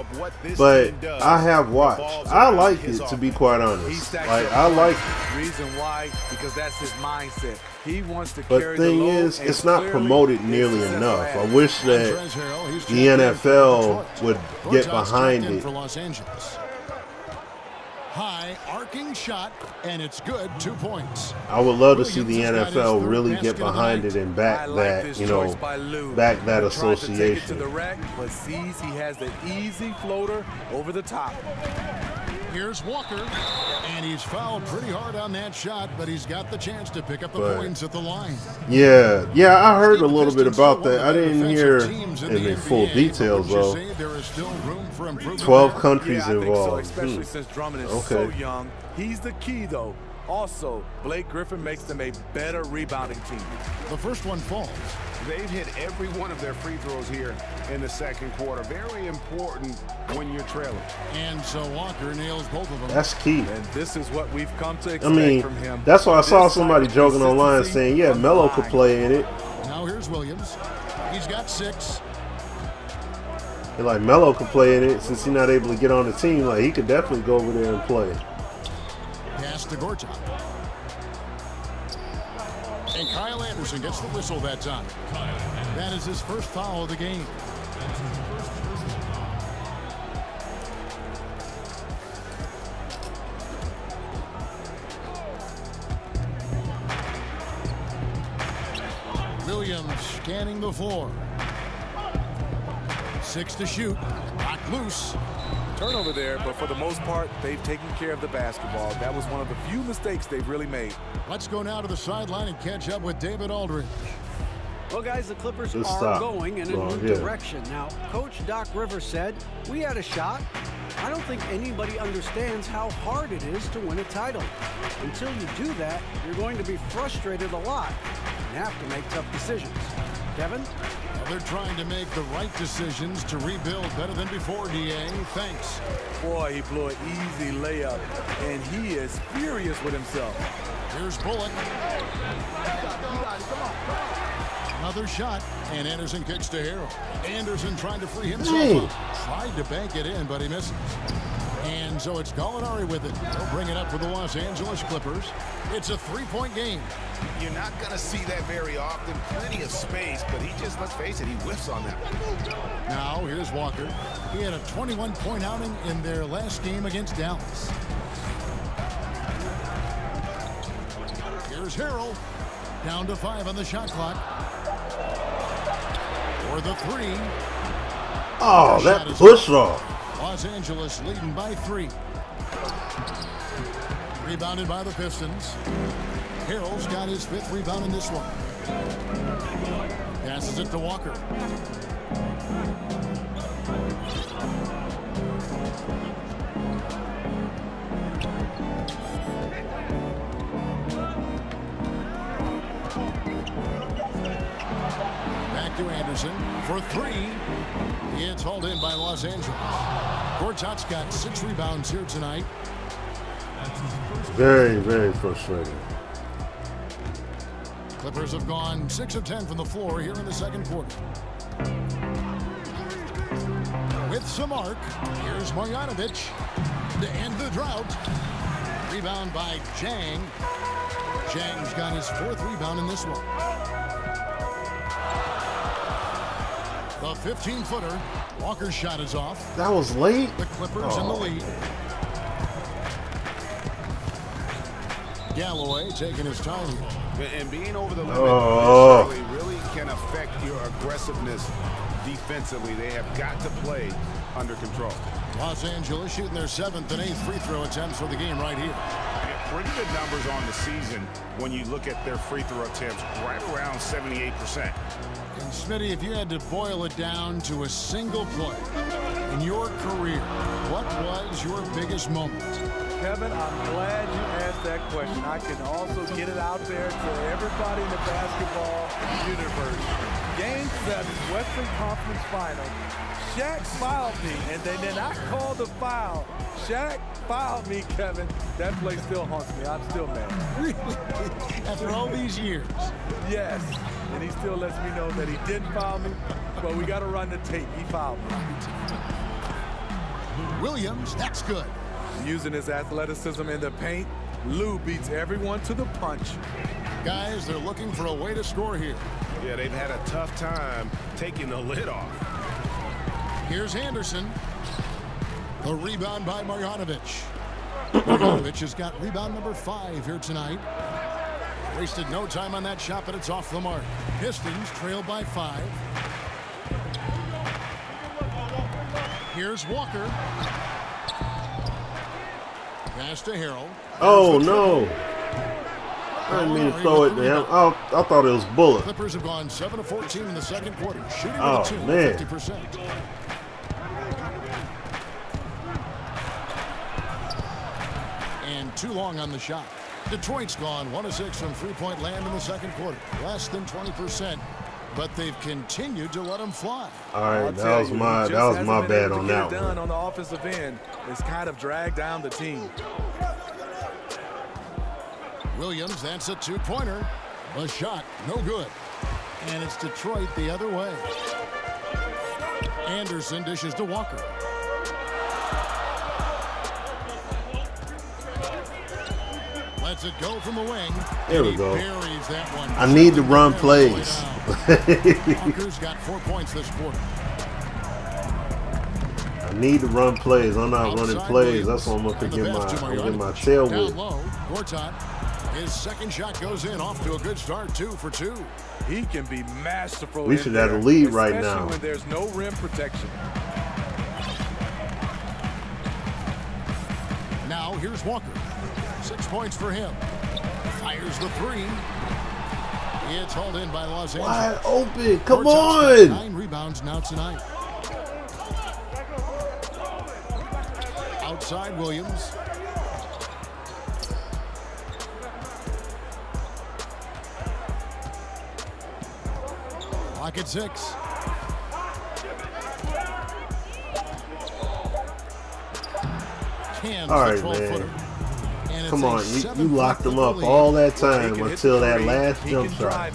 but I have watched. I like it, to be quite honest. Like, I like it. Reason why? Because that's his mindset. He wants to But carry the the thing load, is, and it's not clearly promoted nearly it's enough. I successful. wish that the NFL would get behind it. For Los Angeles. High arcing shot, and it's good. 2 points. I would love to see the NFL really get behind it and back that, you know, back that association. To the rack, but sees he has the easy floater over the top. Here's Walker, and he's fouled pretty hard on that shot, but he's got the chance to pick up the points at the line. Yeah, I heard a little bit about that. I didn't hear in the full details though. There is still room for improvement. 12 countries I think so, involved. especially since Drummond is so young. He's the key, though. Also, Blake Griffin makes them a better rebounding team. The first one falls. They've hit every one of their free throws here in the second quarter. Very important when you're trailing. And so Walker nails both of them. That's key. And this is what we've come to expect I mean, from him. that's why I saw somebody joking online saying, yeah, Melo could play in it. Now here's Williams. He's got 6. They're like, Melo could play in it since he's not able to get on the team. Like, he could definitely go over there and play. Pass to Gortat. And Kyle Anderson gets the whistle that time. That is his first foul of the game. Williams scanning the floor. 6 to shoot. Knocked loose. Turnover there, but for the most part, they've taken care of the basketball. That was one of the few mistakes they've really made. Let's go now to the sideline and catch up with David Aldridge. Well, guys, the Clippers Good are stop. going in a new direction. Now, Coach Doc Rivers said, we had a shot. I don't think anybody understands how hard it is to win a title. Until you do that, you're going to be frustrated a lot and have to make tough decisions. Kevin? Well, they're trying to make the right decisions to rebuild better than before, D.A. Thanks. Boy, he blew an easy layup, and he is furious with himself. Here's Bullock. Another shot, and Anderson kicks to Harrell. Anderson trying to free himself up. Tried to bank it in, but he misses. And so it's Gallinari with it. They'll bring it up for the Los Angeles Clippers. It's a 3-point game. You're not going to see that very often. Plenty of space, but he just, let's face it, he whiffs on that. Now, here's Walker. He had a 21-point outing in their last game against Dallas. Here's Harrell. Down to 5 on the shot clock. For the 3. Oh, that push off. Los Angeles leading by 3. Rebounded by the Pistons. Harrell's got his 5th rebound in this one. Passes it to Walker. Back to Anderson for three. It's hauled in by Los Angeles. Gortat's got 6 rebounds here tonight. Very, very frustrating. Clippers have gone 6 of 10 from the floor here in the second quarter. With some arc, here's Marjanovic to end the drought. Rebound by Jang. Jang's got his 4th rebound in this one. The 15-footer. Walker's shot is off. That was late. The Clippers in the lead. Galloway taking his time here. And being over the limit really can affect your aggressiveness defensively. They have got to play under control. Los Angeles shooting their 7th and 8th free throw attempts for the game right here. Pretty good numbers on the season when you look at their free throw attempts, right around 78%. And Smitty, if you had to boil it down to a single play in your career, what was your biggest moment? Kevin, I'm glad you asked that question. I can also get it out there to everybody in the basketball universe. Game 7, Western Conference Finals. Shaq fouled me, and they did not call the foul. Shaq fouled me, Kevin. That play still haunts me. I'm still mad. Really? After all these years? Yes. And he still lets me know that he didn't foul me, but we got to run the tape. He fouled me. Williams, that's good. Using his athleticism in the paint, Lou beats everyone to the punch. Guys, they're looking for a way to score here. Yeah, they've had a tough time taking the lid off. Here's Anderson. The rebound by Marjanovic. Marjanovic has got rebound number 5 here tonight. Wasted no time on that shot, but it's off the mark. Pistons trail by 5. Here's Walker. Pass to Harrell. Oh, no. I didn't mean to throw it down. I thought it was Bullet. Clippers have gone 7 of 14 in the second quarter. Shooting oh, with a 2, man. 50%. And too long on the shot. Detroit's gone 1 of 6 from three-point land in the second quarter. Less than 20%. But they've continued to let them fly. All right, that was my bad on that one. On the offensive end, it's kind of dragged down the team. Williams, that's a 2-pointer. A shot, no good. And it's Detroit the other way. Anderson dishes to Walker. Lets it go from the wing. There we go. Buries that one. I need to run plays. Walker's got 4 points this quarter. I need to run plays. I'm not running plays. That's what I'm going to get my tail with. Down low, Gortat. His second shot goes in, off to a good start, 2 for 2. He can be masterful. We should have a lead right now. Especially when there's no rim protection. Now here's Walker. 6 points for him. Fires the 3. It's hauled in by Los Angeles. Wide open. Come Gortat's on. got 9 rebounds now tonight. Outside Williams. Clock at 6. Cam's all right, the 12-footer. Man. Come on, you locked them up all that time until that last jump shot.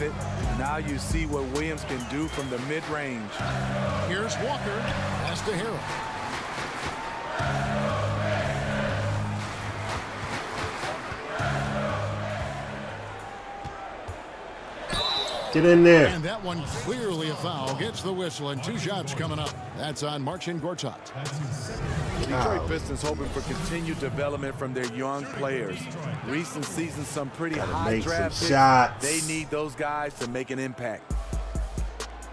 Now you see what Williams can do from the mid-range. Here's Walker. Pass to Harrell. Get in there. And that one clearly a foul. Gets the whistle, and 2 shots coming up. That's on Marcin Gortat. Detroit Pistons hoping for continued development from their young players. Recent season, some pretty high draft picks. They need those guys to make an impact.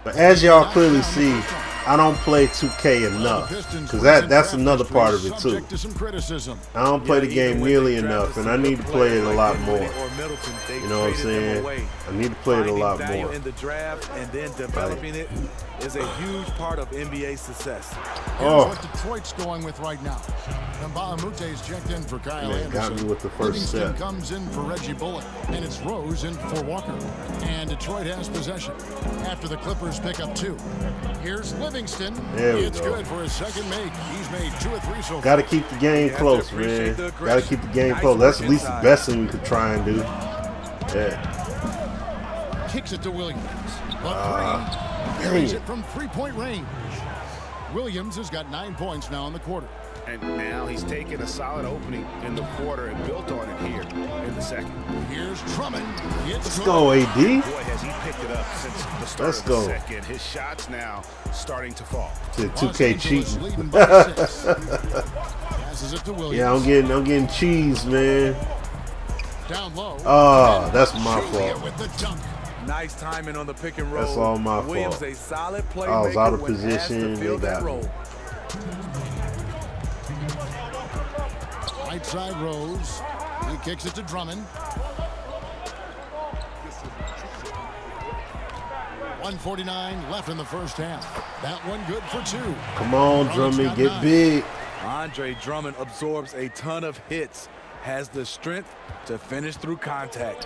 But as y'all clearly see, I don't play 2K enough, because that's another part of it too. I don't play the game nearly enough, and I need to play it a lot more. You know what I'm saying? I need to play it a lot more. In the draft and then developing it is a huge part of NBA success. Here's what Detroit's going with right now. Mbamute is checked in for Kyle Anderson. Got me with the first step. Comes in for Reggie Bullock, and it's Rose in for Walker. And Detroit has possession after the Clippers pick up 2. Here's Livingston. It's good for his second make. He's made 2 or 3 so far. Got to keep the game close, man. Got to keep the game close. That's at least the best thing we could try and do. Yeah. Kicks it to Williams. Carries it from 3-point range. Williams has got 9 points now in the quarter. And now he's taken a solid opening in the quarter and built on it here in the second. Here's Drummond. Let's go, AD. Boy, has he picked it up since the start of the second. His shots now starting to fall. To 2K cheating. Passes it to Williams. Yeah, I'm getting cheese, man. Down low. Oh, that's my fault. With the dunk. Nice timing on the pick and roll. That's all my Williams fault. A solid playmaker. I was out of position. They got me. Right side Rose. He kicks it to Drummond. 1:49 left in the first half. That one good for 2. Come on, Drummond, get 9. Big. Andre Drummond absorbs a ton of hits. Has the strength to finish through contact.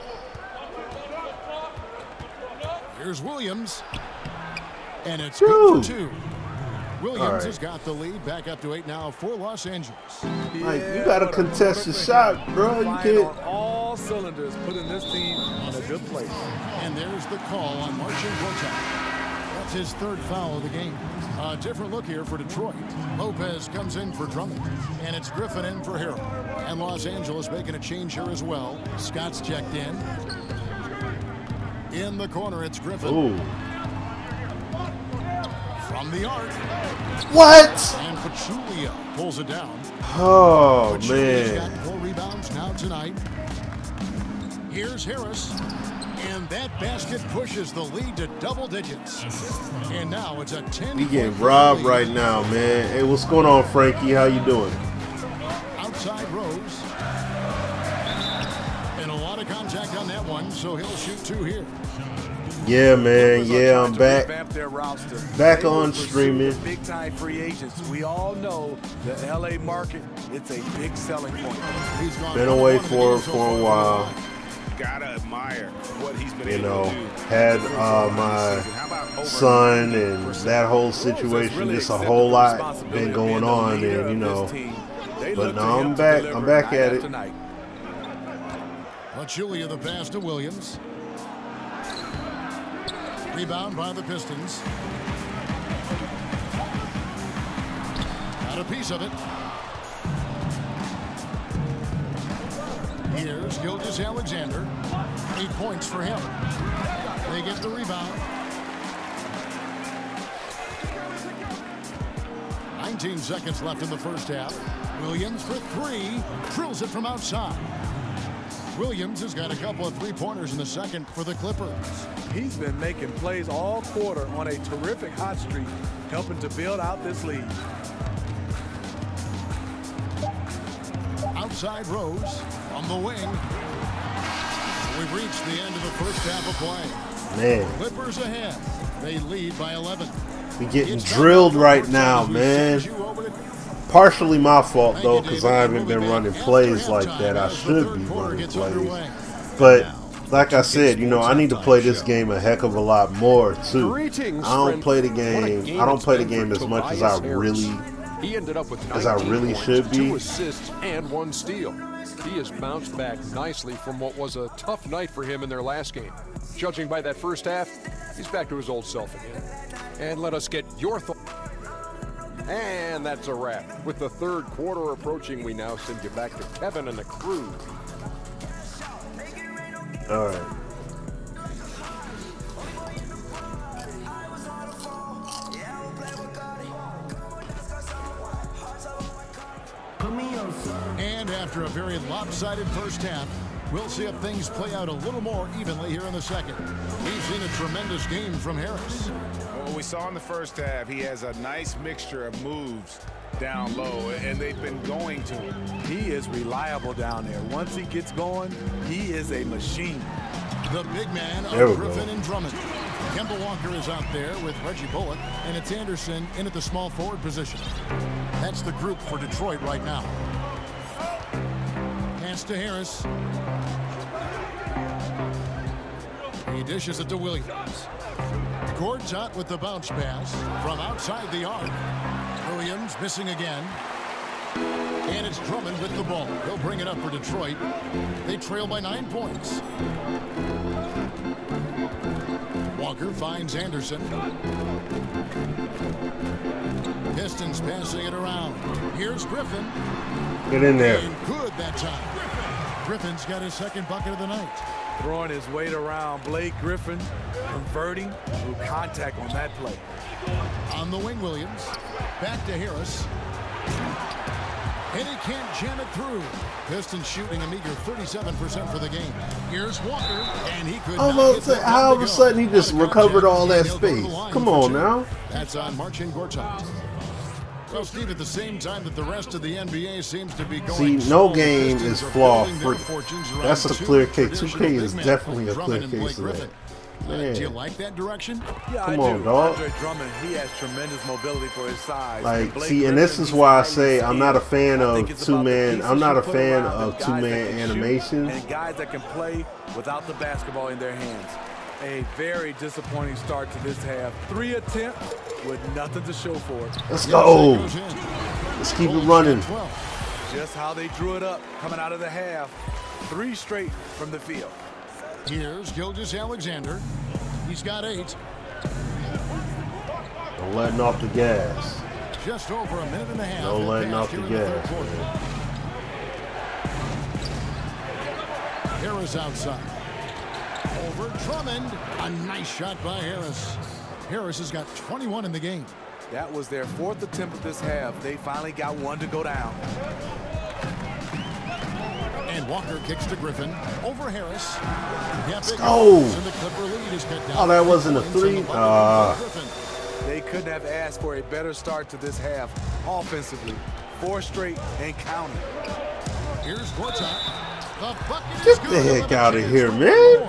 Here's Williams. And it's good for 2. Williams has got the lead back up to 8 now for Los Angeles. Like, you got to contest the shot, bro. You can't. All cylinders putting this team in a good place. And there's the call on Marcin Gortat. That's his 3rd foul of the game. A different look here for Detroit. Lopez comes in for Drummond. And it's Griffin in for Harrell. And Los Angeles making a change here as well. Scott's checked in. In the corner, it's Griffin. Ooh. From the arc. What? And Pachulia pulls it down. Oh, Pachulia's man. got 4 rebounds now tonight. Here's Harris. And that basket pushes the lead to double digits. And now it's a 10. We getting robbed right now, man. Hey, what's going on, Frankie? How you doing? Outside Rose. And a lot of contact on that one, so he'll shoot 2 here. Yeah, man. Yeah, I'm back. Back on streaming. Big time free agents. We all know the LA market, it's a big selling point. Been away for a while. Gotta admire what he's been able to do. Had my son and that whole situation, just a whole lot been going on, and but now I'm back. I'm back at it. Pachulia the pass to Williams. Rebound by the Pistons. Got a piece of it. Here's Gilgeous-Alexander. 8 points for him. They get the rebound. 19 seconds left in the first half. Williams for 3. Drills it from outside. Williams has got a couple of 3-pointers in the second for the Clippers. He's been making plays all quarter on a terrific hot streak, helping to build out this lead. Outside Rose on the wing. We've reached the end of the first half of play. Man. Clippers ahead. They lead by 11. We getting drilled right now, man. Partially my fault, though, because I haven't been running plays like that. I should be running plays. But, like I said, I need to play this game a heck of a lot more, too. I don't play the game. I don't play the game as much as I really should be. 2 assists and 1 steal. He has bounced back nicely from what was a tough night for him in their last game. Judging by that first half, he's back to his old self again. And let us get your thoughts. And that's a wrap. With the 3rd quarter approaching, we now send you back to Kevin and the crew. All right. And after a very lopsided first half, we'll see if things play out a little more evenly here in the second. We've seen a tremendous game from Harris. What we saw in the first half, he has a nice mixture of moves down low, and they've been going to him. He is reliable down there. Once he gets going, he is a machine. The big man of Griffin and Drummond. Kemba Walker is out there with Reggie Bullock, and it's Anderson in at the small forward position. That's the group for Detroit right now. Pass to Harris. He dishes it to Williams. Gord's out with the bounce pass from outside the arc. Williams missing again. And it's Drummond with the ball. He'll bring it up for Detroit. They trail by 9 points. Walker finds Anderson. Pistons passing it around. Here's Griffin. Get in there. And good that time. Griffin's got his second bucket of the night. Throwing his weight around. Blake Griffin converting through contact on that play. On the wing, Williams. Back to Harris. And he can't jam it through. Pistons shooting a meager 37% for the game. Here's Walker, and he could not get how all of a sudden he just recovered all that space. Come on now. That's on Marcin Gortat. Well, Steve, at the same time that the rest of the NBA seems to be going. See, no game is flaw-free. That's a clear case. 2K is definitely a clear case of that. Man. Do you like that direction? Yeah, Come I on, do. dog. Andre Drummond, he has tremendous mobility for his size. Like, see, and this is why I say I'm not a fan of two-man. I'm not a fan of two-man animations. And guys that can play without the basketball in their hands. A very disappointing start to this half. 3 attempts with nothing to show for it. Let's go. Let's keep it running. Just how they drew it up coming out of the half. 3 straight from the field. Here's Gilgeous-Alexander. He's got 8. No letting off the gas. Just over a minute and a half. No letting off the gas. Harris outside. Over Drummond. A nice shot by Harris. Harris has got 21 in the game. That was their 4th attempt at this half. They finally got one to go down. And Walker kicks to Griffin. Over Harris. Let's go. And the Clipper lead is cut down. Oh, that wasn't a 3? They couldn't have asked for a better start to this half offensively. 4 straight and counting. Here's Gortat. The bucket Get the heck out of here, man.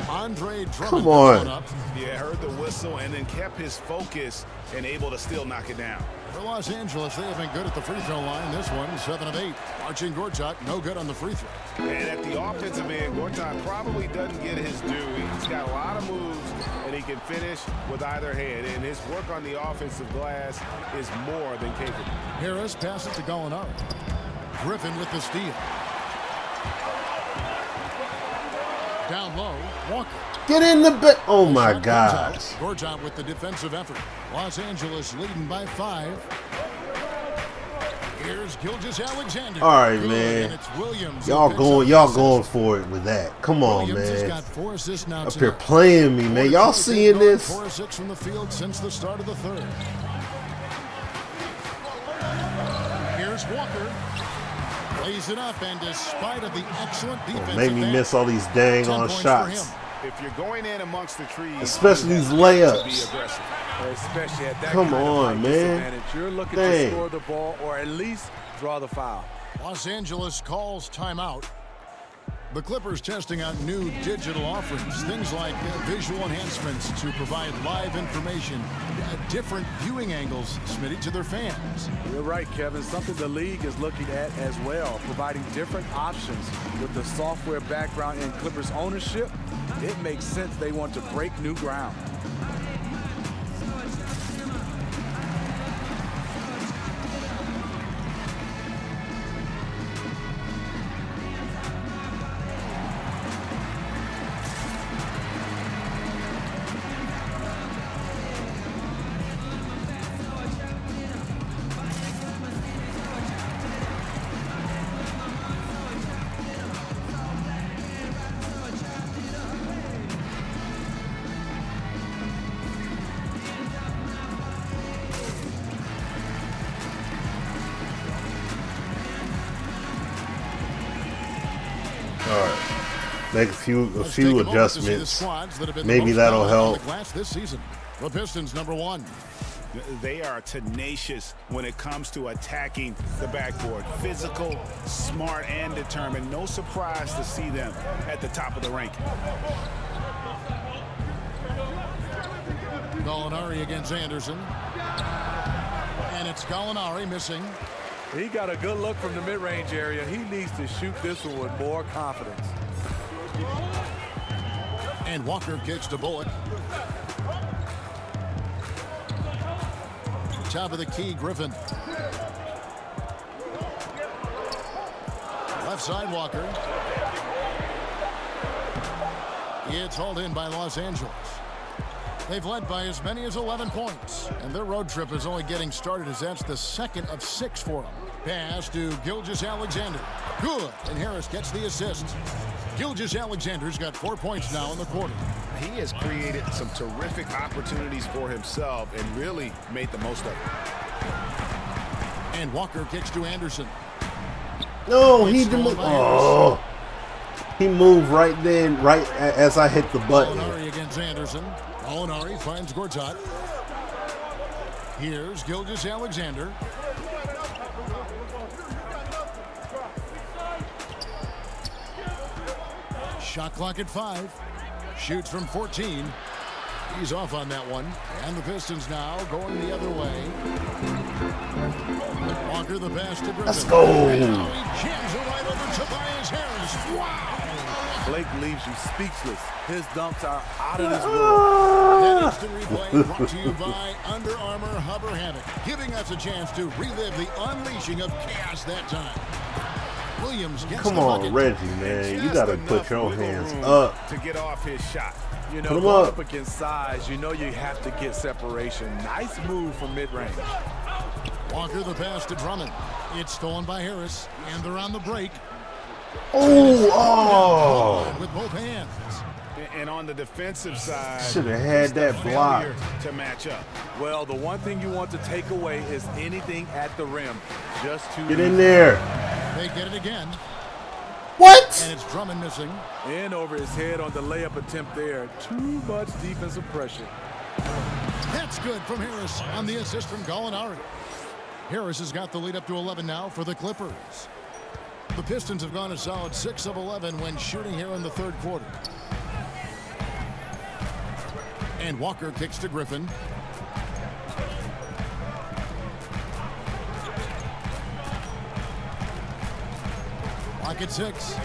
Andre Drummond. Come on. Yeah, heard the whistle and then kept his focus and able to still knock it down. For Los Angeles, they have been good at the free throw line. This one, 7 of 8. Marcin Gortat, no good on the free throw. And at the offensive end, Gortat probably doesn't get his due. He's got a lot of moves, and he can finish with either hand. And his work on the offensive glass is more than capable. Harris passes to Gallinari. Griffin with the steal. Down low, Walker. Get in the bit. Oh my gosh. Gortat with the defensive effort. Los Angeles leading by 5. Here's Gilgeous-Alexander. All right, man. Y'all going for it with that. Come on, man. Up here playing me, man. Y'all seeing this? 4 of 6 from the field since the start of the 3rd. Here's Walker. Lays it up, and despite of the excellent defense, made me miss all these dang on shots. If you're going in amongst the trees, especially these layups. Especially at that Come on, man. You're looking to score the ball or at least draw the foul. Los Angeles calls timeout. The Clippers testing out new digital offerings, things like visual enhancements to provide live information, different viewing angles, Smitty, to their fans. You're right, Kevin. Something the league is looking at as well, providing different options. With the software background and Clippers ownership, it makes sense they want to break new ground. Make a few adjustments. Maybe that'll help. The Pistons number 1. They are tenacious when it comes to attacking the backboard. Physical, smart, and determined. No surprise to see them at the top of the ranking. Gallinari against Anderson. And it's Gallinari missing. He got a good look from the mid-range area. He needs to shoot this one with more confidence. And Walker kicks to Bullock. Top of the key, Griffin. Left side, Walker. It's hauled in by Los Angeles. They've led by as many as 11 points, and their road trip is only getting started as that's the second of 6 for them. Pass to Gilgeous-Alexander. Good, and Harris gets the assist. Gilgeous-Alexander's got 4 points now in the quarter. He has created some terrific opportunities for himself and really made the most of it. And Walker kicks to Anderson. No, he didn't. Oh, he moved right then, right as I hit the button. Gallinari against Anderson. Gallinari finds Gortat. Here's Gilgeous-Alexander. Shot clock at 5. Shoots from 14. He's off on that one. And the Pistons now going the other way. Walker the pass to Griffin. Let's go. And now he jams it right over Tobias Harris. Wow. Blake leaves you speechless. His dunks are out of this world. That instant replay brought to you by Under Armour Hover Havoc, giving us a chance to relive the unleashing of chaos that time. Williams gets Come the on, bucket. Reggie, man. You got to put your hands up to get off his shot. You Put know, 'em going up. up against size, you know you have to get separation. Nice move from mid-range. Walker the pass to Drummond. It's stolen by Harris, and they're on the break. Oh, With both hands. And on the defensive side, should have had that block to match up. Well, the one thing you want to take away is anything at the rim. Just to Get in there. They get it again. What? And it's Drummond missing. In over his head on the layup attempt there. Too much defensive pressure. That's good from Harris on the assist from Gallinari. Harris has got the lead up to 11 now for the Clippers. The Pistons have gone a solid 6 of 11 when shooting here in the third quarter. And Walker kicks to Griffin. Lock at 6.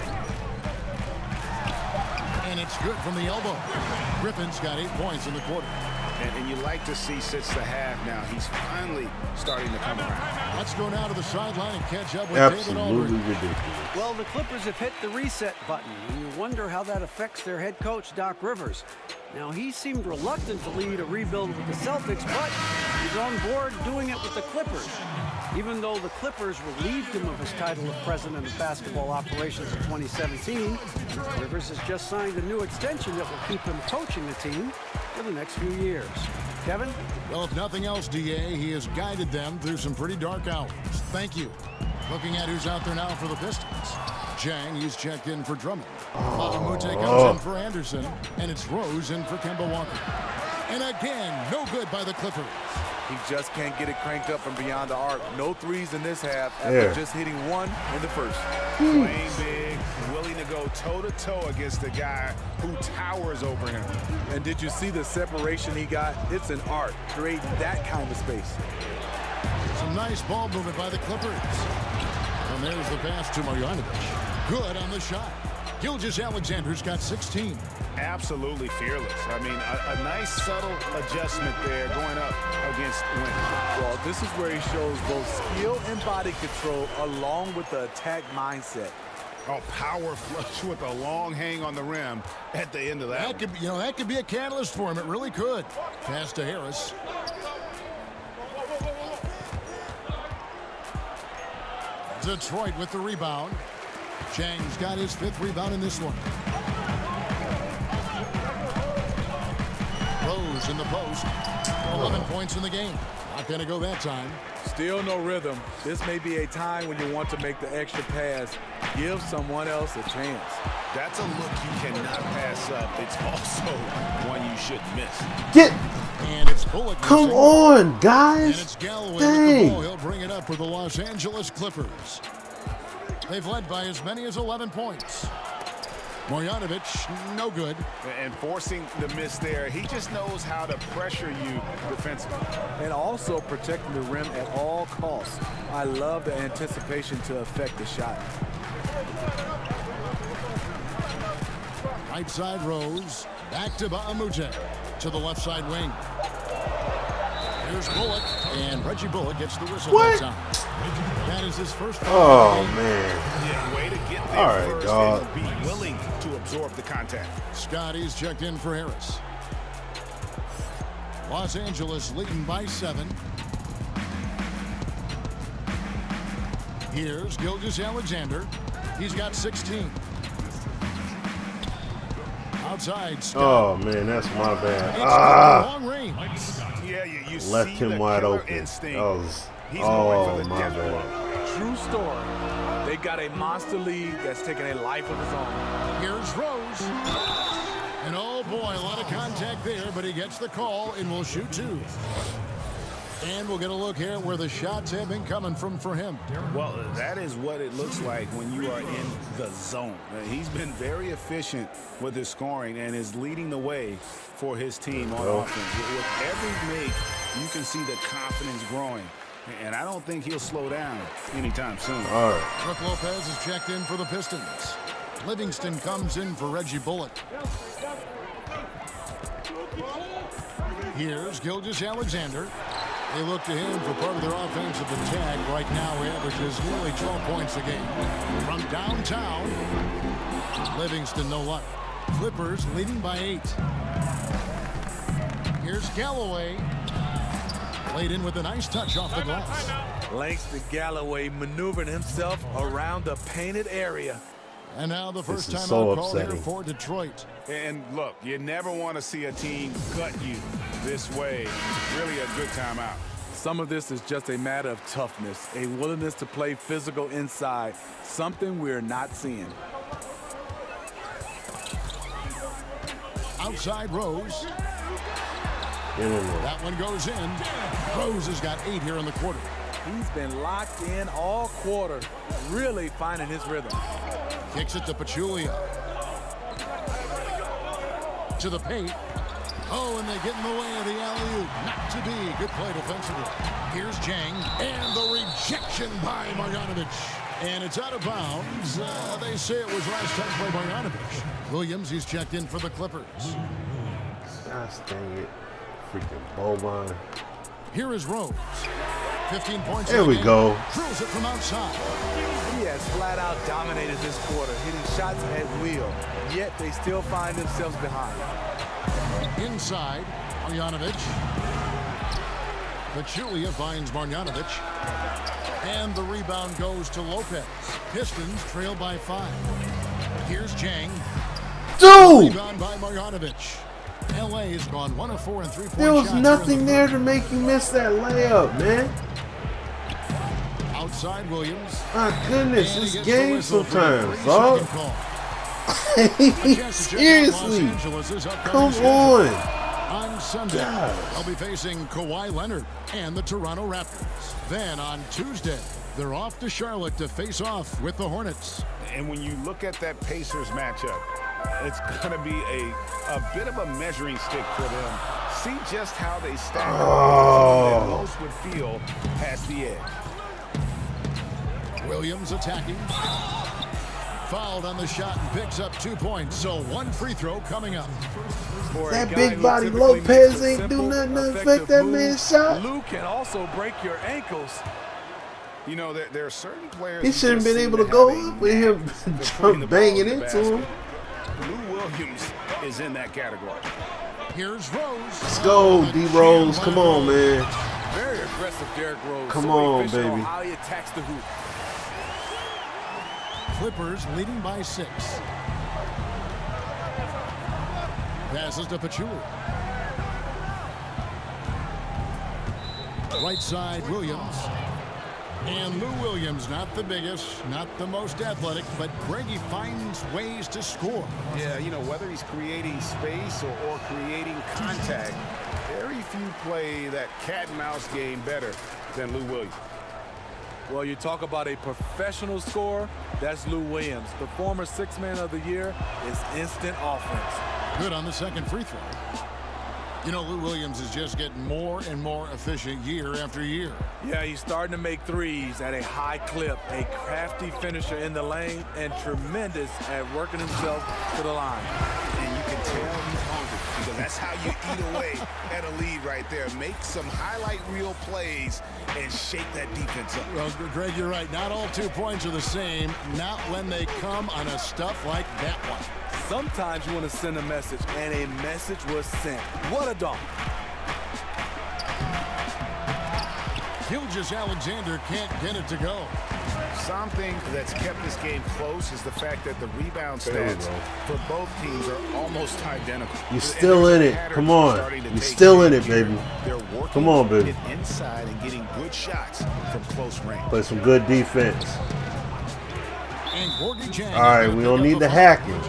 And it's good from the elbow. Griffin's got 8 points in the quarter. And you like to see since the half now, he's finally starting to come around. Let's go now to the sideline and catch up with Absolutely David Aldridge. ridiculous. Well, the Clippers have hit the reset button, and you wonder how that affects their head coach, Doc Rivers. Now, he seemed reluctant to lead a rebuild with the Celtics, but he's on board doing it with the Clippers. Even though the Clippers relieved him of his title of president of basketball operations in 2017, Rivers has just signed a new extension that will keep him coaching the team for the next few years. Kevin? Well, if nothing else, DA, he has guided them through some pretty dark hours. Thank you. Looking at who's out there now for the Pistons. Jang, he's checked in for Drummond. Mute comes in for Anderson, and it's Rose in for Kemba Walker. And again, no good by the Clippers. He just can't get it cranked up from beyond the arc. No threes in this half after just hitting one in the first. Playing big, willing to go toe-to-toe against the guy who towers over him. And did you see the separation he got? It's an art, creating that kind of space. Some nice ball movement by the Clippers. And there's the pass to Marjanovic. Good on the shot. Gilgeous-Alexander's got 16. Absolutely fearless. I mean, a nice subtle adjustment there going up against Wynn. Well, this is where he shows both skill and body control along with the attack mindset. A power flush with a long hang on the rim at the end of that. That could be a catalyst for him. It really could. Pass to Harris. Detroit with the rebound. Chang's got his 5th rebound in this one. Rose in the post. 11 points in the game. Not going to go that time. Still no rhythm. This may be a time when you want to make the extra pass. Give someone else a chance. That's a look you cannot pass up. It's also one you shouldn't miss. Get And it's Bullock. Come on, guys. And it's Galloway Dang. with the ball. He'll bring it up for the Los Angeles Clippers. They've led by as many as 11 points. Marjanovic, no good. And forcing the miss there, he just knows how to pressure you defensively. And also protecting the rim at all costs. I love the anticipation to affect the shot. Right side Rose, back to Ba'amute, to the left side wing. Here's Bullock, and Reggie Bullock gets the whistle. What? That is his first. Oh, man. Yeah, way to get there All right, first dog. and be willing to absorb the contact. Scotty's checked in for Harris. Los Angeles leading by 7. Here's Gilgeous-Alexander. He's got 16. Outside. Oh, man, that's my bad. Long range. Yeah, you Left see him the wide killer open. instinct. That was, He's going for the my death bad. blow. True story. They got a monster league that's taking a life of his own. Here's Rose. And oh boy, a lot of contact there, but he gets the call and will shoot 2. And we'll get a look here where the shots have been coming from for him. Well, that is what it looks like when you are in the zone. He's been very efficient with his scoring and is leading the way for his team on offense. With every make, you can see the confidence growing. And I don't think he'll slow down anytime soon. All right. Brook Lopez is checked in for the Pistons. Livingston comes in for Reggie Bullock. Here's Gilgeous-Alexander. They look to him for part of their offensive attack. Right now, he averages nearly 12 points a game. From downtown, Livingston no luck. Clippers leading by 8. Here's Galloway. Laid in with a nice touch off the glass. Langston Galloway maneuvering himself around the painted area. And now the first time so out call here upsetting. for Detroit. And look, you never want to see a team gut you this way. Really a good timeout. Some of this is just a matter of toughness, a willingness to play physical inside, something we're not seeing. Outside Rose. Yeah. That one goes in. Rose has got 8 here in the quarter. He's been locked in all quarter, really finding his rhythm. Kicks it to Pachulia. To the paint. Oh, and they get in the way of the alley-oop. Not to be. Good play defensively. Here's Jang. And the rejection by Marjanovic. And it's out of bounds. They say it was last touch by Marjanovic. Williams, he's checked in for the Clippers. Gosh dang it. Freaking Boban. Here is Rose. 15 points. There we go. Drills it from outside. He has flat out dominated this quarter, hitting shots at will, yet they still find themselves behind. Inside, Marjanovic. Pachulia finds Marjanovic. And the rebound goes to Lopez. Pistons trail by 5. Here's Jang. Dude! Rebound by Marjanovic. LA has gone 1 of 4 and 3-point There was shots nothing there to make you miss that layup, man. Outside Williams. My goodness, And he this gets game the whistle for the sometimes, 3-second dog. call. A chance to check out Los Seriously. Angeles' upcoming Come schedule. on. On Sunday, Gosh. they'll be facing Kawhi Leonard and the Toronto Raptors. Then on Tuesday, they're off to Charlotte to face off with the Hornets. And when you look at that Pacers matchup, it's going to be a bit of a measuring stick for them. See just how they stack up. That most would feel has the edge. Williams attacking. Fouled on the shot and picks up 2 points. So 1 free throw coming up. That big body Lopez ain't do nothing to affect that man's shot. Luke can also break your ankles. You know, there are certain players. He shouldn't have been able to go up with him banging into him. Lou Williams is in that category. Here's Rose. Let's go, D Rose. Come on, man. Very aggressive Derrick Rose. Come so on, efficient baby. on how he attacks the hoop. Clippers leading by 6. Passes to Pachulia. Right side, Williams. And Lou Williams, not the biggest, not the most athletic, but Greggy finds ways to score. Yeah, you know, whether he's creating space or creating contact, very few play that cat and mouse game better than Lou Williams. Well, you talk about a professional scorer, that's Lou Williams. The former six-man of the year is instant offense. Good on the second free throw. You know, Lou Williams is just getting more and more efficient year after year. Yeah, he's starting to make threes at a high clip, a crafty finisher in the lane, and tremendous at working himself to the line. And you can tell he's hungry because that's how you eat away at a lead right there. Make some highlight reel plays and shake that defense up. Well, Greg, you're right. Not all 2 points are the same. Not when they come on a stuff like that one. Sometimes you want to send a message, and a message was sent. What a dunk. Gilgeous-Alexander can't get it to go. Something that's kept this game close is the fact that the rebound stats for both teams are almost identical. You're still in it. Come on. You're still in it, baby. Come on, baby. Inside and getting good shots from close range. Play some good defense. All right, we don't need the hacking.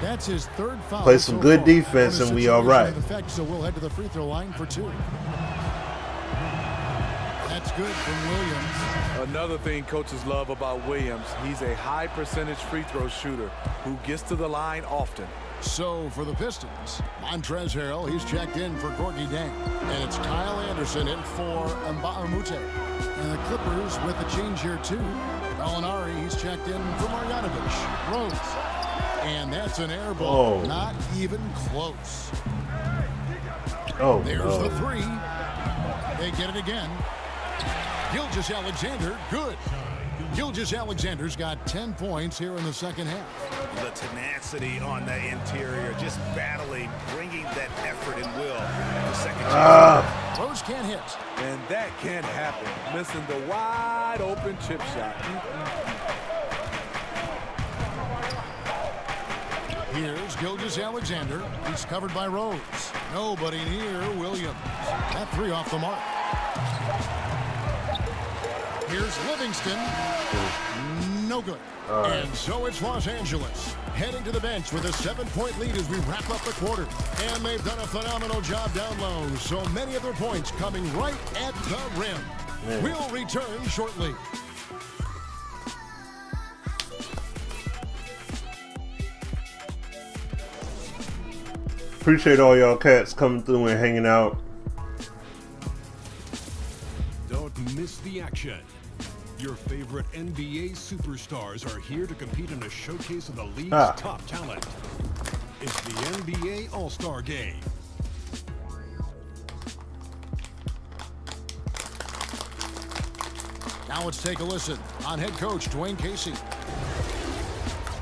That's his third foul. Play some good defense and we all right. So we'll head to the free throw line for 2. That's good from Williams. Another thing coaches love about Williams, he's a high percentage free throw shooter who gets to the line often. So for the Pistons, Montrezl Harrell, he's checked in for Gorgui Dieng. And it's Kyle Anderson in for Mbah-a-Moute. And the Clippers with a change here too. Gallinari, he's checked in for Marjanovic. Rose. And that's an air ball. Oh. Not even close. Oh, there's no. the 3. They get it again. Gilgeous-Alexander, good. Gilgeous-Alexander's got 10 points here in the second half. The tenacity on the interior, just battling, bringing that effort and will. The second chance. Rose can't hit. And that can't happen. Missing the wide open chip shot. Here's Gilgeous-Alexander. He's covered by Rose. Nobody near Williams. That 3 off the mark. Here's Livingston. No good. And so it's Los Angeles heading to the bench with a 7-point lead as we wrap up the quarter. And they've done a phenomenal job down low. So many of their points coming right at the rim. Man. We'll return shortly. Appreciate all y'all cats coming through and hanging out. Don't miss the action. Your favorite NBA superstars are here to compete in a showcase of the league's top talent. It's the NBA All-Star Game. Now let's take a listen on head coach Dwayne Casey.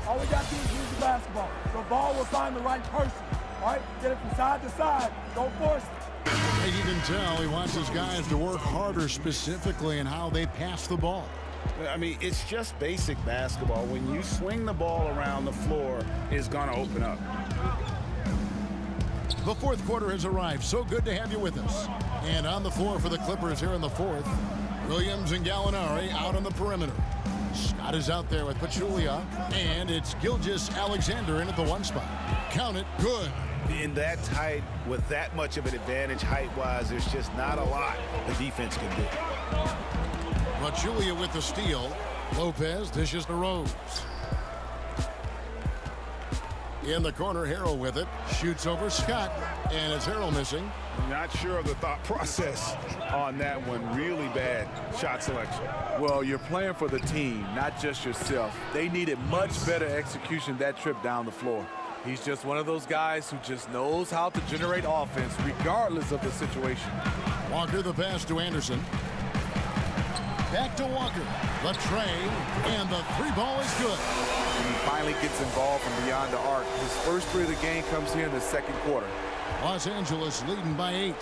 All we got to do is use the basketball. The ball will find the right person. All right, get it from side to side. Don't force it. As you can tell, he wants his guys to work harder specifically in how they pass the ball. I mean, it's just basic basketball. When you swing the ball around, the floor is going to open up. The fourth quarter has arrived. So good to have you with us. And on the floor for the Clippers here in the fourth, Williams and Gallinari out on the perimeter. Scott is out there with Pachulia, and it's Gilgeous-Alexander in at the 1 spot. Count it, good. In that tight, with that much of an advantage height-wise, there's just not a lot the defense can do. Pachulia with the steal. Lopez dishes to Rose. In the corner, Harrell with it. Shoots over Scott, and it's Harrell missing. Not sure of the thought process on that one. Really bad shot selection. Well, you're playing for the team, not just yourself. They needed much better execution that trip down the floor. He's just one of those guys who just knows how to generate offense regardless of the situation. Walker the pass to Anderson. Back to Walker. The tray, and the 3 ball is good. He finally gets involved from beyond the arc. His first 3 of the game comes here in the second quarter. Los Angeles leading by 8.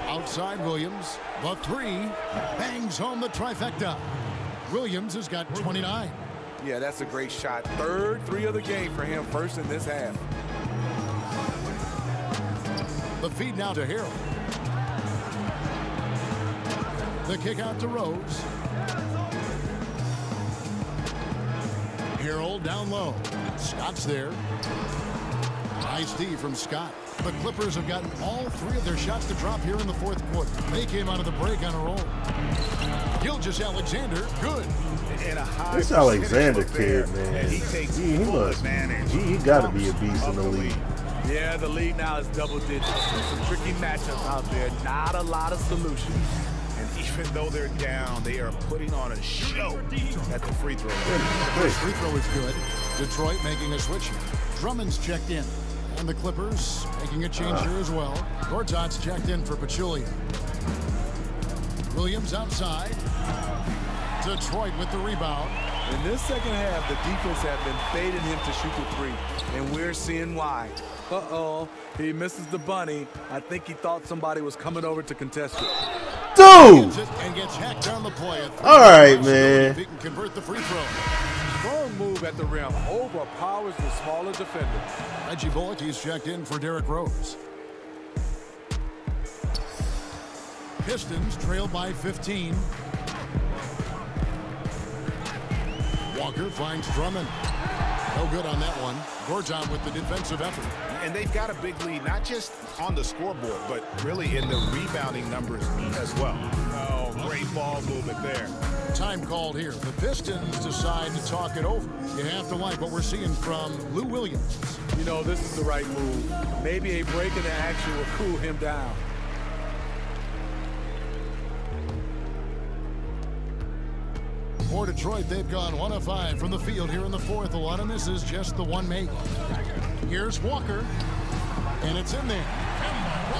Outside Williams. The 3 bangs home the trifecta. Williams has got 29. Yeah, that's a great shot. Third 3 of the game for him, first in this half. The feed now to Harrell. The kick out to Rose. Harold down low. Scott's there. Nice D from Scott. The Clippers have gotten all 3 of their shots to drop here in the 4th quarter. They came out of the break on a roll. Gilgeous-Alexander, good. This Alexander kid, man, he got to be a beast in the league. Yeah, the league now is double digits. There's some tricky matchups out there. Not a lot of solutions. And even though they're down, they are putting on a show at the free throw. First free throw is good. Detroit making a switch here. Drummond's checked in. And the Clippers making a change here as well. Gortat's checked in for Pachulia. Williams outside. Detroit with the rebound. In this second half, the defense have been fading him to shoot the 3. And we're seeing why. Uh-oh, he misses the bunny. I think he thought somebody was coming over to contest it. Dude! And gets hacked down the play. All right, man. He can convert the free throw. Strong move at the rim. Overpowers the smaller defender. Reggie Bullock, he's checked in for Derrick Rose. Pistons trail by 15. Walker finds Drummond. No good on that one. Gortat with the defensive effort. And they've got a big lead, not just on the scoreboard, but really in the rebounding numbers as well. Oh, great ball movement there. Time called here. The Pistons decide to talk it over. You have to like what we're seeing from Lou Williams. You know, this is the right move. Maybe a break in the action will cool him down. For Detroit, they've gone 1 of 5 from the field here in the 4th. A lot of misses, just the 1 make. Here's Walker, and it's in there.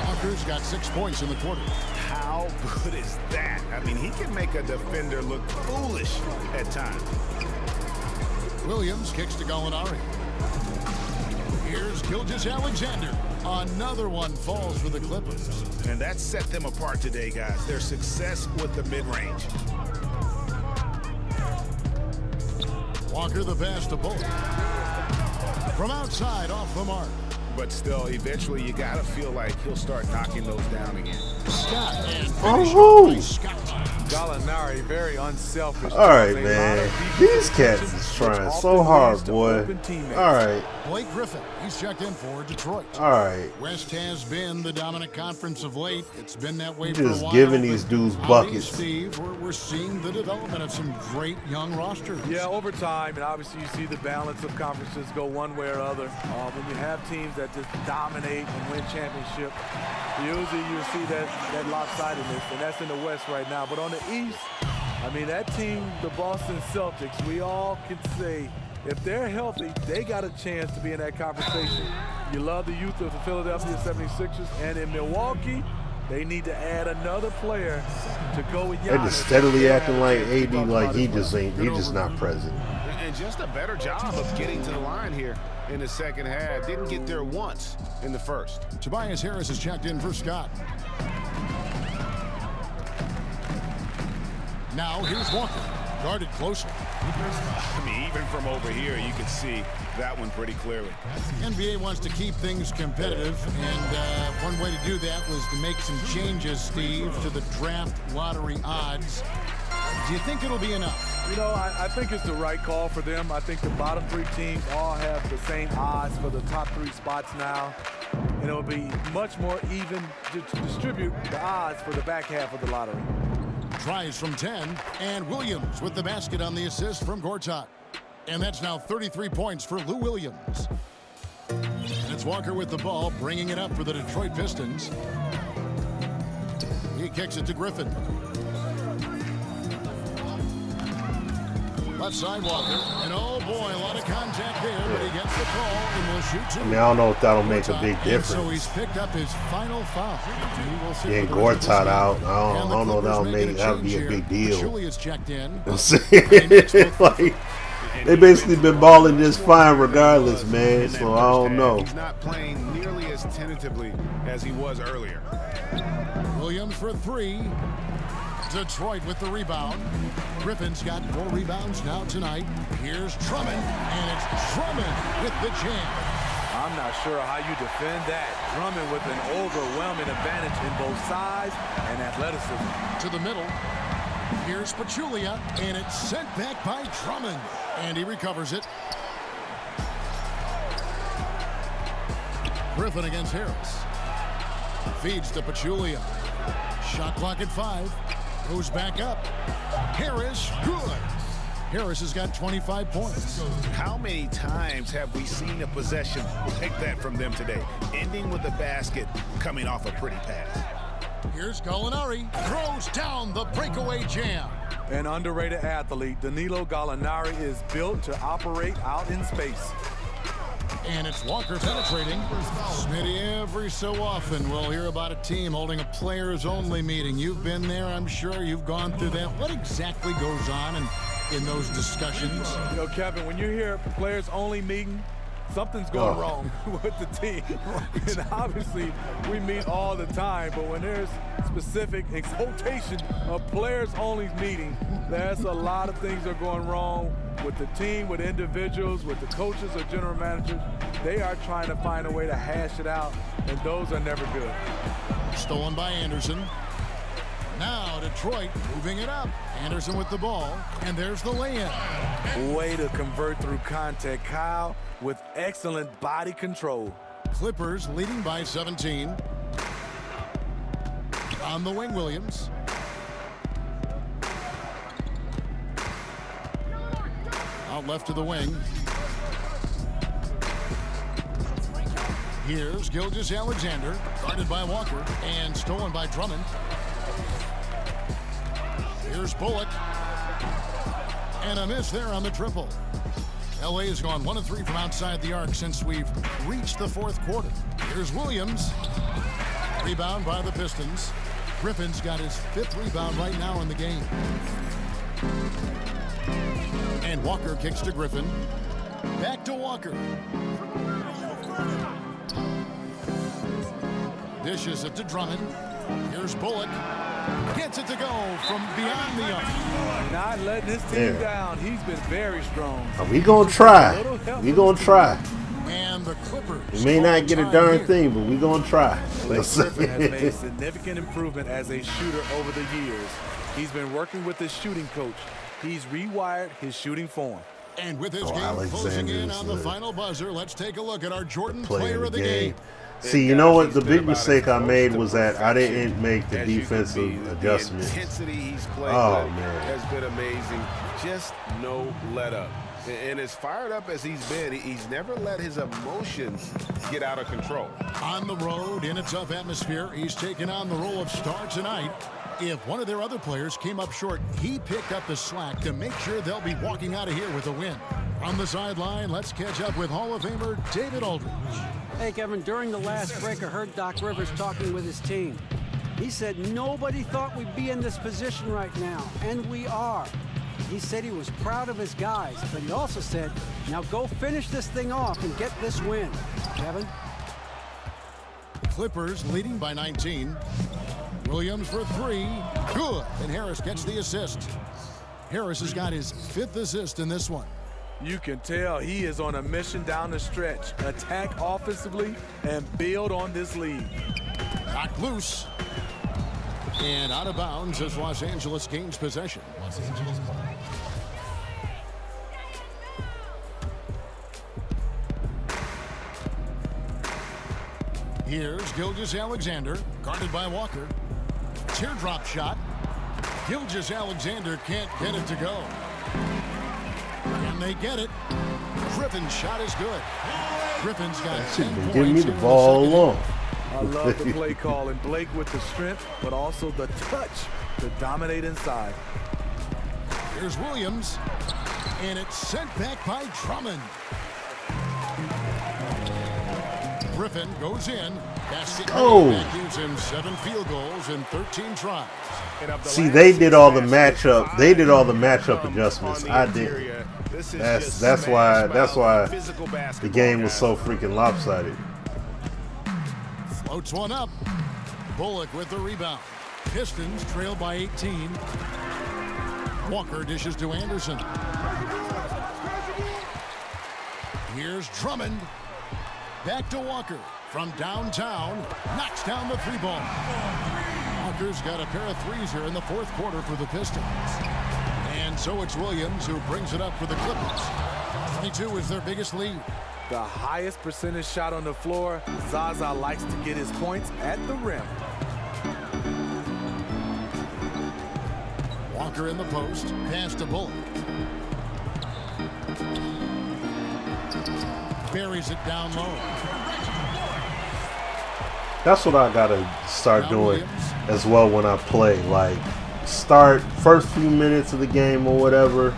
Walker's got 6 points in the quarter. How good is that? I mean, he can make a defender look foolish at times. Williams kicks to Gallinari. Here's Gilgeous-Alexander. Another one falls for the Clippers. And that set them apart today, guys. Their success with the mid-range. Walker the pass to Bullock. From outside, off the mark. But still, eventually you got to feel like he'll start knocking those down again. Scott and Oh, Gallinari, very unselfish. All right, man. These cats is trying so hard, boy. All right. Blake Griffin, he's checked in for Detroit. All right. West has been the dominant conference of late. It's been that way You're for a just while. giving these dudes buckets. Steve, we're seeing the development of some great young rosters. Yeah, over time, and obviously you see the balance of conferences go one way or other. When you have teams that just dominate and win championship, usually you see that lopsidedness, and that's in the West right now. But on the East, I mean, that team, the Boston Celtics, we all can say if they're healthy, they got a chance to be in that conversation. You love the youth of the Philadelphia 76ers, and in Milwaukee, they need to add another player to go with Giannis. They're just steadily acting like AD, like he just not present. And just a better job of getting to the line here in the second half. Didn't get there once in the first. Tobias Harris is checked in for Scott. Now here's Walker, guarded closely. I mean, even from over here, you can see that one pretty clearly. NBA wants to keep things competitive, and one way to do that was to make some changes, Steve, to the draft lottery odds. Do you think it'll be enough? You know, I think it's the right call for them. I think the bottom 3 teams all have the same odds for the top 3 spots now. And it'll be much more even to distribute the odds for the back half of the lottery. Tries from 10, and Williams with the basket on the assist from Gortat. And that's now 33 points for Lou Williams. And it's Walker with the ball, bringing it up for the Detroit Pistons. He kicks it to Griffin. Left side Walker, and oh boy, a lot of contact there, but he gets the call and will shoot 2. I mean, I don't know if that'll make a big difference. So he's picked up his final foul. Getting Gortat out, I don't know that'll be a big deal. Pachulia's checked in. Like, they basically been balling just fine regardless, man. So I don't know. He's not playing nearly as tentatively as he was earlier. Williams for 3. Detroit with the rebound. Griffin's got 4 rebounds now tonight. Here's Drummond, and it's Drummond with the jam. I'm not sure how you defend that. Drummond with an overwhelming advantage in both size and athleticism. To the middle. Here's Pachulia, and it's sent back by Drummond. And he recovers it. Griffin against Harris. Feeds to Pachulia. Shot clock at 5. Goes back up. Harris, good. Harris has got 25 points. How many times have we seen a possession like that from them today? Ending with a basket, coming off a pretty pass. Here's Gallinari. Throws down the breakaway jam. An underrated athlete, Danilo Gallinari is built to operate out in space. And it's Walker penetrating. Smitty, every so often we'll hear about a team holding a players-only meeting. You've been there, I'm sure. You've gone through that. What exactly goes on in those discussions? You know, Kevin, when you hear players-only meeting, something's going wrong with the team. And obviously, we meet all the time, but when there's specific exaltation of players-only meeting, there's a lot of things that are going wrong with the team, with individuals, with the coaches or general managers. They are trying to find a way to hash it out, and those are never good. Stolen by Anderson. Now Detroit moving it up. Anderson with the ball, and there's the lay-in. Way to convert through contact, Kyle, with excellent body control. Clippers leading by 17. On the wing, Williams. Out left to the wing. Here's Gilgeous-Alexander, guarded by Walker, and stolen by Drummond. Here's Bullock. And a miss there on the triple. LA has gone 1 of 3 from outside the arc since we've reached the 4th quarter. Here's Williams. Rebound by the Pistons. Griffin's got his 5th rebound right now in the game. And Walker kicks to Griffin. Back to Walker. Dishes it to Drummond. Here's Bullock. Gets it to go from beyond the arc. Not letting his team down. He's been very strong. We gonna try. We gonna try. And the Clippers. We may not get a darn thing, but we gonna try. Blake Griffin has made significant improvement as a shooter over the years. He's been working with his shooting coach. He's rewired his shooting form. And with his game closing in on the final buzzer, let's take a look at our Jordan player of the game. See, you know what? The big mistake I made was that I didn't make the defensive adjustment. The intensity he's played oh, with man. has been amazing. Just no let up. And as fired up as he's been, he's never let his emotions get out of control. On the road, in a tough atmosphere, he's taken on the role of star tonight. If one of their other players came up short, he picked up the slack to make sure they'll be walking out of here with a win. On the sideline, let's catch up with Hall of Famer David Aldridge. Hey, Kevin, during the last break, I heard Doc Rivers talking with his team. He said nobody thought we'd be in this position right now, and we are. He said he was proud of his guys, but he also said, now go finish this thing off and get this win. Kevin? Clippers leading by 19. Williams for 3. Good. And Harris gets the assist. Harris has got his 5th assist in this one. You can tell he is on a mission down the stretch. Attack offensively and build on this lead. Knocked loose. And out of bounds as Los Angeles gains possession. Los Angeles ball. Here's Gilgeous-Alexander, guarded by Walker. Teardrop shot. Gilgeous-Alexander can't get it to go. And they get it. Griffin's shot is good. Griffin's got 10 points. Give me the ball alone. I love the play call, and Blake with the strength, but also the touch to dominate inside. Here's Williams, and it's sent back by Drummond. Griffin goes in. That gives him 7 field goals in 13 tries. See, they did all the matchup. They did all the matchup adjustments. I didn't. That's why the game was so freaking lopsided. Floats one up. Bullock with the rebound. Pistons trail by 18. Walker dishes to Anderson. Here's Drummond. Back to Walker from downtown. Knocks down the 3-ball. Walker's got a pair of threes here in the fourth quarter for the Pistons. And so it's Williams who brings it up for the Clippers. 22 is their biggest lead. The highest percentage shot on the floor. Zaza likes to get his points at the rim. Walker in the post. Pass to Bullock. Buries it down low. That's what I gotta start doing as well when I play. Like, start first few minutes of the game or whatever.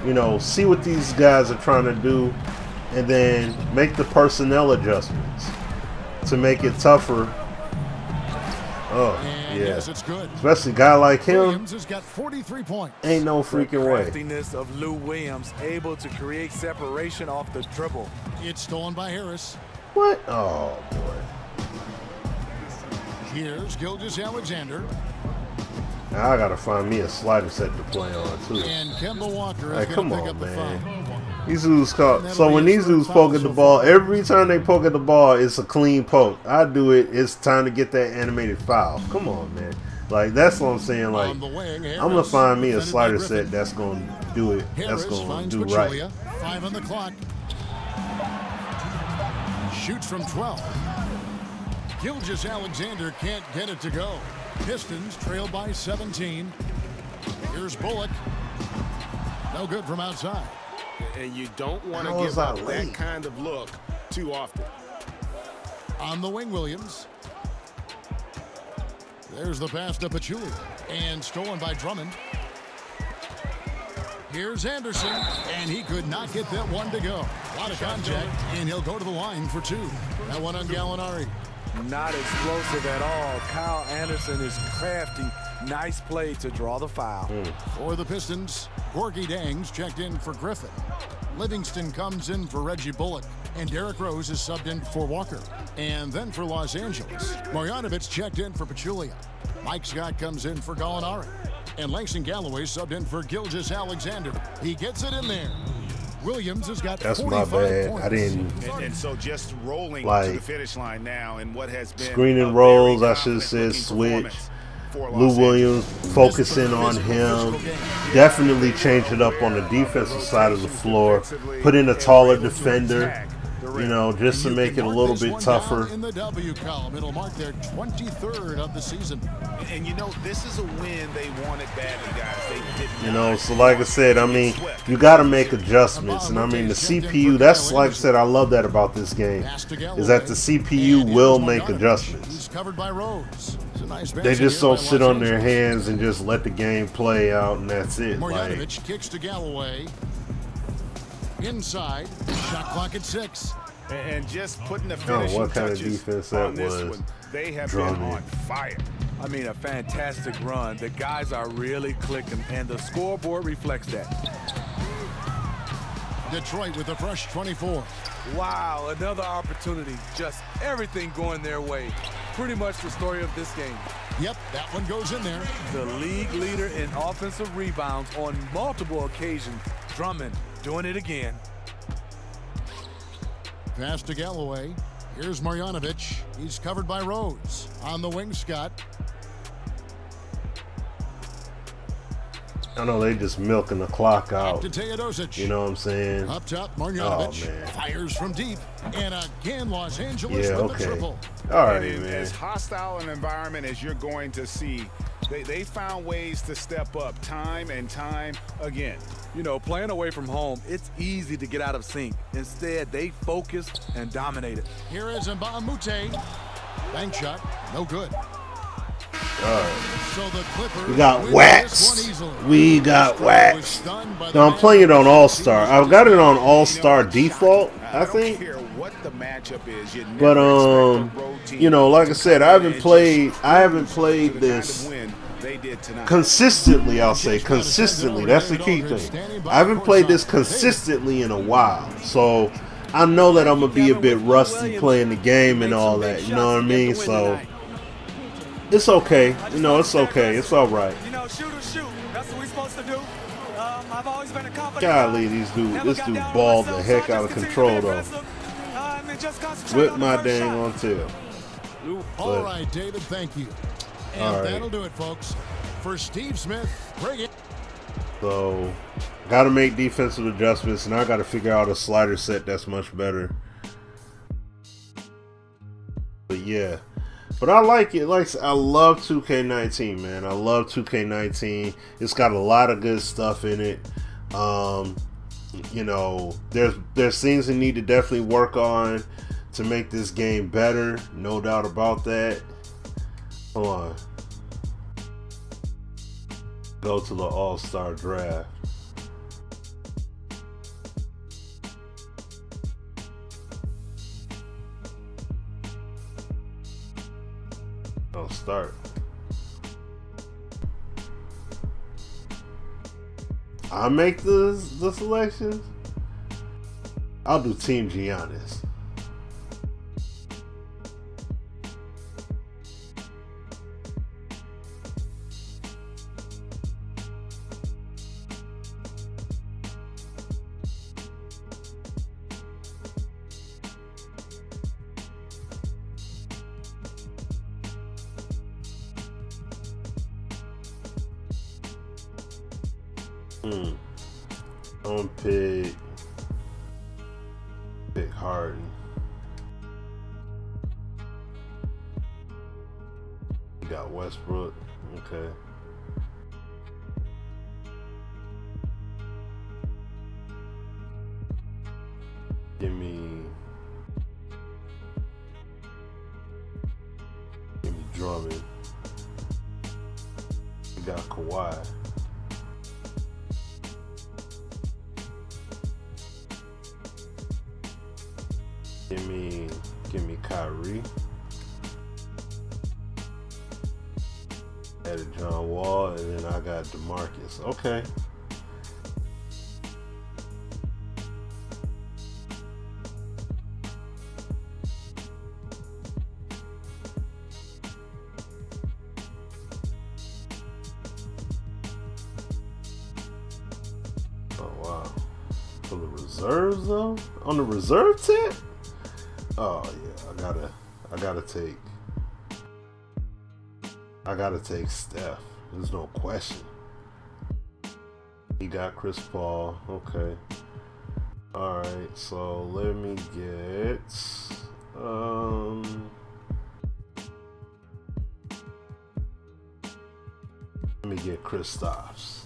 You know, see what these guys are trying to do, and then make the personnel adjustments to make it tougher. Oh, yeah. Yes, it's good. Especially a guy like him. Williams has got 43 points. Ain't no freaking way. The craftiness of Lou Williams, able to create separation off the dribble. It's stolen by Harris. What? Oh, boy. Here's Gilgeous-Alexander. Now I gotta find me a slider set to play on, too. And Kemba Walker is Like, come going to pick on, up the man. foul. These dudes caught. So when these dudes poke at the ball, every time they poke at the ball, it's a clean poke. I do it. It's time to get that animated foul. Come on, man. Like, that's what I'm saying. Like, I'm gonna find me a slider set that's gonna do it. That's gonna do right. 5 on the clock. Shoots from 12. Gilgeous-Alexander can't get it to go. Pistons trail by 17. Here's Bullock. No good from outside. And you don't want to give up that kind of look too often. On the wing, Williams. There's the pass to Pachulia. And stolen by Drummond. Here's Anderson. And he could not get that one to go. A lot of contact. And he'll go to the line for 2. That one on Gallinari. Not explosive at all. Kyle Anderson is crafty. Nice play to draw the foul. For the Pistons, Gorgie Dangs checked in for Griffin. Livingston comes in for Reggie Bullock. And Derrick Rose is subbed in for Walker. And then for Los Angeles, Marjanovic checked in for Pachulia. Mike Scott comes in for Gallinari. And Langston Galloway subbed in for Gilgeous-Alexander. He gets it in there. Williams has got That's my bad. points. I didn't. And so just rolling like, to the finish line now, and what has been screening rolls. I should have said switch. Lou Williams focusing on him. Definitely change it up on the defensive side of the floor. Put in a taller defender. You know, just to make it a little bit tougher. In the W column, it'll mark their 23rd of the season. And you know, this is a win they wanted badly, guys. They didn't. You know, so like I said, I mean, you got to make adjustments. And I mean, the CPU, that's like I said, I love that about this game, is that the CPU will make adjustments. Covered by Rose. They just don't sit on their hands and just let the game play out, and that's it. Marjanovic kicks to Galloway. Inside, shot clock at 6. And just putting the finishing touches on this one. They have been on fire. I mean, a fantastic run. The guys are really clicking, and the scoreboard reflects that. Detroit with a fresh 24. Wow, another opportunity. Just everything going their way. Pretty much the story of this game. Yep, that one goes in there. The league leader in offensive rebounds on multiple occasions. Drummond doing it again. Pass to Galloway. Here's Marjanovic. He's covered by Rose. On the wing, Scott. I know they just milking the clock out. To Teodosic. You know what I'm saying? Up top, Marjanovic fires from deep. And again, Los Angeles with the triple. All right, man. As hostile an environment as you're going to see, they found ways to step up time and time again. You know, playing away from home, it's easy to get out of sync. Instead, they focused and dominated. Here is Mbamute. Bank shot, no good. So the Clippers, we got waxed. We got waxed. Now I'm playing it on All-Star. I've got it on All-Star default, I think. But you know, like I said, I haven't played this consistently. I'll say consistently. That's the key thing. I haven't played this consistently in a while, so I know that I'm gonna be a bit rusty playing the game and all that. You know what I mean? So. It's okay. You know, it's okay. It's all right. You know, shoot or shoot. That's what we're supposed to do. I've always been a confident Golly, this dude balled the heck out of control, though. Whip my dang on tail. All right, David, thank you. And that'll do it, folks. For Steve Smith, bring it. So, got to make defensive adjustments, and I got to figure out a slider set that's much better. But yeah, but I like it. I love 2K19, man. I love 2K19. It's got a lot of good stuff in it. You know, there's things that need to definitely work on to make this game better. No doubt about that. Hold on. Go to the All-Star Draft. Don't start. I make the selections. I'll do Team Giannis. I'm gonna pick Harden. You got Westbrook. Okay. Give me Drummond. You got Kawhi. Give me Kyrie. Added John Wall, and then I got DeMarcus. Okay. Oh wow. For the reserves though? On the reserve tip? Oh yeah, I gotta take Steph. There's no question. He got Chris Paul. Okay. Alright, so let me get Kristaps.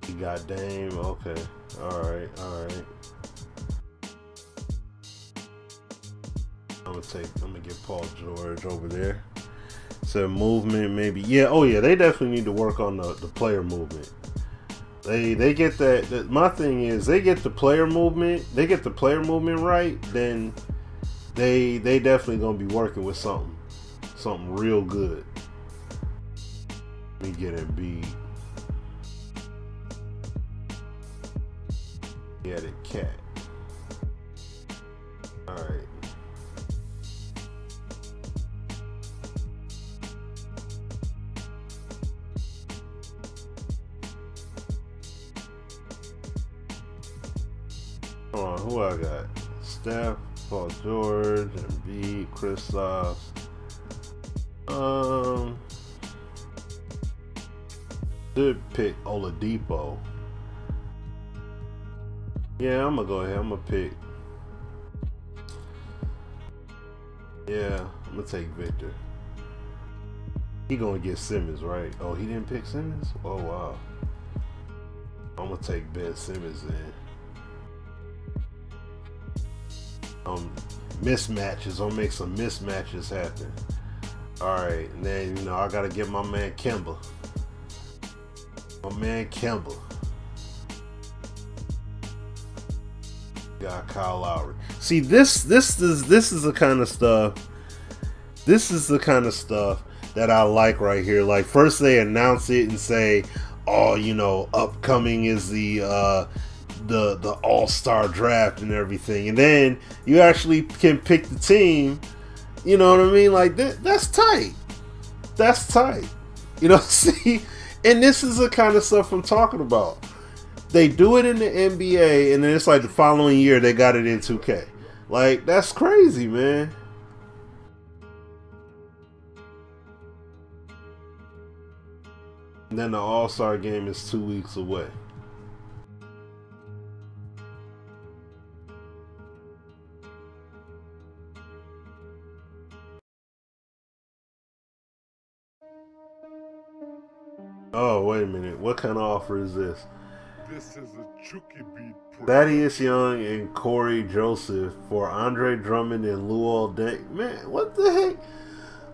He got Dame. Okay. Alright. I'm gonna get Paul George over there. So movement maybe. Yeah, oh yeah, they definitely need to work on the player movement. They get that my thing is they get the player movement right, then they definitely gonna be working with something real good. Let me get Embiid. Yeah, the cat. Alright. Hold on, who I got? Steph, Paul George, Embiid, Kristaps. Did pick Oladipo. Yeah, I'm gonna go ahead. I'm gonna pick. Yeah, I'm gonna take Victor. He gonna get Simmons, right? Oh, he didn't pick Simmons? Oh wow. I'm gonna take Ben Simmons then. Mismatches. I'll make some mismatches happen. Alright, and then I gotta get my man Kemba. Got Kyle Lowry. See, this is the kind of stuff. This is the kind of stuff that I like right here. Like first they announce it and say, "Oh, upcoming is the All-Star Draft and everything," and then you actually can pick the team. You know what I mean? Like that's tight. That's tight. See, and this is the kind of stuff I'm talking about. they do it in the NBA, and then it's like the following year they got it in 2K. Like, that's crazy, man. And then the All-Star game is 2 weeks away. Oh, wait a minute. What kind of offer is this? This is a Chucky beat. Thaddeus Young and Corey Joseph for Andre Drummond and Luol Deng. Man, what the heck?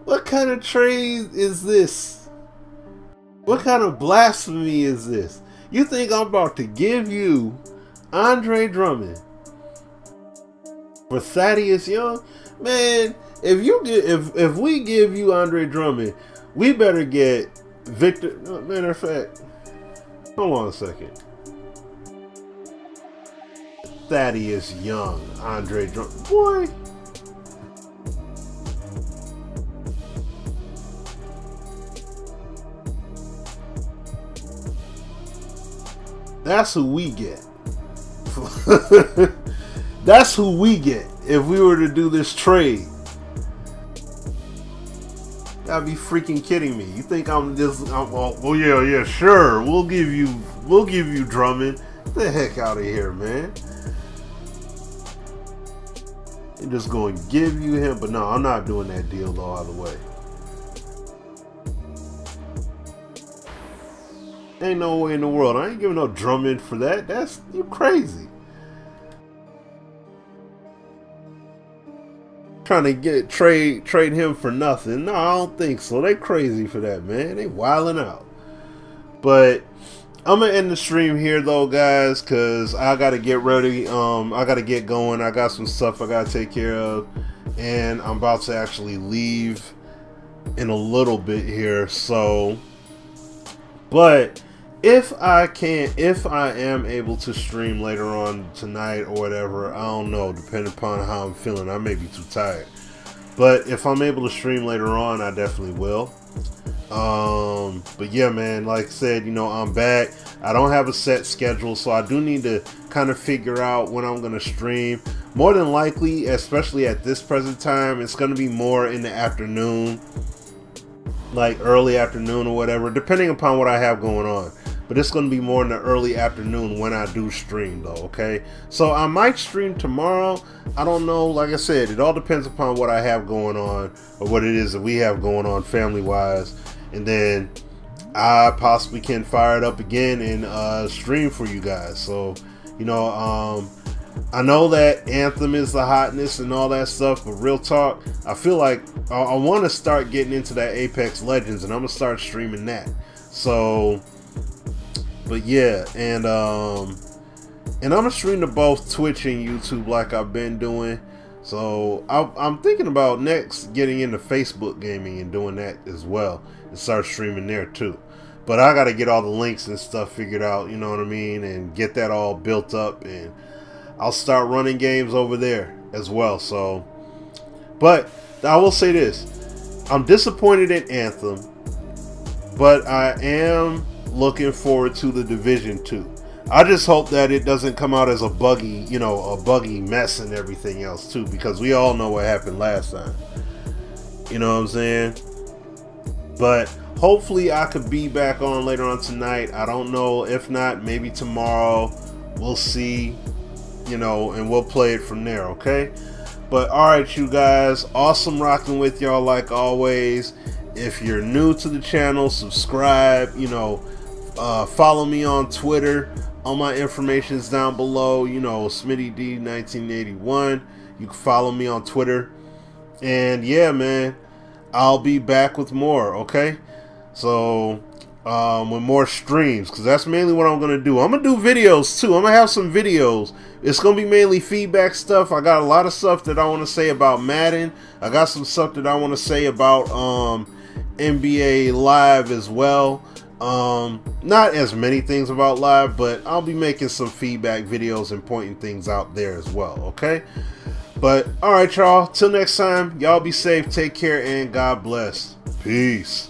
What kind of trade is this? What kind of blasphemy is this? You think I'm about to give you Andre Drummond for Thaddeus Young? Man, if we give you Andre Drummond, we better get Victor. Matter of fact, hold on a second. Thaddeus Young, Andre Drummond, boy. That's who we get. That's who we get if we were to do this trade. Gotta be freaking kidding me. You think oh yeah, sure. We'll give you Drummond. Get the heck out of here, man. I'm just going to give you him, but no, I'm not doing that deal though either way. Ain't no way in the world. I ain't giving no Drummond for that. That's, you crazy. Trying to trade him for nothing. No, I don't think so. They crazy for that, man. They wilding out. But I'm gonna end the stream here though, guys, cause I gotta get ready. I gotta get going. I got some stuff I gotta take care of, and I'm about to actually leave in a little bit here. So, but if I am able to stream later on tonight or whatever, I don't know, depending upon how I'm feeling. I may be too tired, but if I'm able to stream later on, I definitely will. But yeah, man, like I said, you know, I'm back. I don't have a set schedule, so I do need to kind of figure out when I'm going to stream. More than likely, especially at this present time, it's going to be more in the afternoon, like early afternoon or whatever, depending upon what I have going on. But it's going to be more in the early afternoon when I do stream though, okay? So I might stream tomorrow. I don't know. Like I said, it all depends upon what I have going on or what it is that we have going on family-wise. And then I possibly can fire it up again and stream for you guys. So, you know, I know that Anthem is the hotness and all that stuff, but real talk, I feel like I want to start getting into that Apex Legends, and I'm going to start streaming that. So, but yeah, and I'm going to stream to both Twitch and YouTube like I've been doing. So I'm thinking about next getting into Facebook gaming and doing that as well, and start streaming there too. But I got to get all the links and stuff figured out, you know what I mean, and get that all built up, and I'll start running games over there as well. So, but I will say this, I'm disappointed in Anthem, but I am looking forward to the Division 2. I just hope that it doesn't come out as a buggy, you know, a buggy mess and everything else too, because we all know what happened last time. You know what I'm saying? But hopefully I could be back on later on tonight. I don't know. If not, maybe tomorrow. We'll see, you know, and we'll play it from there, okay? But alright, you guys, awesome rocking with y'all like always. If you're new to the channel, subscribe, you know, follow me on Twitter. All my information is down below, you know, SmittyD1981. You can follow me on Twitter. And yeah, man, I'll be back with more, okay? So, with more streams, because that's mainly what I'm going to do. I'm going to do videos, too. I'm going to have some videos. It's going to be mainly feedback stuff. I got a lot of stuff that I want to say about Madden. I got some stuff that I want to say about NBA Live as well. Not as many things about Live, but I'll be making some feedback videos and pointing things out there as well, okay? But, alright, y'all. Till next time, y'all be safe, take care, and God bless. Peace.